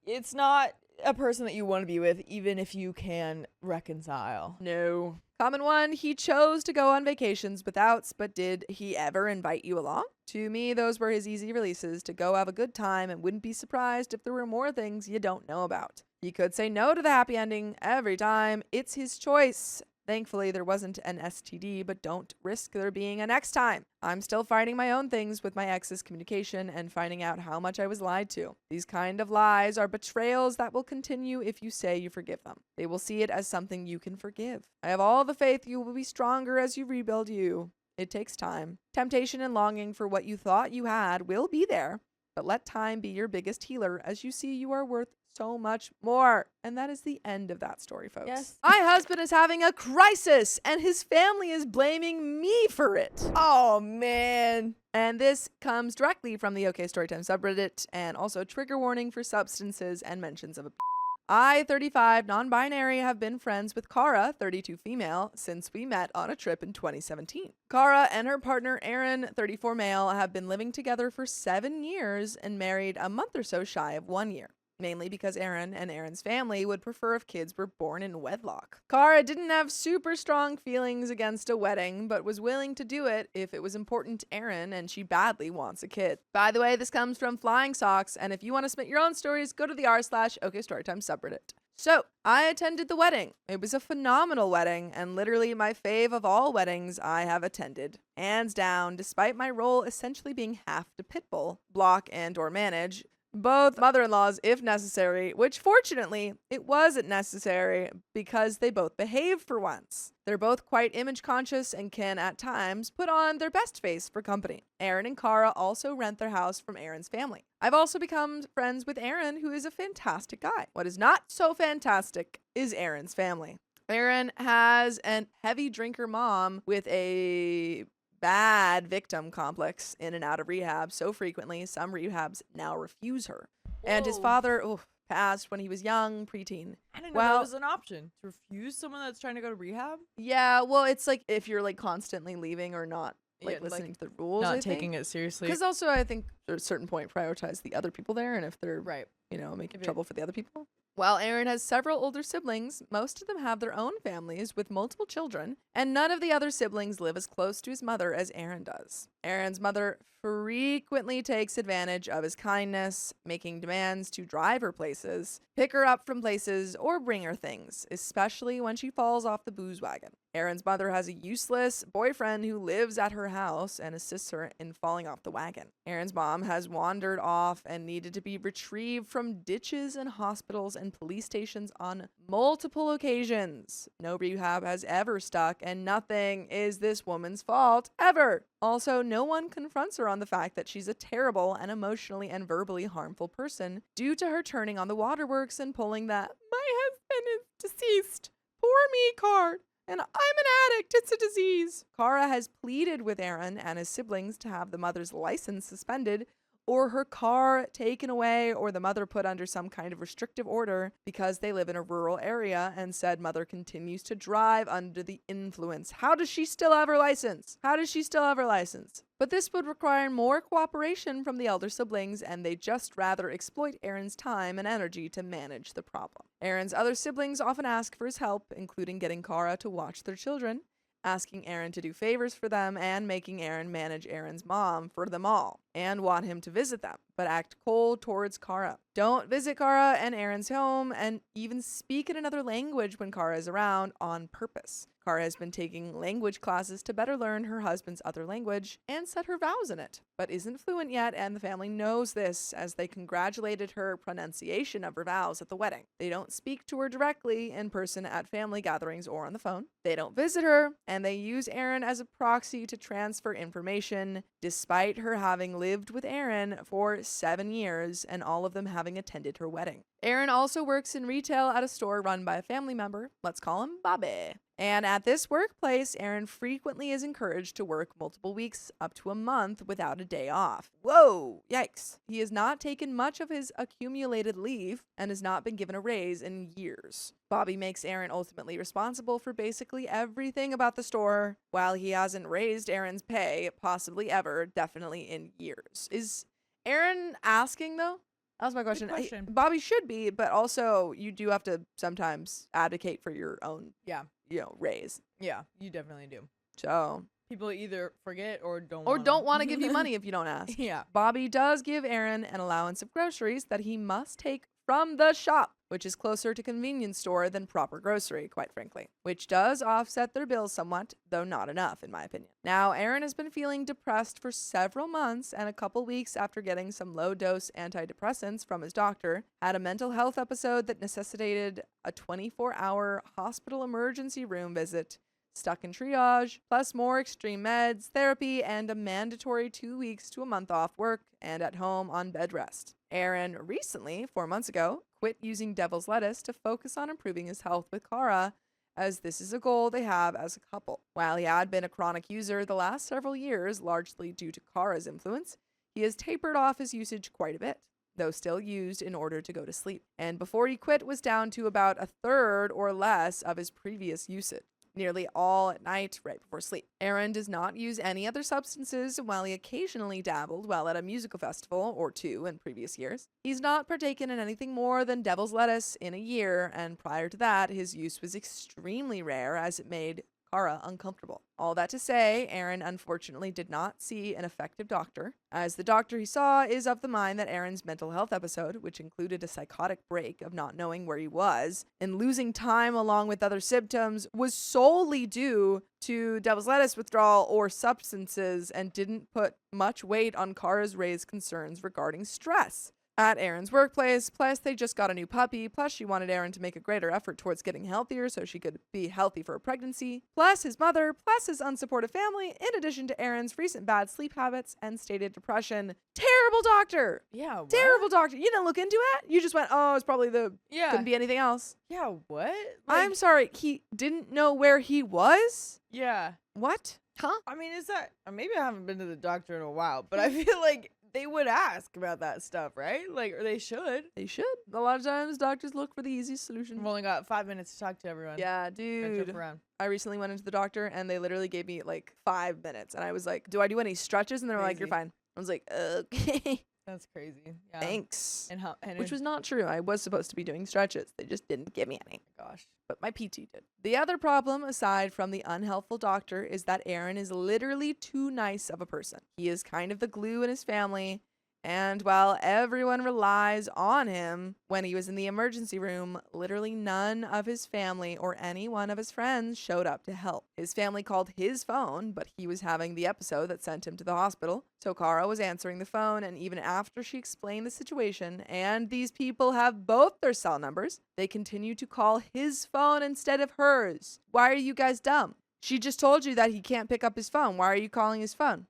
it's not a person that you want to be with, even if you can reconcile. No. Common one, he chose to go on vacations without, but did he ever invite you along? To me, those were his easy releases to go have a good time and wouldn't be surprised if there were more things you don't know about. He could say no to the happy ending every time. It's his choice. Thankfully, there wasn't an STD, but don't risk there being a next time. I'm still fighting my own things with my ex's communication and finding out how much I was lied to. These kind of lies are betrayals that will continue if you say you forgive them. They will see it as something you can forgive. I have all the faith you will be stronger as you rebuild you. It takes time. Temptation and longing for what you thought you had will be there, but let time be your biggest healer as you see you are worth so much more. And that is the end of that story, folks. Yes. My husband is having a crisis and his family is blaming me for it. Oh man. And this comes directly from the OK Storytime subreddit and also trigger warning for substances and mentions of a I, 35, non-binary, have been friends with Kara, 32 female, since we met on a trip in 2017. Kara and her partner Aaron, 34 male, have been living together for 7 years and married a month or so shy of 1 year. Mainly because Aaron and Aaron's family would prefer if kids were born in wedlock. Kara didn't have super strong feelings against a wedding, but was willing to do it if it was important to Aaron and she badly wants a kid. By the way, this comes from Flying Socks, and if you want to submit your own stories, go to the r/OKStorytime subreddit. So, I attended the wedding. It was a phenomenal wedding, and literally my fave of all weddings I have attended. Hands down, despite my role essentially being half to pitbull, block, and or manage, both mother-in-laws if necessary, which fortunately it wasn't necessary because they both behave for once. They're both quite image conscious and can at times put on their best face for company. Aaron and Kara also rent their house from Aaron's family. I've also become friends with Aaron, who is a fantastic guy. What is not so fantastic is Aaron's family. Aaron has a heavy drinker mom with a bad victim complex in and out of rehab so frequently some rehabs now refuse her. And his father passed when he was young, preteen. I didn't know that was an option to refuse someone that's trying to go to rehab. Yeah, well, it's like if you're like constantly leaving or not listening to the rules, not taking it seriously. Because also I think at a certain point prioritize the other people there, and if they're making trouble for the other people. While Aaron has several older siblings, most of them have their own families with multiple children, and none of the other siblings live as close to his mother as Aaron does. Aaron's mother frequently takes advantage of his kindness, making demands to drive her places, pick her up from places, or bring her things, especially when she falls off the booze wagon. Aaron's mother has a useless boyfriend who lives at her house and assists her in falling off the wagon. Aaron's mom has wandered off and needed to be retrieved from ditches and hospitals and police stations on multiple occasions. No rehab has ever stuck, and nothing is this woman's fault, ever. Also, no one confronts her on the fact that she's a terrible and emotionally and verbally harmful person due to her turning on the waterworks and pulling that "my husband is deceased, poor me" card. And I'm an addict, it's a disease. Kara has pleaded with Aaron and his siblings to have the mother's license suspended or her car taken away or the mother put under some kind of restrictive order because they live in a rural area and said mother continues to drive under the influence. How does she still have her license? But this would require more cooperation from the elder siblings, and they just rather exploit Aaron's time and energy to manage the problem. Aaron's other siblings often ask for his help, including getting Kara to watch their children, asking Aaron to do favors for them, and making Aaron manage Aaron's mom for them all, and want him to visit them, but act cold towards Kara. Don't visit Kara and Aaron's home, and even speak in another language when Kara is around on purpose. Kara has been taking language classes to better learn her husband's other language and set her vows in it, but isn't fluent yet, and the family knows this as they congratulated her pronunciation of her vows at the wedding. They don't speak to her directly in person at family gatherings or on the phone. They don't visit her, and they use Aaron as a proxy to transfer information, despite her having lived with Aaron for 7 years and all of them having attended her wedding. Aaron also works in retail at a store run by a family member. Let's call him Bobby. And at this workplace, Aaron frequently is encouraged to work multiple weeks up to a month without a day off. Whoa, yikes. He has not taken much of his accumulated leave and has not been given a raise in years. Bobby makes Aaron ultimately responsible for basically everything about the store, while he hasn't raised Aaron's pay, possibly ever, definitely in years. Is Aaron asking, though? That was my question. Bobby should be, but also you do have to sometimes advocate for your own, raise. Yeah, you definitely do. So people either forget or don't want to give you money if you don't ask. Yeah. Bobby does give Aaron an allowance of groceries that he must take from the shop, which is closer to convenience store than proper grocery, quite frankly, which does offset their bills somewhat, though not enough, in my opinion. Now, Aaron has been feeling depressed for several months, and a couple weeks after getting some low-dose antidepressants from his doctor, had a mental health episode that necessitated a 24-hour hospital emergency room visit, stuck in triage, plus more extreme meds, therapy, and a mandatory 2 weeks to a month off work and at home on bed rest. Aaron recently, 4 months ago, quit using devil's lettuce to focus on improving his health with Kara, as this is a goal they have as a couple. While he had been a chronic user the last several years, largely due to Kara's influence, he has tapered off his usage quite a bit. though still used in order to go to sleep. And before he quit, was down to about a third or less of his previous usage. Nearly all at night, right before sleep. Aaron does not use any other substances, and while he occasionally dabbled while at a musical festival or two in previous years, he's not partaken in anything more than devil's lettuce in a year, and prior to that, his use was extremely rare as it made Kara uncomfortable. All that to say, Aaron unfortunately did not see an effective doctor, as the doctor he saw is of the mind that Aaron's mental health episode, which included a psychotic break of not knowing where he was and losing time along with other symptoms, was solely due to devil's lettuce withdrawal or substances and didn't put much weight on Kara's raised concerns regarding stress at Aaron's workplace. Plus, they just got a new puppy. Plus, she wanted Aaron to make a greater effort towards getting healthier so she could be healthy for a pregnancy. Plus, his mother. Plus, his unsupportive family. In addition to Aaron's recent bad sleep habits and stated depression. Terrible doctor. Yeah, what? Terrible doctor. You didn't look into it. You just went, oh, it's probably couldn't be anything else. Yeah, what? I'm sorry. He didn't know where he was? Yeah. What? Huh? I mean, is that... Maybe I haven't been to the doctor in a while, but I feel like they would ask about that stuff, right? Like, or they should. They should. A lot of times, doctors look for the easiest solution. We've only got 5 minutes to talk to everyone. Yeah, Gotta dude. jump around. I recently went into the doctor and they literally gave me like 5 minutes. And I was like, do I do any stretches? And they were like, you're Crazy. fine. I was like, okay, That's crazy. Yeah. thanks. And how? And Which was not true. I was supposed to be doing stretches. They just didn't give me any. gosh. But my PT did. The other problem, aside from the unhelpful doctor, is that Aaron is literally too nice of a person. He is kind of the glue in his family. And while everyone relies on him, when he was in the emergency room, literally none of his family or any one of his friends showed up to help. His family called his phone, but he was having the episode that sent him to the hospital. So Kara was answering the phone, and even after she explained the situation, and these people have both their cell numbers, they continue to call his phone instead of hers. Why are you guys dumb? She just told you that he can't pick up his phone. Why are you calling his phone?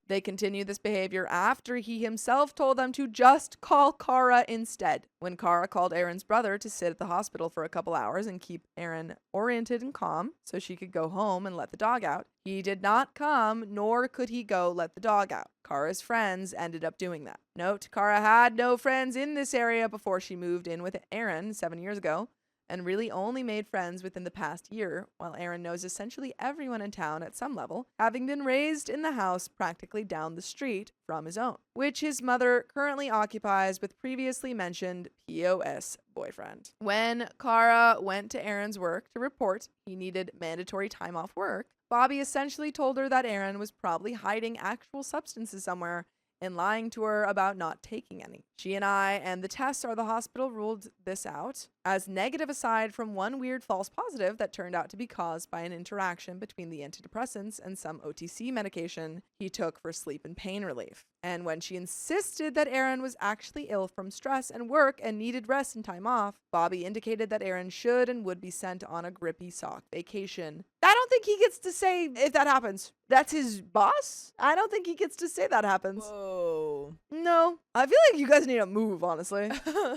They continue this behavior after he himself told them to just call Kara instead. When Kara called Aaron's brother to sit at the hospital for a couple hours and keep Aaron oriented and calm so she could go home and let the dog out, he did not come, nor could he go let the dog out. Kara's friends ended up doing that. Note, Kara had no friends in this area before she moved in with Aaron 7 years ago, and really only made friends within the past year, while Aaron knows essentially everyone in town at some level, having been raised in the house practically down the street from his own, which his mother currently occupies with previously mentioned POS boyfriend. When Kara went to Aaron's work to report he needed mandatory time off work, Bobby essentially told her that Aaron was probably hiding actual substances somewhere and lying to her about not taking any. She and I and the tests or the hospital ruled this out as negative, aside from one weird false positive that turned out to be caused by an interaction between the antidepressants and some OTC medication he took for sleep and pain relief. And when she insisted that Aaron was actually ill from stress and work and needed rest and time off, Bobby indicated that Aaron should and would be sent on a grippy sock vacation. I don't think he gets to say if that happens. That's his boss? I don't think he gets to say that happens. Whoa. No. I feel like you guys need to move, honestly.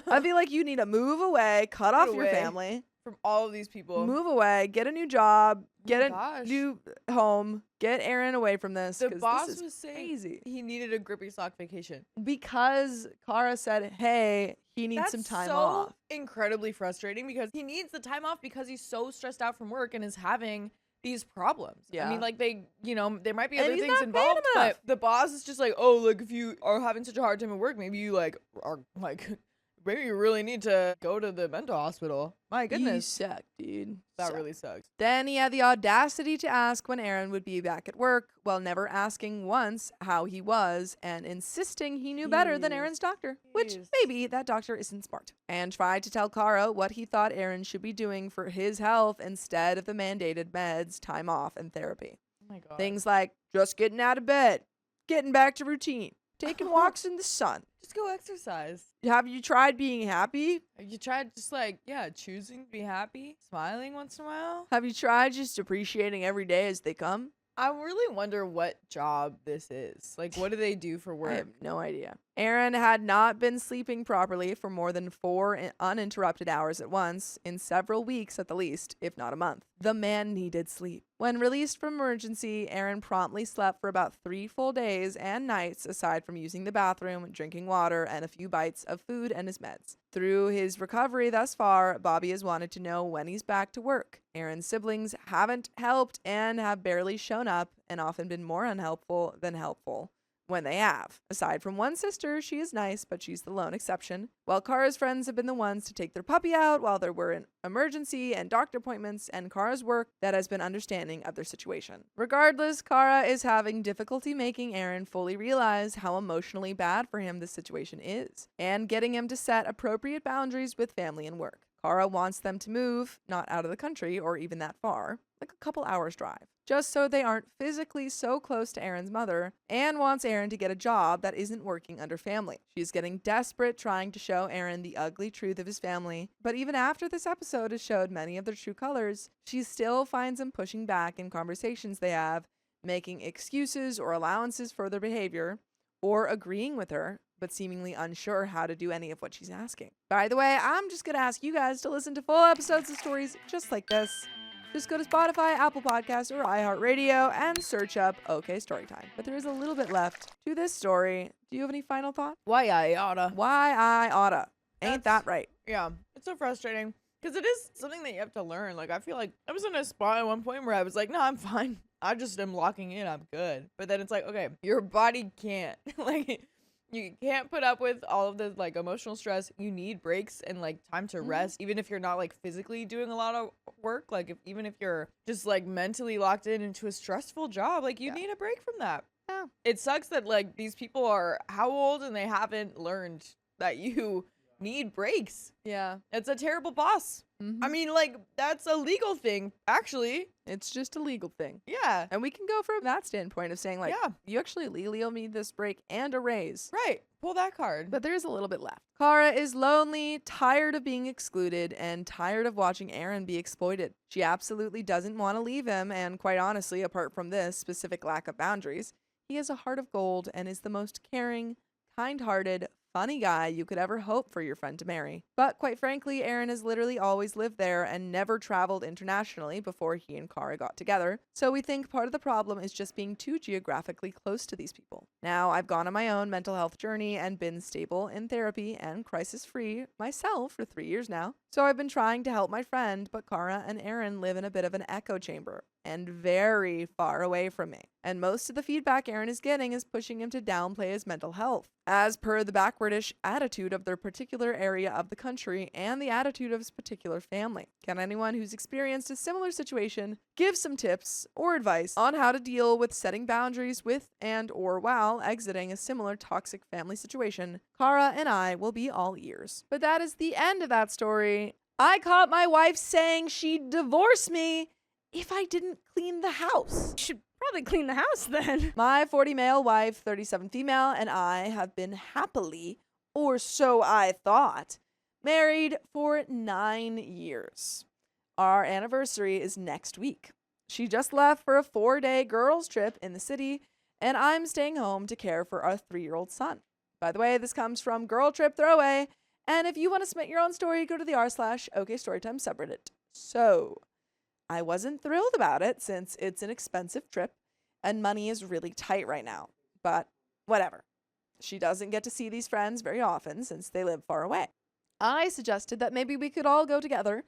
I feel like you need to move away, cut off your away. family, From all of these people. move away, get a new job, get a gosh. new home, get Aaron away from this. The 'cause boss this is was saying crazy. he needed a grippy sock vacation. Because Kara said, hey, he needs That's some time so off. incredibly frustrating because he needs the time off because he's so stressed out from work and is having these problems. Yeah. I mean, like there might be And other he's things not paying involved, him enough. but the boss is just like, oh, like if you are having such a hard time at work, maybe you like are like, maybe you really need to go to the mental hospital. My You goodness. suck, dude. That Suck. really sucks. Then he had the audacity to ask when Aaron would be back at work, while never asking once how he was and insisting he knew better than Jeez. Aaron's doctor, which Jeez. maybe that doctor isn't smart, and tried to tell Kara what he thought Aaron should be doing for his health instead of the mandated meds, time off, and therapy. Oh my god. Things like just getting out of bed, getting back to routine, taking walks in the sun. Just go exercise. Have you tried being happy? Have you tried just like, choosing to be happy, smiling once in a while? Have you tried just appreciating every day as they come? I really wonder what job this is. Like, what do they do for I work? have no idea. Aaron had not been sleeping properly for more than 4 uninterrupted hours at once in several weeks at the least, if not a month. The man needed sleep. When released from emergency, Aaron promptly slept for about 3 full days and nights aside from using the bathroom, drinking water, and a few bites of food and his meds. Through his recovery thus far, Bobby has wanted to know when he's back to work. Aaron's siblings haven't helped and have barely shown up and often been more unhelpful than helpful when they have. Aside from one sister, she is nice, but she's the lone exception. While Kara's friends have been the ones to take their puppy out while there were an emergency and doctor appointments, and Kara's work that has been understanding of their situation. Regardless, Kara is having difficulty making Aaron fully realize how emotionally bad for him this situation is, and getting him to set appropriate boundaries with family and work. Kara wants them to move, not out of the country or even that far, like a couple hours drive, just so they aren't physically so close to Aaron's mother, and wants Aaron to get a job that isn't working under family. She's getting desperate trying to show Aaron the ugly truth of his family, but even after this episode has showed many of their true colors, she still finds him pushing back in conversations they have, making excuses or allowances for their behavior, or agreeing with her, but seemingly unsure how to do any of what she's asking. By the way, I'm just going to ask you guys to listen to full episodes of stories just like this. Just go to Spotify, Apple Podcasts, or iHeartRadio and search up OK Storytime. But there is a little bit left to this story. Do you have any final thoughts? Why I oughta. Why I oughta. Ain't that right? Yeah, it's so frustrating because it is something that you have to learn. Like, I feel like I was in a spot at one point where I was like, no, I'm fine. I just am locking in. I'm good. But then it's like, okay, your body can't. Like, you can't put up with all of the like emotional stress. You need breaks and like time to rest, even if you're not like physically doing a lot of work. Like, even if you're just like mentally locked in into a stressful job, like you need a break from that. Yeah. It sucks that like these people are how old and they haven't learned that you need breaks. Yeah. It's a terrible boss. I mean, like, that's a legal thing, actually. It's just a legal thing. Yeah. And we can go from that standpoint of saying, like, Yeah. you actually legally owe me this break and a raise. Right. Pull that card. But there's a little bit left. Kara is lonely, tired of being excluded, and tired of watching Aaron be exploited. She absolutely doesn't want to leave him, and quite honestly, apart from this specific lack of boundaries, he has a heart of gold and is the most caring, kind-hearted, funny guy you could ever hope for your friend to marry. But quite frankly, Aaron has literally always lived there and never traveled internationally before he and Kara got together. So we think part of the problem is just being too geographically close to these people. Now, I've gone on my own mental health journey and been stable in therapy and crisis-free myself for 3 years now. So I've been trying to help my friend, but Kara and Aaron live in a bit of an echo chamber and very far away from me. And most of the feedback Aaron is getting is pushing him to downplay his mental health, as per the backwardish attitude of their particular area of the country and the attitude of his particular family. Can anyone who's experienced a similar situation give some tips or advice on how to deal with setting boundaries with and or while exiting a similar toxic family situation? Kara and I will be all ears. But that is the end of that story. I caught my wife saying she'd divorce me if I didn't clean the house. You should probably clean the house then. My 40 male wife, 37 female, and I have been happily, or so I thought, married for 9 years. Our anniversary is next week. She just left for a 4-day girls' trip in the city, and I'm staying home to care for our 3-year-old son. By the way, this comes from Girl Trip Throwaway, and if you want to submit your own story, go to the r/OK Storytime subreddit. So, I wasn't thrilled about it since it's an expensive trip and money is really tight right now, but whatever. She doesn't get to see these friends very often since they live far away. I suggested that maybe we could all go together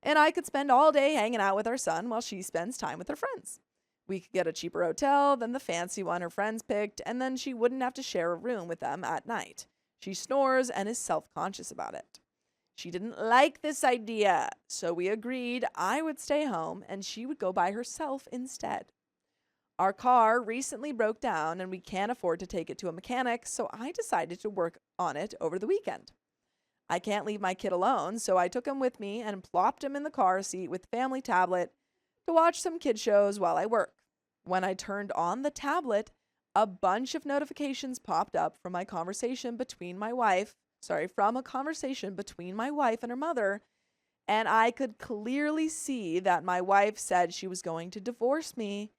and I could spend all day hanging out with our son while she spends time with her friends. We could get a cheaper hotel than the fancy one her friends picked, and then she wouldn't have to share a room with them at night. She snores and is self-conscious about it. She didn't like this idea, so we agreed I would stay home and she would go by herself instead. Our car recently broke down and we can't afford to take it to a mechanic, so I decided to work on it over the weekend. I can't leave my kid alone, so I took him with me and plopped him in the car seat with family tablet to watch some kid shows while I work. When I turned on the tablet, a bunch of notifications popped up from a conversation between my wife and her mother, and I could clearly see that my wife said she was going to divorce me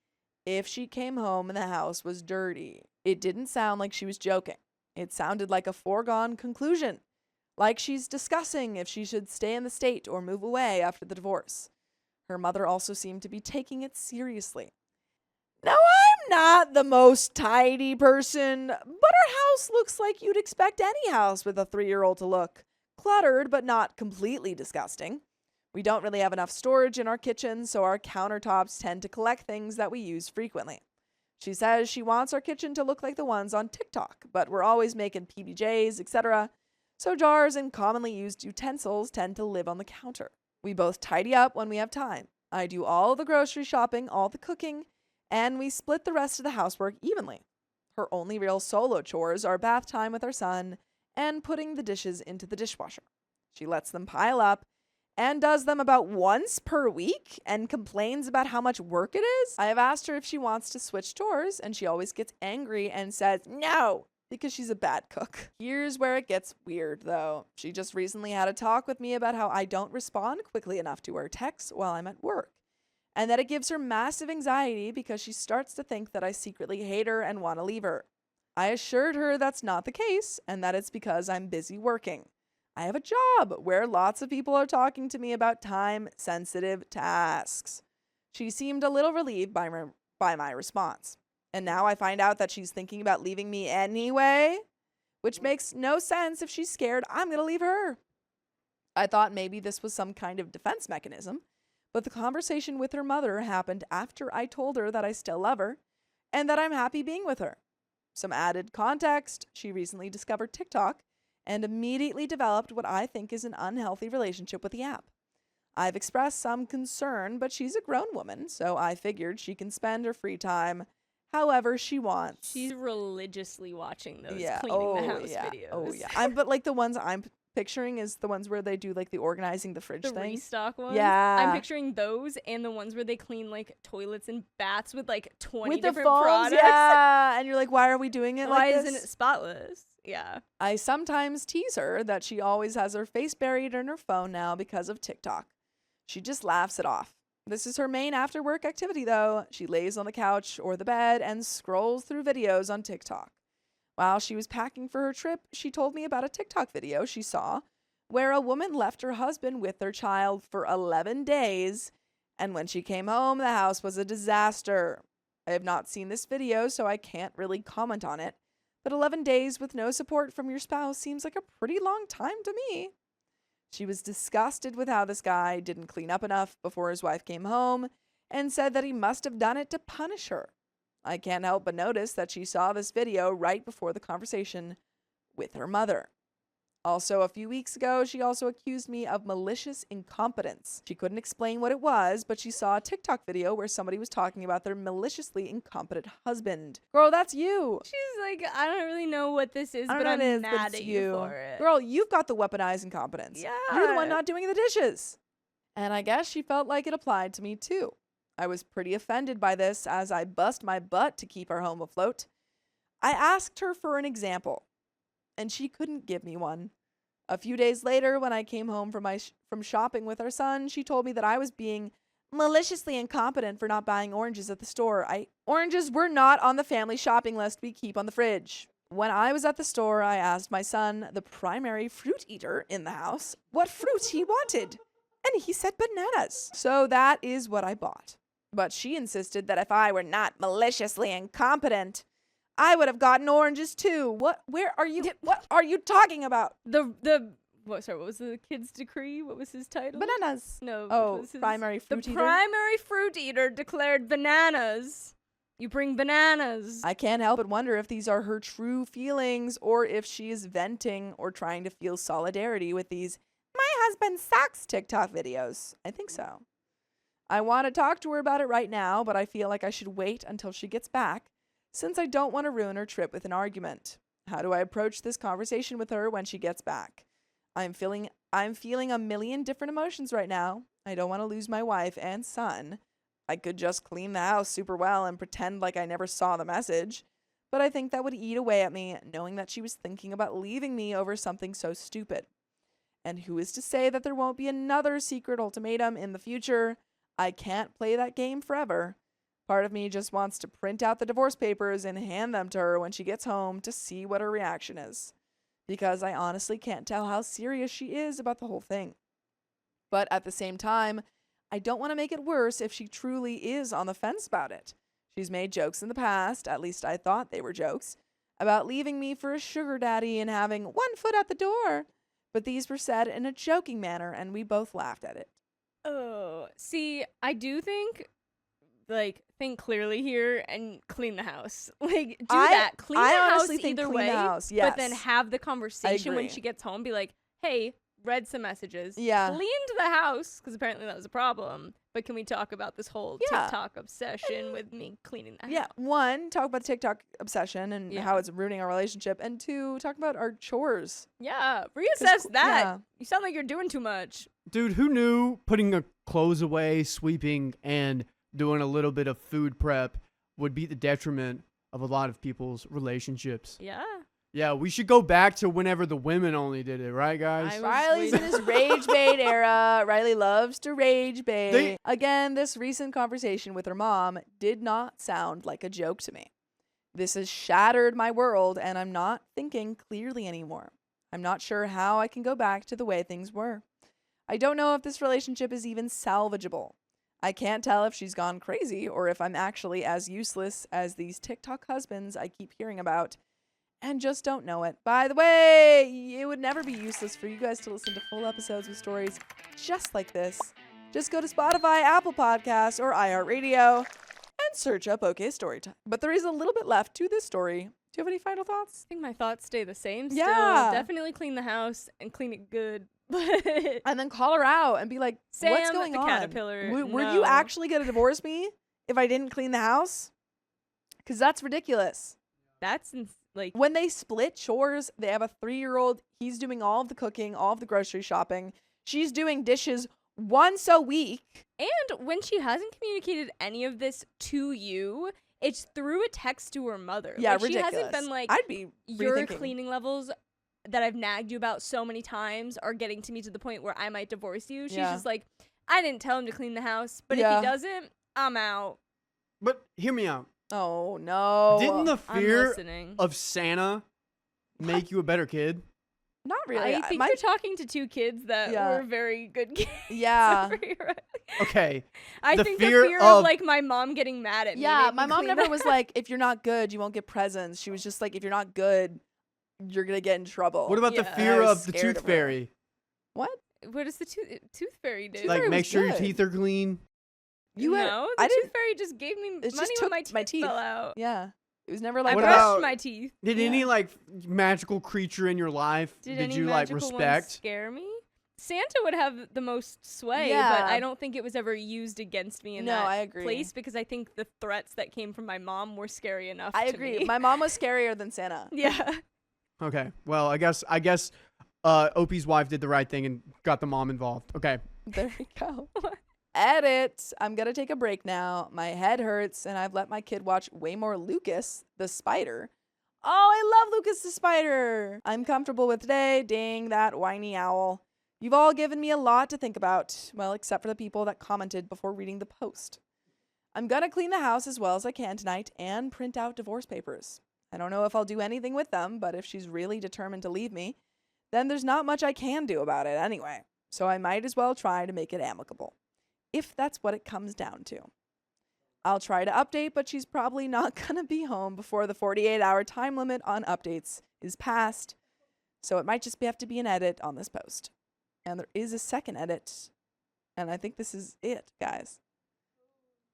if she came home and the house was dirty. It didn't sound like she was joking. It sounded like a foregone conclusion, like she's discussing if she should stay in the state or move away after the divorce. Her mother also seemed to be taking it seriously. Now, I'm not the most tidy person, but our house looks like you'd expect any house with a 3-year-old to look. Cluttered, but not completely disgusting. We don't really have enough storage in our kitchen, so our countertops tend to collect things that we use frequently. She says she wants our kitchen to look like the ones on TikTok, but we're always making PBJs, etc., so jars and commonly used utensils tend to live on the counter. We both tidy up when we have time. I do all the grocery shopping, all the cooking, and we split the rest of the housework evenly. Her only real solo chores are bath time with our son and putting the dishes into the dishwasher. She lets them pile up and does them about once per week and complains about how much work it is. I have asked her if she wants to switch chores, and she always gets angry and says no, because she's a bad cook. Here's where it gets weird, though. She just recently had a talk with me about how I don't respond quickly enough to her texts while I'm at work, and that it gives her massive anxiety because she starts to think that I secretly hate her and want to leave her. I assured her that's not the case, and that it's because I'm busy working. I have a job where lots of people are talking to me about time-sensitive tasks. She seemed a little relieved by my response. And now I find out that she's thinking about leaving me anyway, which makes no sense if she's scared I'm going to leave her. I thought maybe this was some kind of defense mechanism, but the conversation with her mother happened after I told her that I still love her and that I'm happy being with her. Some added context, she recently discovered TikTok and immediately developed what I think is an unhealthy relationship with the app. I've expressed some concern, but she's a grown woman, so I figured she can spend her free time however she wants. She's religiously watching those Yeah. cleaning the house videos. Oh, yeah. But like the ones I'm picturing is the ones where they do like the organizing the fridge The thing. restock ones? Yeah. I'm picturing those and the ones where they clean like toilets and baths with like 20 With the different foams, products. yeah. And you're like, why are we doing it Why like this? isn't it spotless? Yeah. I sometimes tease her that she always has her face buried in her phone now because of TikTok. She just laughs it off. This is her main after-work activity, though. She lays on the couch or the bed and scrolls through videos on TikTok. While she was packing for her trip, she told me about a TikTok video she saw where a woman left her husband with their child for 11 days, and when she came home, the house was a disaster. I have not seen this video, so I can't really comment on it, but 11 days with no support from your spouse seems like a pretty long time to me. She was disgusted with how this guy didn't clean up enough before his wife came home and said that he must have done it to punish her. I can't help but notice that she saw this video right before the conversation with her mother. Also, a few weeks ago, she also accused me of malicious incompetence. She couldn't explain what it was, but she saw a TikTok video where somebody was talking about their maliciously incompetent husband. Girl, that's you. She's like, I don't really know what this is, I don't but know I'm what it is, mad but at it's you for it. Girl, you've got the weaponized incompetence. Yeah. You're the one not doing the dishes. And I guess she felt like it applied to me too. I was pretty offended by this as I bust my butt to keep our home afloat. I asked her for an example, and she couldn't give me one. A few days later, when I came home from shopping with our son, she told me that I was being maliciously incompetent for not buying oranges at the store. Oranges were not on the family shopping list we keep on the fridge. When I was at the store, I asked my son, the primary fruit eater in the house, what fruit he wanted. And he said bananas. So that is what I bought. But she insisted that if I were not maliciously incompetent, I would have gotten oranges too. What are you talking about? What was the kid's decree? What was his title? Bananas. No. Oh, what was his- primary fruit The eater. primary fruit eater declared bananas. You bring bananas. I can't help but wonder if these are her true feelings or if she is venting or trying to feel solidarity with these "my husband sucks" TikTok videos. I think so. I want to talk to her about it right now, but I feel like I should wait until she gets back, since I don't want to ruin her trip with an argument. How do I approach this conversation with her when she gets back? I'm feeling a million different emotions right now. I don't want to lose my wife and son. I could just clean the house super well and pretend like I never saw the message, but I think that would eat away at me, knowing that she was thinking about leaving me over something so stupid. And who is to say that there won't be another secret ultimatum in the future? I can't play that game forever. Part of me just wants to print out the divorce papers and hand them to her when she gets home to see what her reaction is. Because I honestly can't tell how serious she is about the whole thing. But at the same time, I don't want to make it worse if she truly is on the fence about it. She's made jokes in the past, at least I thought they were jokes, about leaving me for a sugar daddy and having one foot out the door. But these were said in a joking manner, and we both laughed at it. Oh, see, I do think, think clearly here and clean the house. Like, do that. Clean the house either way. But then have the conversation when she gets home. Be like, hey, read some messages. Yeah. Cleaned the house, because apparently that was a problem. But can we talk about this whole TikTok obsession with me cleaning the house? Yeah. One, talk about the TikTok obsession and how it's ruining our relationship. And two, talk about our chores. Yeah. Reassess that. Yeah. You sound like you're doing too much. Dude, who knew putting a clothes away, sweeping, and doing a little bit of food prep would be the detriment of a lot of people's relationships? Yeah. Yeah, we should go back to whenever the women only did it, right, guys? Riley's in his rage bait era. Riley loves to rage bait. Again, this recent conversation with her mom did not sound like a joke to me. This has shattered my world, and I'm not thinking clearly anymore. I'm not sure how I can go back to the way things were. I don't know if this relationship is even salvageable. I can't tell if she's gone crazy or if I'm actually as useless as these TikTok husbands I keep hearing about. And just don't know it. By the way, it would never be useless for you guys to listen to full episodes with stories just like this. Just go to Spotify, Apple Podcasts, or iHeartRadio and search up OK Storytime. But there is a little bit left to this story. Do you have any final thoughts? I think my thoughts stay the same Yeah. still. Definitely clean the house and clean it good. And then call her out and be like, Sam, what's going the on? caterpillar, Were you actually going to divorce me if I didn't clean the house? Because that's ridiculous. That's when they split chores, they have a 3-year-old. He's doing all of the cooking, all of the grocery shopping. She's doing dishes once a week. And when she hasn't communicated any of this to you, it's through a text to her mother. Yeah, like, ridiculous. She hasn't been like, I'd be your rethinking. cleaning levels that I've nagged you about so many times are getting to me to the point where I might divorce you. She's just like, I didn't tell him to clean the house, but if he doesn't, I'm out. But hear me out. Oh, no. Didn't the fear of Santa make you a better kid? Not really. I think you're talking to two kids that were very good kids. Yeah. Okay. I think the fear of like my mom getting mad at me. Yeah, my mom never was like, if you're not good, you won't get presents. She was just like, if you're not good, you're going to get in trouble. What about the fear of the tooth fairy? What? What does the tooth fairy do? Like, make sure your teeth are clean. The tooth fairy just gave me money when my teeth fell out. Yeah. It was never like I brushed my teeth. Did any like magical creature in your life did you like respect? Scare me? Santa would have the most sway, but I don't think it was ever used against me in that place because I think the threats that came from my mom were scary enough. I agree. My mom was scarier than Santa. Yeah. Okay. Well, I guess Opie's wife did the right thing and got the mom involved. Okay. There we go. Edit. I'm gonna take a break now. My head hurts, and I've let my kid watch way more Lucas the Spider. Oh, I love Lucas the Spider. I'm comfortable with today. Dang that whiny owl. You've all given me a lot to think about. Well, except for the people that commented before reading the post. I'm gonna clean the house as well as I can tonight and print out divorce papers. I don't know if I'll do anything with them, but if she's really determined to leave me, then there's not much I can do about it anyway. So I might as well try to make it amicable. If that's what it comes down to. I'll try to update, but she's probably not going to be home before the 48-hour time limit on updates is passed. So it might just have to be an edit on this post. And there is a second edit. And I think this is it, guys.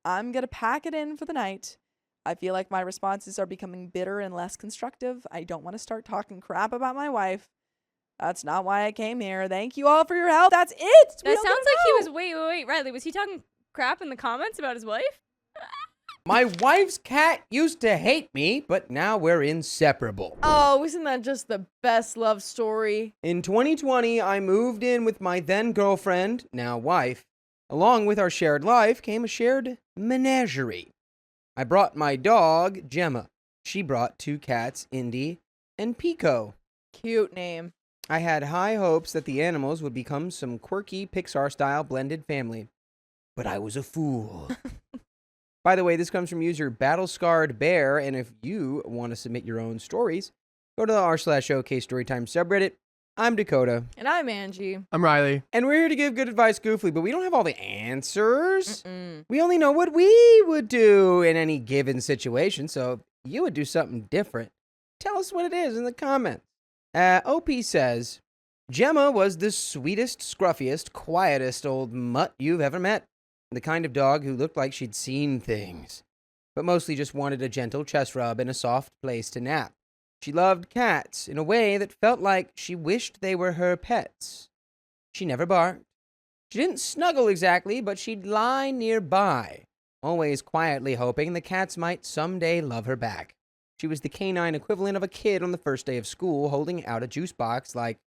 I'm going to pack it in for the night. I feel like my responses are becoming bitter and less constructive. I don't want to start talking crap about my wife. That's not why I came here. Thank you all for your help. That's it. That sounds like he was. Wait, Riley. Was he talking crap in the comments about his wife? My wife's cat used to hate me, but now we're inseparable. Oh, isn't that just the best love story? In 2020, I moved in with my then girlfriend, now wife. Along with our shared life came a shared menagerie. I brought my dog, Gemma. She brought 2 cats, Indy and Pico. Cute name. I had high hopes that the animals would become some quirky Pixar-style blended family. But I was a fool. By the way, this comes from user Battlescarred Bear, and if you want to submit your own stories, go to the r/OK Storytime subreddit. I'm Dakota. And I'm Angie. I'm Riley. And we're here to give good advice goofily, but we don't have all the answers. We only know what we would do in any given situation, so if you would do something different, tell us what it is in the comments. OP says, Gemma was the sweetest, scruffiest, quietest old mutt you've ever met. The kind of dog who looked like she'd seen things, but mostly just wanted a gentle chest rub and a soft place to nap. She loved cats in a way that felt like she wished they were her pets. She never barked. She didn't snuggle exactly, but she'd lie nearby, always quietly hoping the cats might someday love her back. She was the canine equivalent of a kid on the first day of school holding out a juice box like,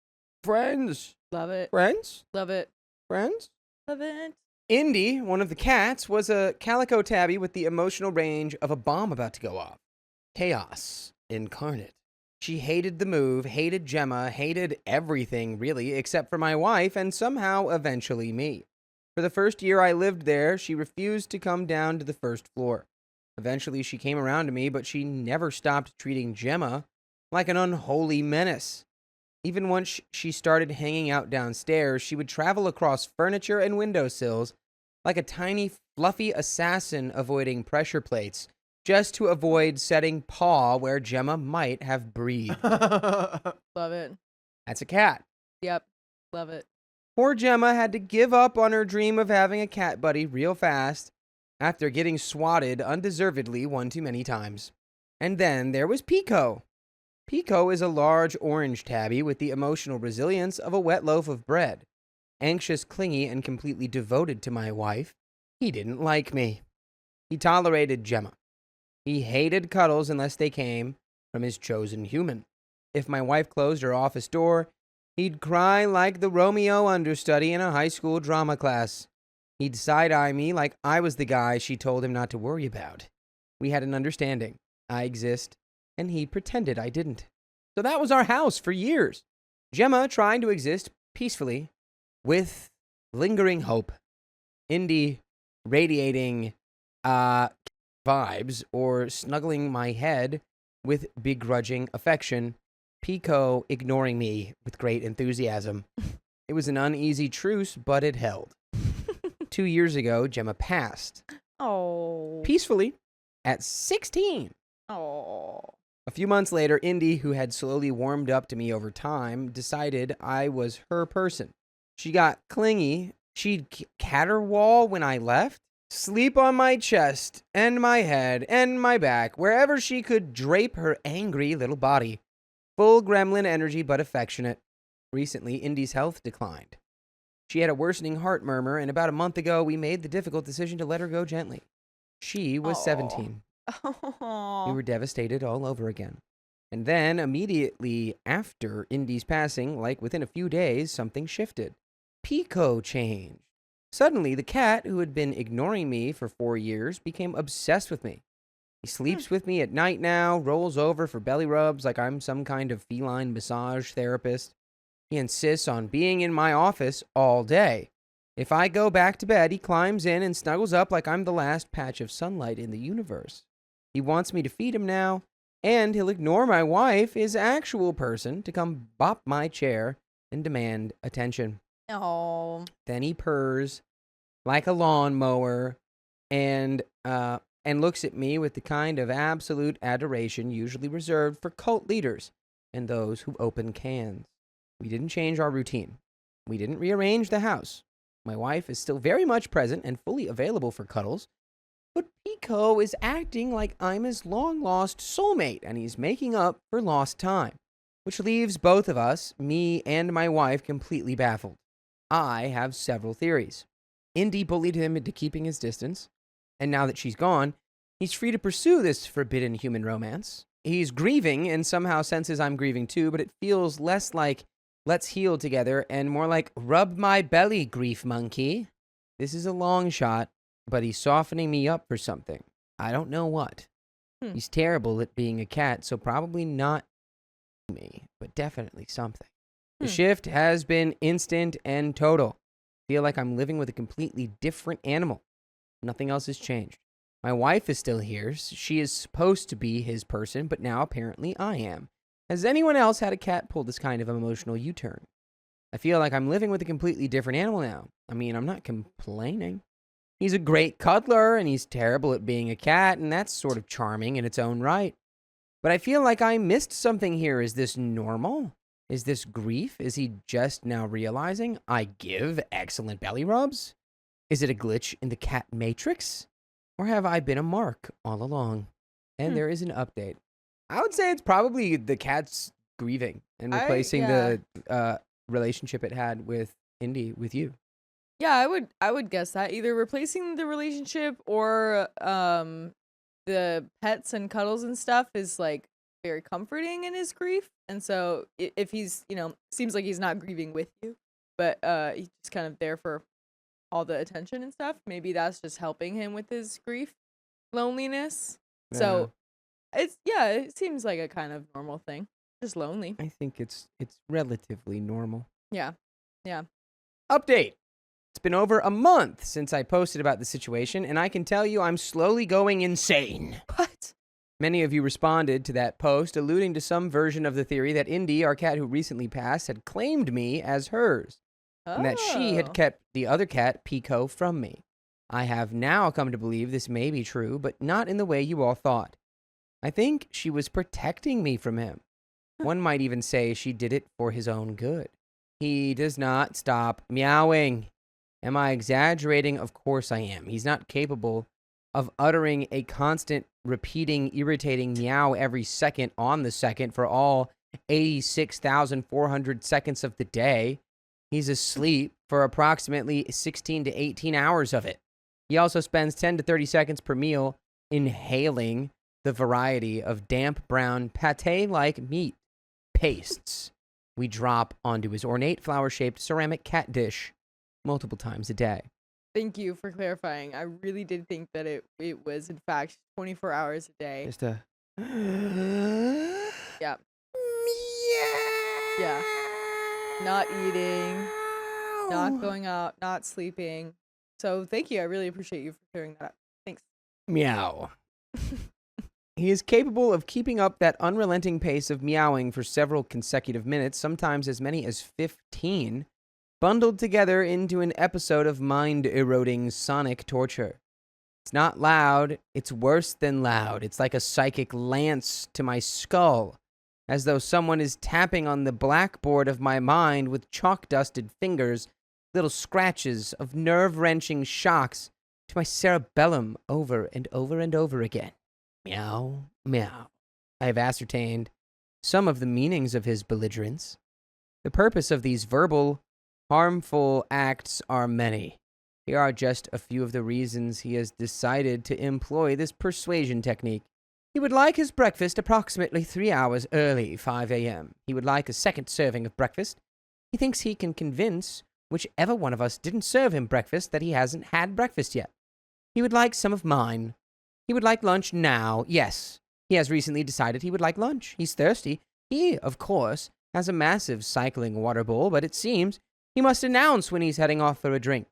friends, Love it. friends, Love it. friends. Love it. Indy, one of the cats, was a calico tabby with the emotional range of a bomb about to go off. Chaos incarnate. She hated the move, hated Gemma, hated everything, really, except for my wife and somehow eventually me. For the first year I lived there, she refused to come down to the first floor. Eventually she came around to me, but she never stopped treating Gemma like an unholy menace. Even once she started hanging out downstairs, she would travel across furniture and windowsills like a tiny, fluffy assassin avoiding pressure plates, just to avoid setting paw where Gemma might have breathed. Love it. That's a cat. Yep. Love it. Poor Gemma had to give up on her dream of having a cat buddy real fast after getting swatted undeservedly one too many times. And then there was Pico. Pico is a large orange tabby with the emotional resilience of a wet loaf of bread. Anxious, clingy, and completely devoted to my wife, he didn't like me. He tolerated Gemma. He hated cuddles unless they came from his chosen human. If my wife closed her office door, he'd cry like the Romeo understudy in a high school drama class. He'd side-eye me like I was the guy she told him not to worry about. We had an understanding. I exist, and he pretended I didn't. So that was our house for years. Gemma trying to exist peacefully with lingering hope. Indy radiating vibes or snuggling my head with begrudging affection. Pico ignoring me with great enthusiasm. It was an uneasy truce, but it held. 2 years ago, Gemma passed. Oh. Peacefully at 16. Oh. A few months later, Indy, who had slowly warmed up to me over time, decided I was her person. She got clingy. She'd caterwaul when I left, sleep on my chest and my head and my back, wherever she could drape her angry little body. Full gremlin energy, but affectionate. Recently, Indy's health declined. She had a worsening heart murmur, and about a month ago, we made the difficult decision to let her go gently. She was 17. We were devastated all over again. And then, immediately after Indy's passing, like within a few days, something shifted. Pico changed. Suddenly, the cat, who had been ignoring me for 4 years, became obsessed with me. He sleeps with me at night now, rolls over for belly rubs like I'm some kind of feline massage therapist. He insists on being in my office all day. If I go back to bed, he climbs in and snuggles up like I'm the last patch of sunlight in the universe. He wants me to feed him now, and he'll ignore my wife, his actual person, to come bop my chair and demand attention. Oh. Then he purrs like a lawnmower and looks at me with the kind of absolute adoration usually reserved for cult leaders and those who open cans. We didn't change our routine. We didn't rearrange the house. My wife is still very much present and fully available for cuddles, but Pico is acting like I'm his long-lost soulmate, and he's making up for lost time, which leaves both of us, me and my wife, completely baffled. I have several theories. Indy bullied him into keeping his distance, and now that she's gone, he's free to pursue this forbidden human romance. He's grieving and somehow senses I'm grieving too, but it feels less like let's heal together and more like rub my belly, grief monkey. This is a long shot, but he's softening me up for something. I don't know what. He's terrible at being a cat, so probably not me, but definitely something. The shift has been instant and total. I feel like I'm living with a completely different animal. Nothing else has changed. My wife is still here. She is supposed to be his person, but now apparently I am. Has anyone else had a cat pull this kind of emotional U-turn? I feel like I'm living with a completely different animal now. I mean, I'm not complaining. He's a great cuddler, and he's terrible at being a cat, and that's sort of charming in its own right. But I feel like I missed something here. Is this normal? Is this grief? Is he just now realizing I give excellent belly rubs? Is it a glitch in the cat matrix? Or have I been a mark all along? And there is an update. I would say it's probably the cat's grieving and replacing the relationship it had with Indy with you. Yeah, I would guess that either replacing the relationship or the pets and cuddles and stuff is like very comforting in his grief. And so if he's, seems like he's not grieving with you, but he's just kind of there for all the attention and stuff, maybe that's just helping him with his grief, loneliness. Yeah. So it seems like a kind of normal thing. Just lonely. I think it's relatively normal. Yeah. Update. It's been over a month since I posted about the situation, and I can tell you I'm slowly going insane. What? Many of you responded to that post, alluding to some version of the theory that Indy, our cat who recently passed, had claimed me as hers, and that she had kept the other cat, Pico, from me. I have now come to believe this may be true, but not in the way you all thought. I think she was protecting me from him. One might even say she did it for his own good. He does not stop meowing. Am I exaggerating? Of course I am. He's not capable of uttering a constant, repeating, irritating meow every second on the second for all 86,400 seconds of the day. He's asleep for approximately 16 to 18 hours of it. He also spends 10 to 30 seconds per meal inhaling the variety of damp brown pate-like meat pastes we drop onto his ornate flower-shaped ceramic cat dish multiple times a day. Thank you for clarifying. I really did think that it was, in fact, 24 hours a day. Just a... Yeah. Yeah. Not eating, not going out, not sleeping. So thank you. I really appreciate you for clearing that up. Thanks. Meow. He is capable of keeping up that unrelenting pace of meowing for several consecutive minutes, sometimes as many as 15, bundled together into an episode of mind-eroding sonic torture. It's not loud, it's worse than loud. It's like a psychic lance to my skull, as though someone is tapping on the blackboard of my mind with chalk-dusted fingers, little scratches of nerve-wrenching shocks to my cerebellum over and over and over again. Meow, meow. I have ascertained some of the meanings of his belligerence. The purpose of these verbal, harmful acts are many. Here are just a few of the reasons he has decided to employ this persuasion technique. He would like his breakfast approximately 3 hours early, 5 a.m. He would like a second serving of breakfast. He thinks he can convince whichever one of us didn't serve him breakfast that he hasn't had breakfast yet. He would like some of mine. He would like lunch now. Yes, he has recently decided he would like lunch. He's thirsty. He, of course, has a massive cycling water bowl, but it seems he must announce when he's heading off for a drink.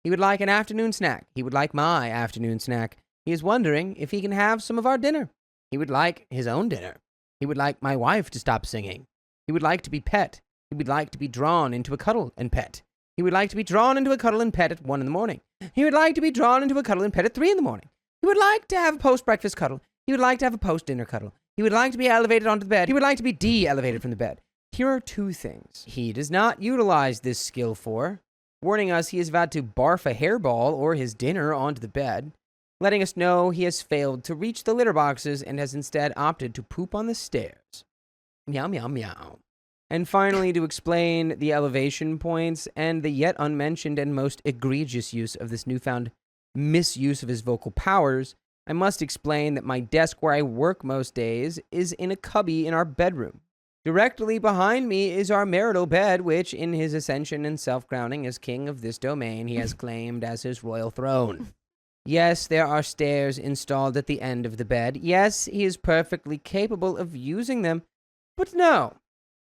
He would like an afternoon snack. He would like my afternoon snack. He is wondering if he can have some of our dinner. He would like his own dinner. He would like my wife to stop singing. He would like to be pet. He would like to be drawn into a cuddle and pet. He would like to be drawn into a cuddle and pet at 1 a.m. He would like to be drawn into a cuddle and pet at 3 a.m. He would like to have a post-breakfast cuddle. He would like to have a post-dinner cuddle. He would like to be elevated onto the bed. He would like to be de-elevated from the bed. Here are 2 things he does not utilize this skill for, warning us he is about to barf a hairball or his dinner onto the bed, letting us know he has failed to reach the litter boxes and has instead opted to poop on the stairs. Meow, meow, meow. And finally, to explain the elevation points and the yet unmentioned and most egregious use of this newfound misuse of his vocal powers, I must explain that my desk where I work most days is in a cubby in our bedroom. Directly behind me is our marital bed, which, in his ascension and self-crowning as king of this domain, he has claimed as his royal throne. Yes, there are stairs installed at the end of the bed. Yes, he is perfectly capable of using them. But no,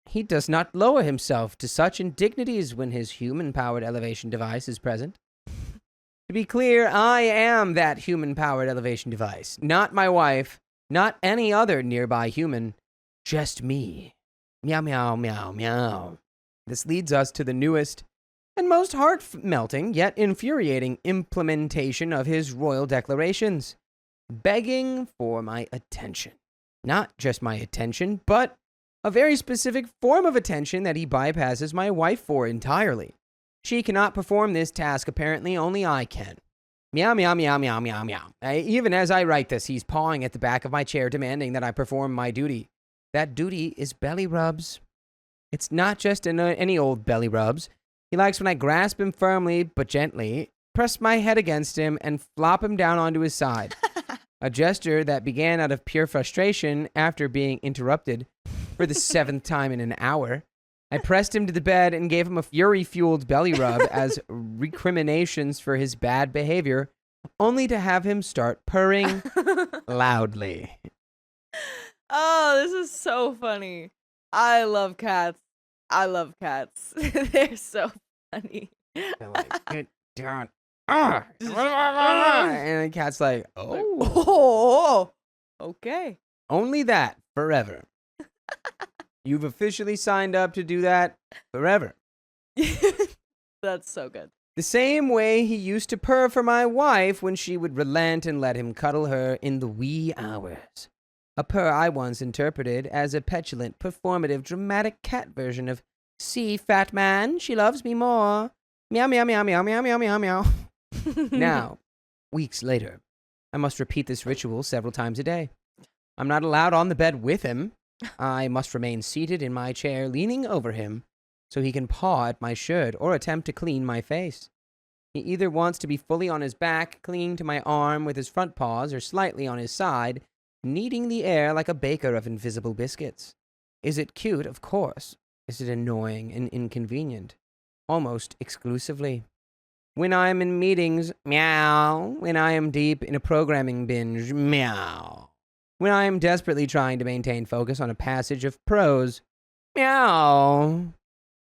he does not lower himself to such indignities when his human-powered elevation device is present. To be clear, I am that human-powered elevation device. Not my wife, not any other nearby human, just me. Meow, meow, meow, meow. This leads us to the newest and most heart-melting yet infuriating implementation of his royal declarations. Begging for my attention. Not just my attention, but a very specific form of attention that he bypasses my wife for entirely. She cannot perform this task, apparently only I can. Meow, meow, meow, meow, meow, meow. Even as I write this, he's pawing at the back of my chair, demanding that I perform my duty. That duty is belly rubs. It's not just any old belly rubs. He likes when I grasp him firmly, but gently, press my head against him, and flop him down onto his side. A gesture that began out of pure frustration after being interrupted for the 7th time in an hour. I pressed him to the bed and gave him a fury-fueled belly rub as recriminations for his bad behavior, only to have him start purring loudly. Oh, this is so funny. I love cats. I love cats. They're so funny. They're like, get down. And the cat's like, Oh, okay. only that forever. You've officially signed up to do that forever. That's so good. The same way he used to purr for my wife when she would relent and let him cuddle her in the wee hours. A purr I once interpreted as a petulant, performative, dramatic cat version of, "See, fat man, she loves me more. Meow, meow, meow, meow, meow, meow, meow, meow." Now, weeks later, I must repeat this ritual several times a day. I'm not allowed on the bed with him. I must remain seated in my chair, leaning over him, so he can paw at my shirt or attempt to clean my face. He either wants to be fully on his back, clinging to my arm with his front paws, or slightly on his side, kneading the air like a baker of invisible biscuits. Is it cute? Of course. Is it annoying and inconvenient? Almost exclusively. When I am in meetings, meow. When I am deep in a programming binge, meow. When I am desperately trying to maintain focus on a passage of prose, meow.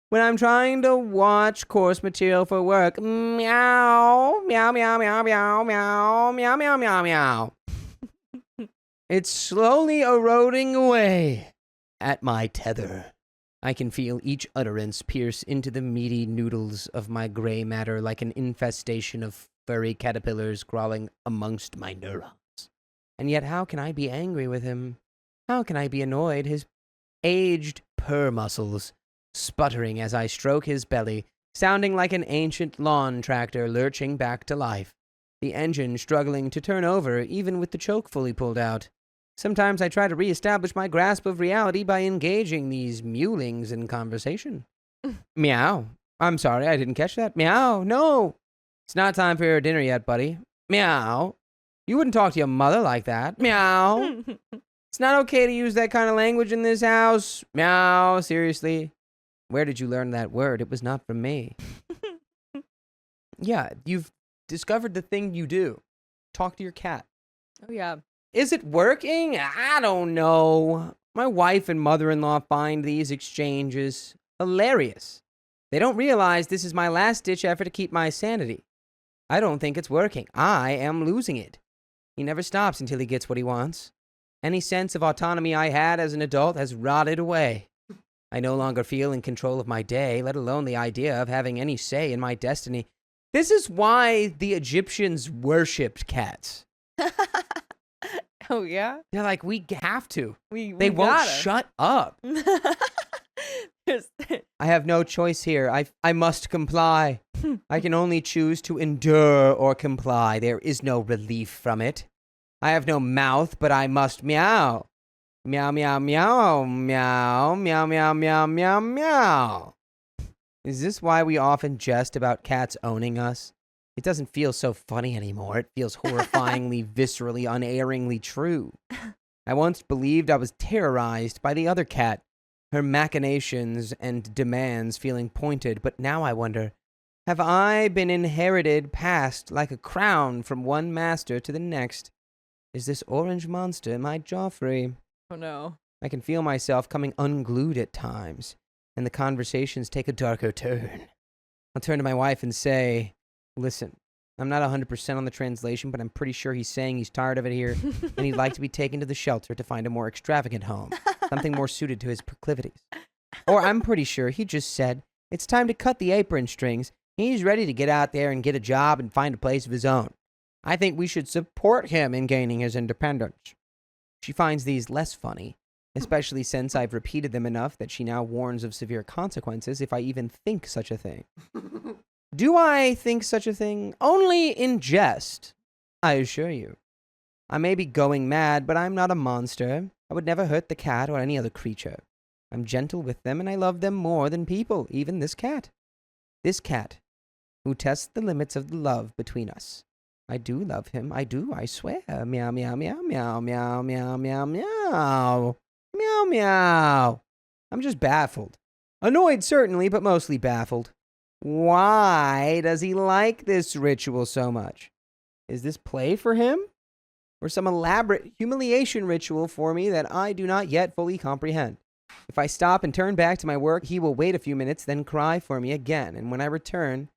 When I'm trying to watch course material for work, meow. Meow, meow, meow, meow, meow, meow, meow, meow, meow. It's slowly eroding away at my tether. I can feel each utterance pierce into the meaty noodles of my gray matter like an infestation of furry caterpillars crawling amongst my neurons. And yet how can I be angry with him? How can I be annoyed? His aged purr muscles sputtering as I stroke his belly, sounding like an ancient lawn tractor lurching back to life. The engine struggling to turn over even with the choke fully pulled out. Sometimes I try to reestablish my grasp of reality by engaging these mewlings in conversation. Meow. I'm sorry, I didn't catch that. Meow. No. It's not time for your dinner yet, buddy. Meow. You wouldn't talk to your mother like that. Meow. It's not okay to use that kind of language in this house. Meow. Seriously. Where did you learn that word? It was not from me. Yeah, you've discovered the thing you do. Talk to your cat. Oh, yeah. Is it working? I don't know. My wife and mother-in-law find these exchanges hilarious. They don't realize this is my last-ditch effort to keep my sanity. I don't think it's working. I am losing it. He never stops until he gets what he wants. Any sense of autonomy I had as an adult has rotted away. I no longer feel in control of my day, let alone the idea of having any say in my destiny. This is why the Egyptians worshipped cats. Oh, yeah? They're like, we have to. We They won't gotta. shut up. I have no choice here. I must comply. I can only choose to endure or comply. There is no relief from it. I have no mouth, but I must meow. Meow, meow, meow, meow, meow, meow, meow, meow, meow. Is this why we often jest about cats owning us? It doesn't feel so funny anymore. It feels horrifyingly, viscerally, unerringly true. I once believed I was terrorized by the other cat, her machinations and demands feeling pointed, but now I wonder, have I been inherited passed like a crown from one master to the next? Is this orange monster my Joffrey? Oh, no. I can feel myself coming unglued at times, and the conversations take a darker turn. I'll turn to my wife and say, listen, I'm not 100% on the translation, but I'm pretty sure he's saying he's tired of it here and he'd like to be taken to the shelter to find a more extravagant home, something more suited to his proclivities. Or I'm pretty sure he just said it's time to cut the apron strings. He's ready to get out there and get a job and find a place of his own. I think we should support him in gaining his independence. She finds these less funny, especially since I've repeated them enough that she now warns of severe consequences if I even think such a thing. Do I think such a thing? Only in jest, I assure you. I may be going mad, but I'm not a monster. I would never hurt the cat or any other creature. I'm gentle with them, and I love them more than people, even this cat. This cat, who tests the limits of the love between us. I do love him. I do, I swear. Meow, meow, meow, meow, meow, meow, meow, meow. Meow, meow. I'm just baffled. Annoyed, certainly, but mostly baffled. Why does he like this ritual so much? Is this play for him? Or some elaborate humiliation ritual for me that I do not yet fully comprehend? If I stop and turn back to my work, he will wait a few minutes, then cry for me again. And when I return,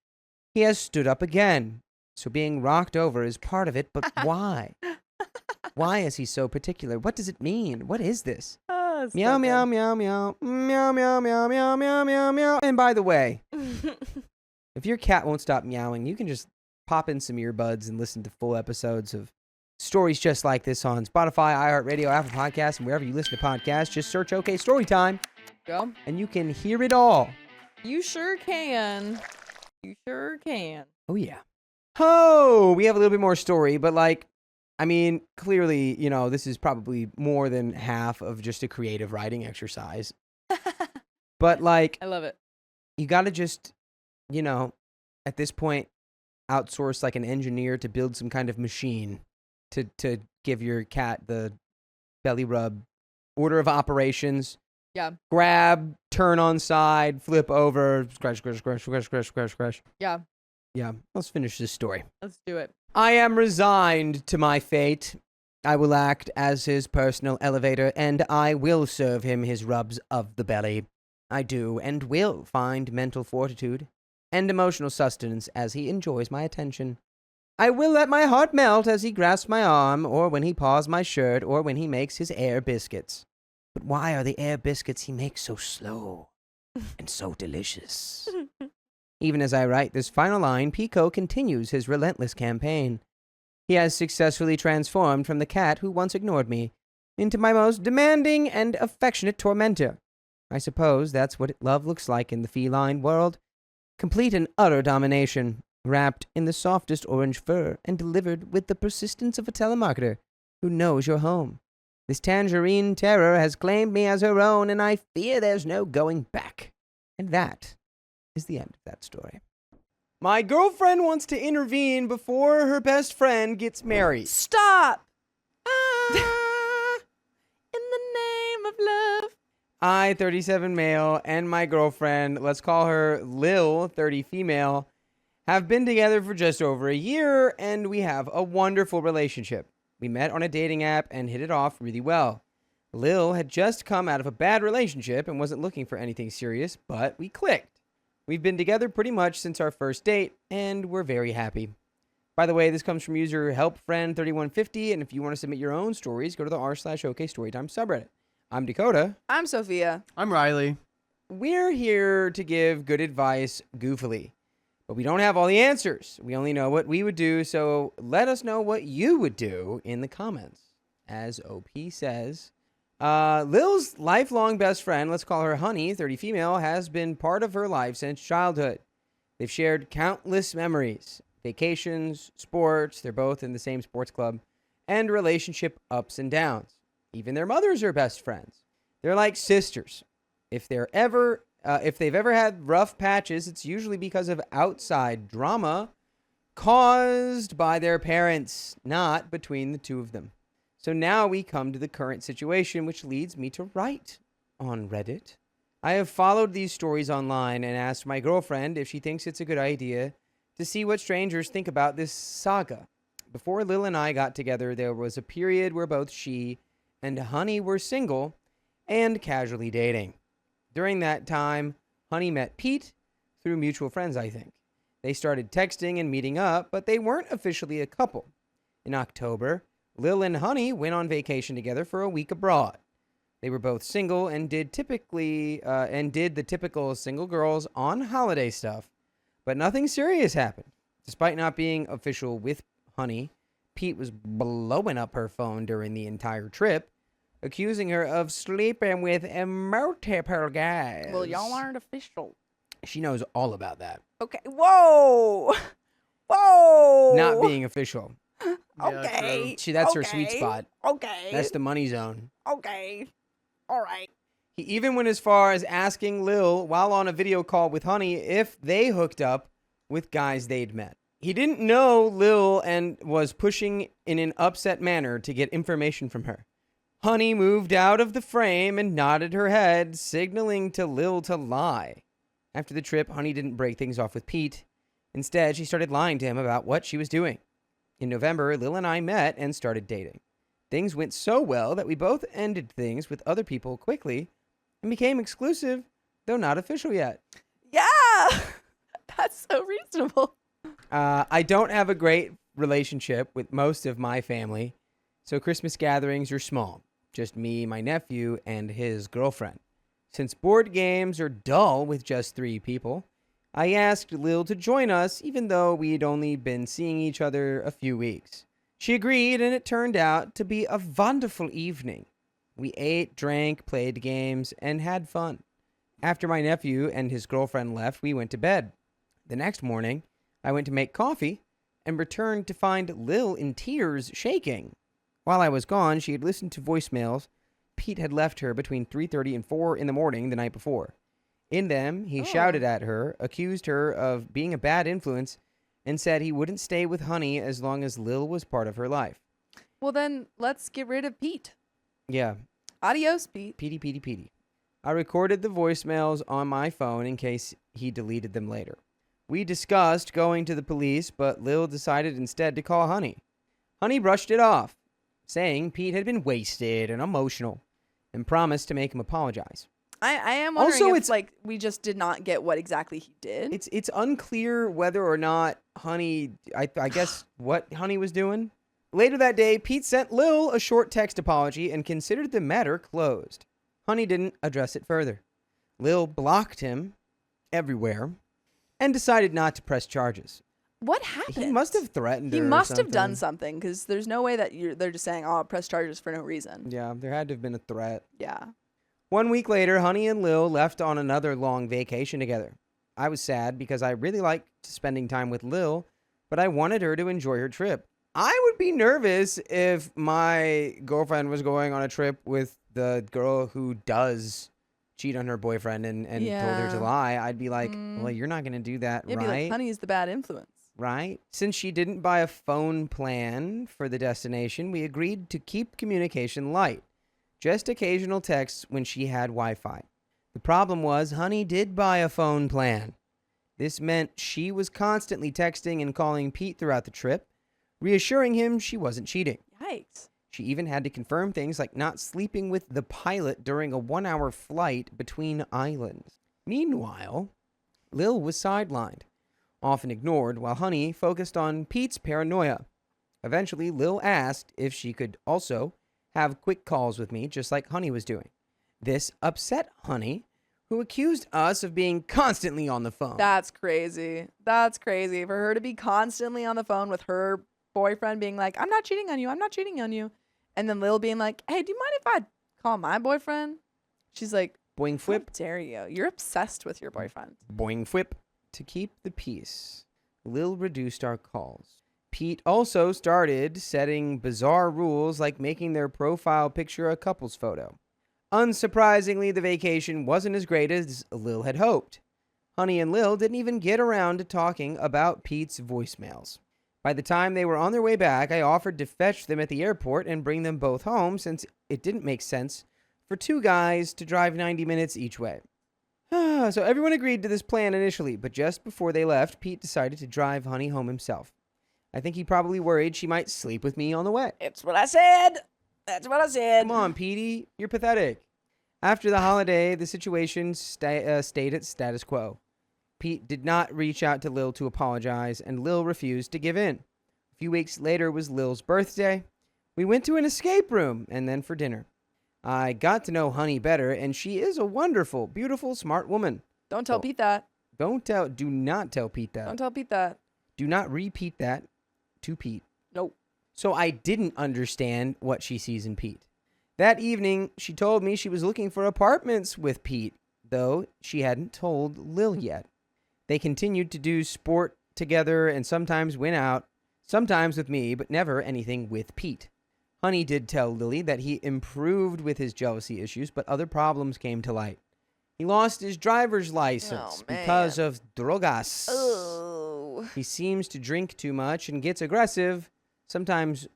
he has stood up again. So being rocked over is part of it, but why? Why is he so particular? What does it mean? What is this? Oh, Meow, meow, meow, meow, meow, meow, meow, meow, meow, meow, meow. And by the way, if your cat won't stop meowing, you can just pop in some earbuds and listen to full episodes of stories just like this on Spotify, iHeartRadio, Apple Podcasts, and wherever you listen to podcasts. Just search OK Storytime, Go. and you can hear it all. You sure can. You sure can. Oh, yeah. Oh, we have a little bit more story, but clearly, this is probably more than half of just a creative writing exercise. But I love it. you got to just, at this point, outsource like an engineer to build some kind of machine to give your cat the belly rub order of operations. Yeah. Grab, turn on side, flip over, scratch, scratch, scratch, scratch, scratch, scratch, scratch. Yeah. Yeah, let's finish this story. Let's do it. I am resigned to my fate. I will act as his personal elevator, and I will serve him his rubs of the belly. I do and will find mental fortitude and emotional sustenance as he enjoys my attention. I will let my heart melt as he grasps my arm, or when he paws my shirt, or when he makes his air biscuits. But why are the air biscuits he makes so slow and so delicious? Even as I write this final line, Pico continues his relentless campaign. He has successfully transformed from the cat who once ignored me into my most demanding and affectionate tormentor. I suppose that's what love looks like in the feline world. Complete and utter domination, wrapped in the softest orange fur and delivered with the persistence of a telemarketer who knows your home. This tangerine terror has claimed me as her own, and I fear there's no going back. And that is the end of that story. My girlfriend wants to intervene before her best friend gets married. Stop! In the name of love. I, 37 male, and my girlfriend, let's call her Lil, 30 female, have been together for just over a year, and we have a wonderful relationship. We met on a dating app and hit it off really well. Lil had just come out of a bad relationship and wasn't looking for anything serious, but we clicked. We've been together pretty much since our first date, and we're very happy. By the way, this comes from user helpfriend3150, and if you want to submit your own stories, go to the r/OK Storytime subreddit. I'm Dakota. I'm Sophia. I'm Riley. We're here to give good advice goofily, but we don't have all the answers. We only know what we would do, so let us know what you would do in the comments. As OP says, Lil's lifelong best friend, let's call her Honey, 30 female, has been part of her life since childhood. They've shared countless memories, vacations, sports, they're both in the same sports club, and relationship ups and downs. Even their mothers are best friends. They're like sisters. If they've ever had rough patches, it's usually because of outside drama caused by their parents, not between the two of them. So now we come to the current situation, which leads me to write on Reddit. I have followed these stories online and asked my girlfriend if she thinks it's a good idea to see what strangers think about this saga. Before Lil and I got together, there was a period where both she and Honey were single and casually dating. During that time, Honey met Pete through mutual friends, I think. They started texting and meeting up, but they weren't officially a couple. In October, Lil and Honey went on vacation together for a week abroad. They were both single and did the typical single girls on holiday stuff, but nothing serious happened. Despite not being official with Honey, Pete was blowing up her phone during the entire trip, accusing her of sleeping with multiple guys. Well, y'all aren't official. She knows all about that. Okay. Whoa. Whoa. Not being official. Okay. That's her sweet spot. Okay. That's the money zone. Okay. All right. He even went as far as asking Lil, while on a video call with Honey, if they hooked up with guys they'd met. He didn't know Lil and was pushing in an upset manner to get information from her. Honey moved out of the frame and nodded her head, signaling to Lil to lie. After the trip, Honey didn't break things off with Pete. Instead, she started lying to him about what she was doing. In November, Lil and I met and started dating. Things went so well that we both ended things with other people quickly and became exclusive, though not official yet. Yeah. That's so reasonable. I don't have a great relationship with most of my family, so Christmas gatherings are small. Just me, my nephew, and his girlfriend. Since board games are dull with just 3 people, I asked Lil to join us even though we'd only been seeing each other a few weeks. She agreed, and it turned out to be a wonderful evening. We ate, drank, played games, and had fun. After my nephew and his girlfriend left, we went to bed. The next morning, I went to make coffee and returned to find Lil in tears, shaking. While I was gone, she had listened to voicemails Pete had left her between 3:30 and 4 in the morning the night before. In them, he shouted at her, accused her of being a bad influence, and said he wouldn't stay with Honey as long as Lil was part of her life. Well, then let's get rid of Pete. Yeah. Adios, Pete. Petey. I recorded the voicemails on my phone in case he deleted them later. We discussed going to the police, but Lil decided instead to call Honey. Honey brushed it off, saying Pete had been wasted and emotional, and promised to make him apologize. I am wondering Also, if it's like we just did not get what exactly he did. It's unclear whether or not Honey, I guess what Honey was doing. Later that day, Pete sent Lil a short text apology and considered the matter closed. Honey didn't address it further. Lil blocked him everywhere and decided not to press charges. What happened? He must have threatened her. He or must have done something. something because there's no way that they're just saying, "Oh, press charges" for no reason. Yeah, there had to have been a threat. Yeah. 1 week later, Honey and Lil left on another long vacation together. I was sad because I really liked spending time with Lil, but I wanted her to enjoy her trip. I would be nervous if my girlfriend was going on a trip with the girl who does cheat on her boyfriend and told her to lie. I'd be like, well, you're not going to do that, It'd right? be like, Honey's the bad influence. Right? Since she didn't buy a phone plan for the destination, we agreed to keep communication light. Just occasional texts when she had Wi-Fi. The problem was Honey did buy a phone plan. This meant she was constantly texting and calling Pete throughout the trip, reassuring him she wasn't cheating. Yikes. She even had to confirm things like not sleeping with the pilot during a 1-hour flight between islands. Meanwhile, Lil was sidelined, often ignored, while Honey focused on Pete's paranoia. Eventually, Lil asked if she could also have quick calls with me, just like Honey was doing. This upset Honey, who accused us of being constantly on the phone. That's crazy. That's crazy. For her to be constantly on the phone with her boyfriend being like, I'm not cheating on you. I'm not cheating on you. And then Lil being like, hey, do you mind if I call my boyfriend? She's like, Boing how flip. dare you? You're obsessed with your boyfriend. Boing flip. To keep the peace, Lil reduced our calls. Pete also started setting bizarre rules like making their profile picture a couple's photo. Unsurprisingly, the vacation wasn't as great as Lil had hoped. Honey and Lil didn't even get around to talking about Pete's voicemails. By the time they were on their way back, I offered to fetch them at the airport and bring them both home since it didn't make sense for 2 guys to drive 90 minutes each way. So everyone agreed to this plan initially, but just before they left, Pete decided to drive Honey home himself. I think he probably worried she might sleep with me on the way. It's what I said. That's what I said. Come on, Petey. You're pathetic. After the holiday, the situation stayed at status quo. Pete did not reach out to Lil to apologize, and Lil refused to give in. A few weeks later was Lil's birthday. We went to an escape room and then for dinner. I got to know Honey better, and she is a wonderful, beautiful, smart woman. Don't tell Oh. Pete that. Do not tell Pete that. Don't tell Pete that. Do not repeat that to Pete. Nope. So I didn't understand what she sees in Pete. That evening, she told me she was looking for apartments with Pete, though she hadn't told Lil yet. They continued to do sport together and sometimes went out, sometimes with me, but never anything with Pete. Honey did tell Lily that he improved with his jealousy issues, but other problems came to light. He lost his driver's license because of drogas. Oh. He seems to drink too much and gets aggressive. Sometimes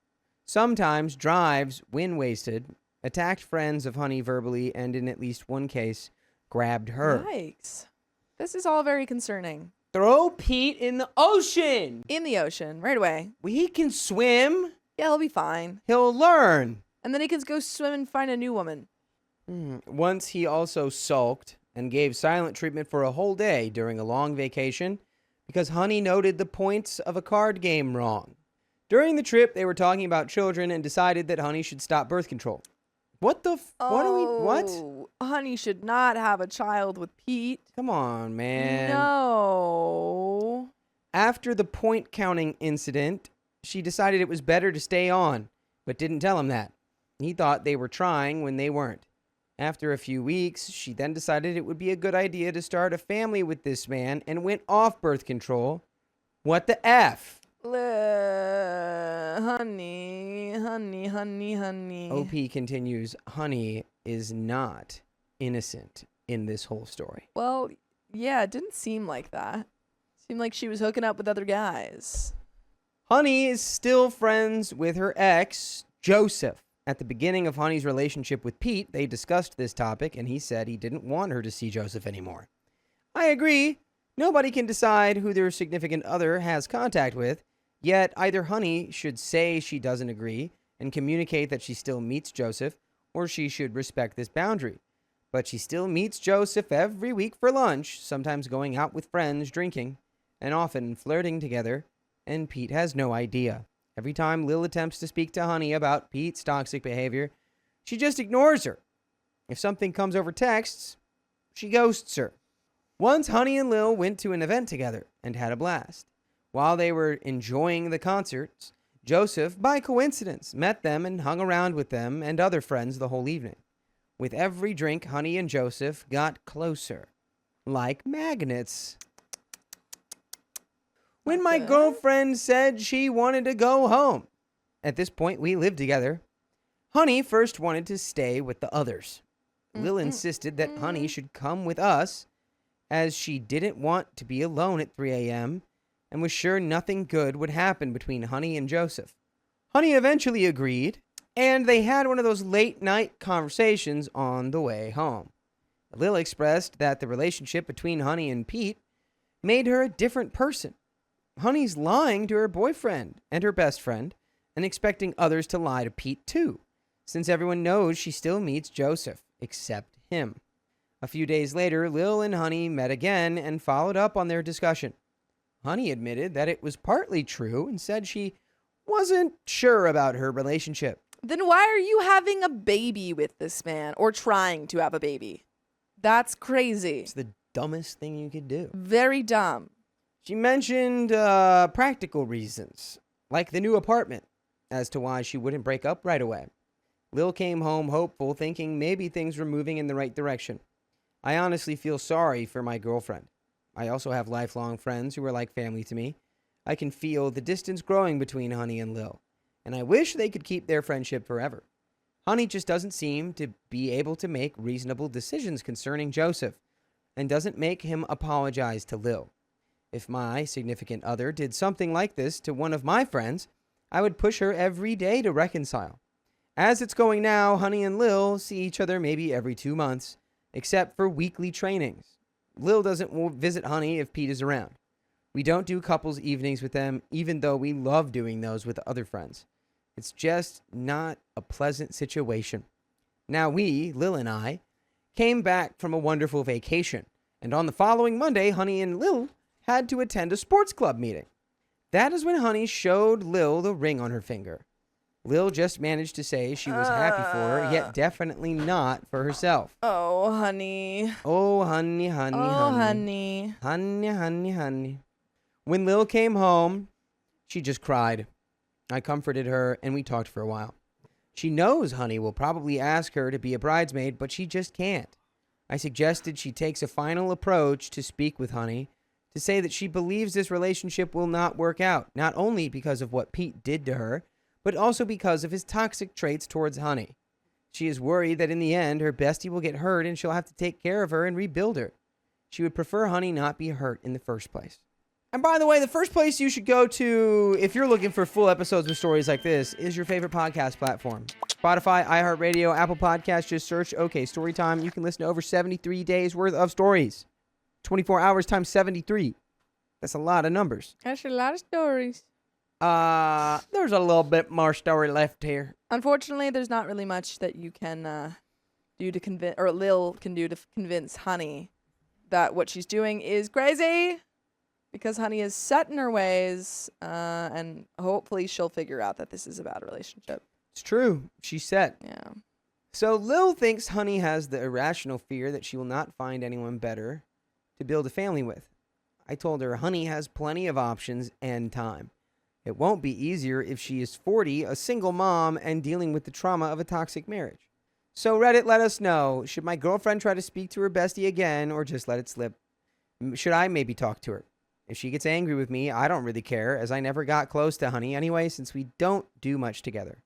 drives when wasted, attacked friends of Honey verbally, and in at least one case, grabbed her. Yikes. This is all very concerning. Throw Pete in the ocean. In the ocean, right away. He can swim. Yeah, he'll be fine. He'll learn. And then he can go swim and find a new woman. Once he also sulked and gave silent treatment for a whole day during a long vacation because Honey noted the points of a card game wrong. During the trip, they were talking about children and decided that Honey should stop birth control. What the what? Honey should not have a child with Pete. Come on, man. No. After the point counting incident, she decided it was better to stay on, but didn't tell him that. He thought they were trying when they weren't. After a few weeks, she then decided it would be a good idea to start a family with this man and went off birth control. What the F? Honey. OP continues, Honey is not innocent in this whole story. Well, yeah, it didn't seem like that. Seemed like she was hooking up with other guys. Honey is still friends with her ex, Joseph. At the beginning of Honey's relationship with Pete, they discussed this topic, and he said he didn't want her to see Joseph anymore. I agree. Nobody can decide who their significant other has contact with, yet either Honey should say she doesn't agree and communicate that she still meets Joseph, or she should respect this boundary. But she still meets Joseph every week for lunch, sometimes going out with friends, drinking, and often flirting together, and Pete has no idea. Every time Lil attempts to speak to Honey about Pete's toxic behavior, she just ignores her. If something comes over texts, she ghosts her. Once Honey and Lil went to an event together and had a blast. While they were enjoying the concerts, Joseph, by coincidence, met them and hung around with them and other friends the whole evening. With every drink, Honey and Joseph got closer, like magnets. When my girlfriend said she wanted to go home. At this point, we lived together. Honey first wanted to stay with the others. Lil insisted that Honey should come with us, as she didn't want to be alone at 3 a.m. and was sure nothing good would happen between Honey and Joseph. Honey eventually agreed, and they had one of those late-night conversations on the way home. Lil expressed that the relationship between Honey and Pete made her a different person. Honey's lying to her boyfriend and her best friend and expecting others to lie to Pete too, since everyone knows she still meets Joseph, except him. A few days later, Lil and Honey met again and followed up on their discussion. Honey admitted that it was partly true and said she wasn't sure about her relationship. Then why are you having a baby with this man or trying to have a baby? That's crazy. It's the dumbest thing you could do. Very dumb. She mentioned practical reasons, like the new apartment, as to why she wouldn't break up right away. Lil came home hopeful, thinking maybe things were moving in the right direction. I honestly feel sorry for my girlfriend. I also have lifelong friends who are like family to me. I can feel the distance growing between Honey and Lil, and I wish they could keep their friendship forever. Honey just doesn't seem to be able to make reasonable decisions concerning Joseph, and doesn't make him apologize to Lil. If my significant other did something like this to one of my friends, I would push her every day to reconcile. As it's going now, Honey and Lil see each other maybe every 2 months, except for weekly trainings. Lil doesn't visit Honey if Pete is around. We don't do couples evenings with them, even though we love doing those with other friends. It's just not a pleasant situation. Now we, Lil and I, came back from a wonderful vacation, And on the following Monday, Honey and Lil had to attend a sports club meeting. That is when Honey showed Lil the ring on her finger. Lil just managed to say she was happy for her, yet definitely not for herself. Oh, honey. Oh, honey, honey, Oh, honey. honey. Honey, honey, honey. When Lil came home, she just cried. I comforted her, and we talked for a while. She knows Honey will probably ask her to be a bridesmaid, but she just can't. I suggested she takes a final approach to speak with Honey, to say that she believes this relationship will not work out, not only because of what Pete did to her, but also because of his toxic traits towards Honey. She is worried that in the end, her bestie will get hurt and she'll have to take care of her and rebuild her. She would prefer Honey not be hurt in the first place. And by the way, the first place you should go to if you're looking for full episodes of stories like this is your favorite podcast platform. Spotify, iHeartRadio, Apple Podcasts, just search OK Storytime. You can listen to over 73 days worth of stories. 24 hours times 73. That's a lot of numbers. That's a lot of stories. There's a little bit more story left here. Unfortunately, there's not really much that you can do to convince, or Lil can do to convince Honey that what she's doing is crazy, because Honey is set in her ways, and hopefully she'll figure out that this is a bad relationship. It's true. She's set. Yeah. So Lil thinks Honey has the irrational fear that she will not find anyone better to build a family with. I told her Honey has plenty of options and time. It won't be easier if she is 40, a single mom, and dealing with the trauma of a toxic marriage. So Reddit, let us know. Should my girlfriend try to speak to her bestie again, or just let it slip? Should I maybe talk to her? If she gets angry with me, I don't really care, as I never got close to Honey anyway, since we don't do much together.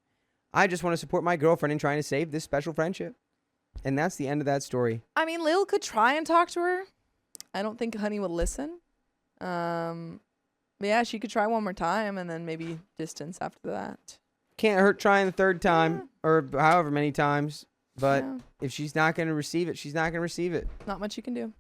I just want to support my girlfriend in trying to save this special friendship. And that's the end of that story. I mean, Lil could try and talk to her. I don't think Honey would listen. But yeah, she could try one more time and then maybe distance after that. Can't hurt trying the third time, or however many times. But Yeah. if she's not going to receive it, she's not going to receive it. Not much you can do.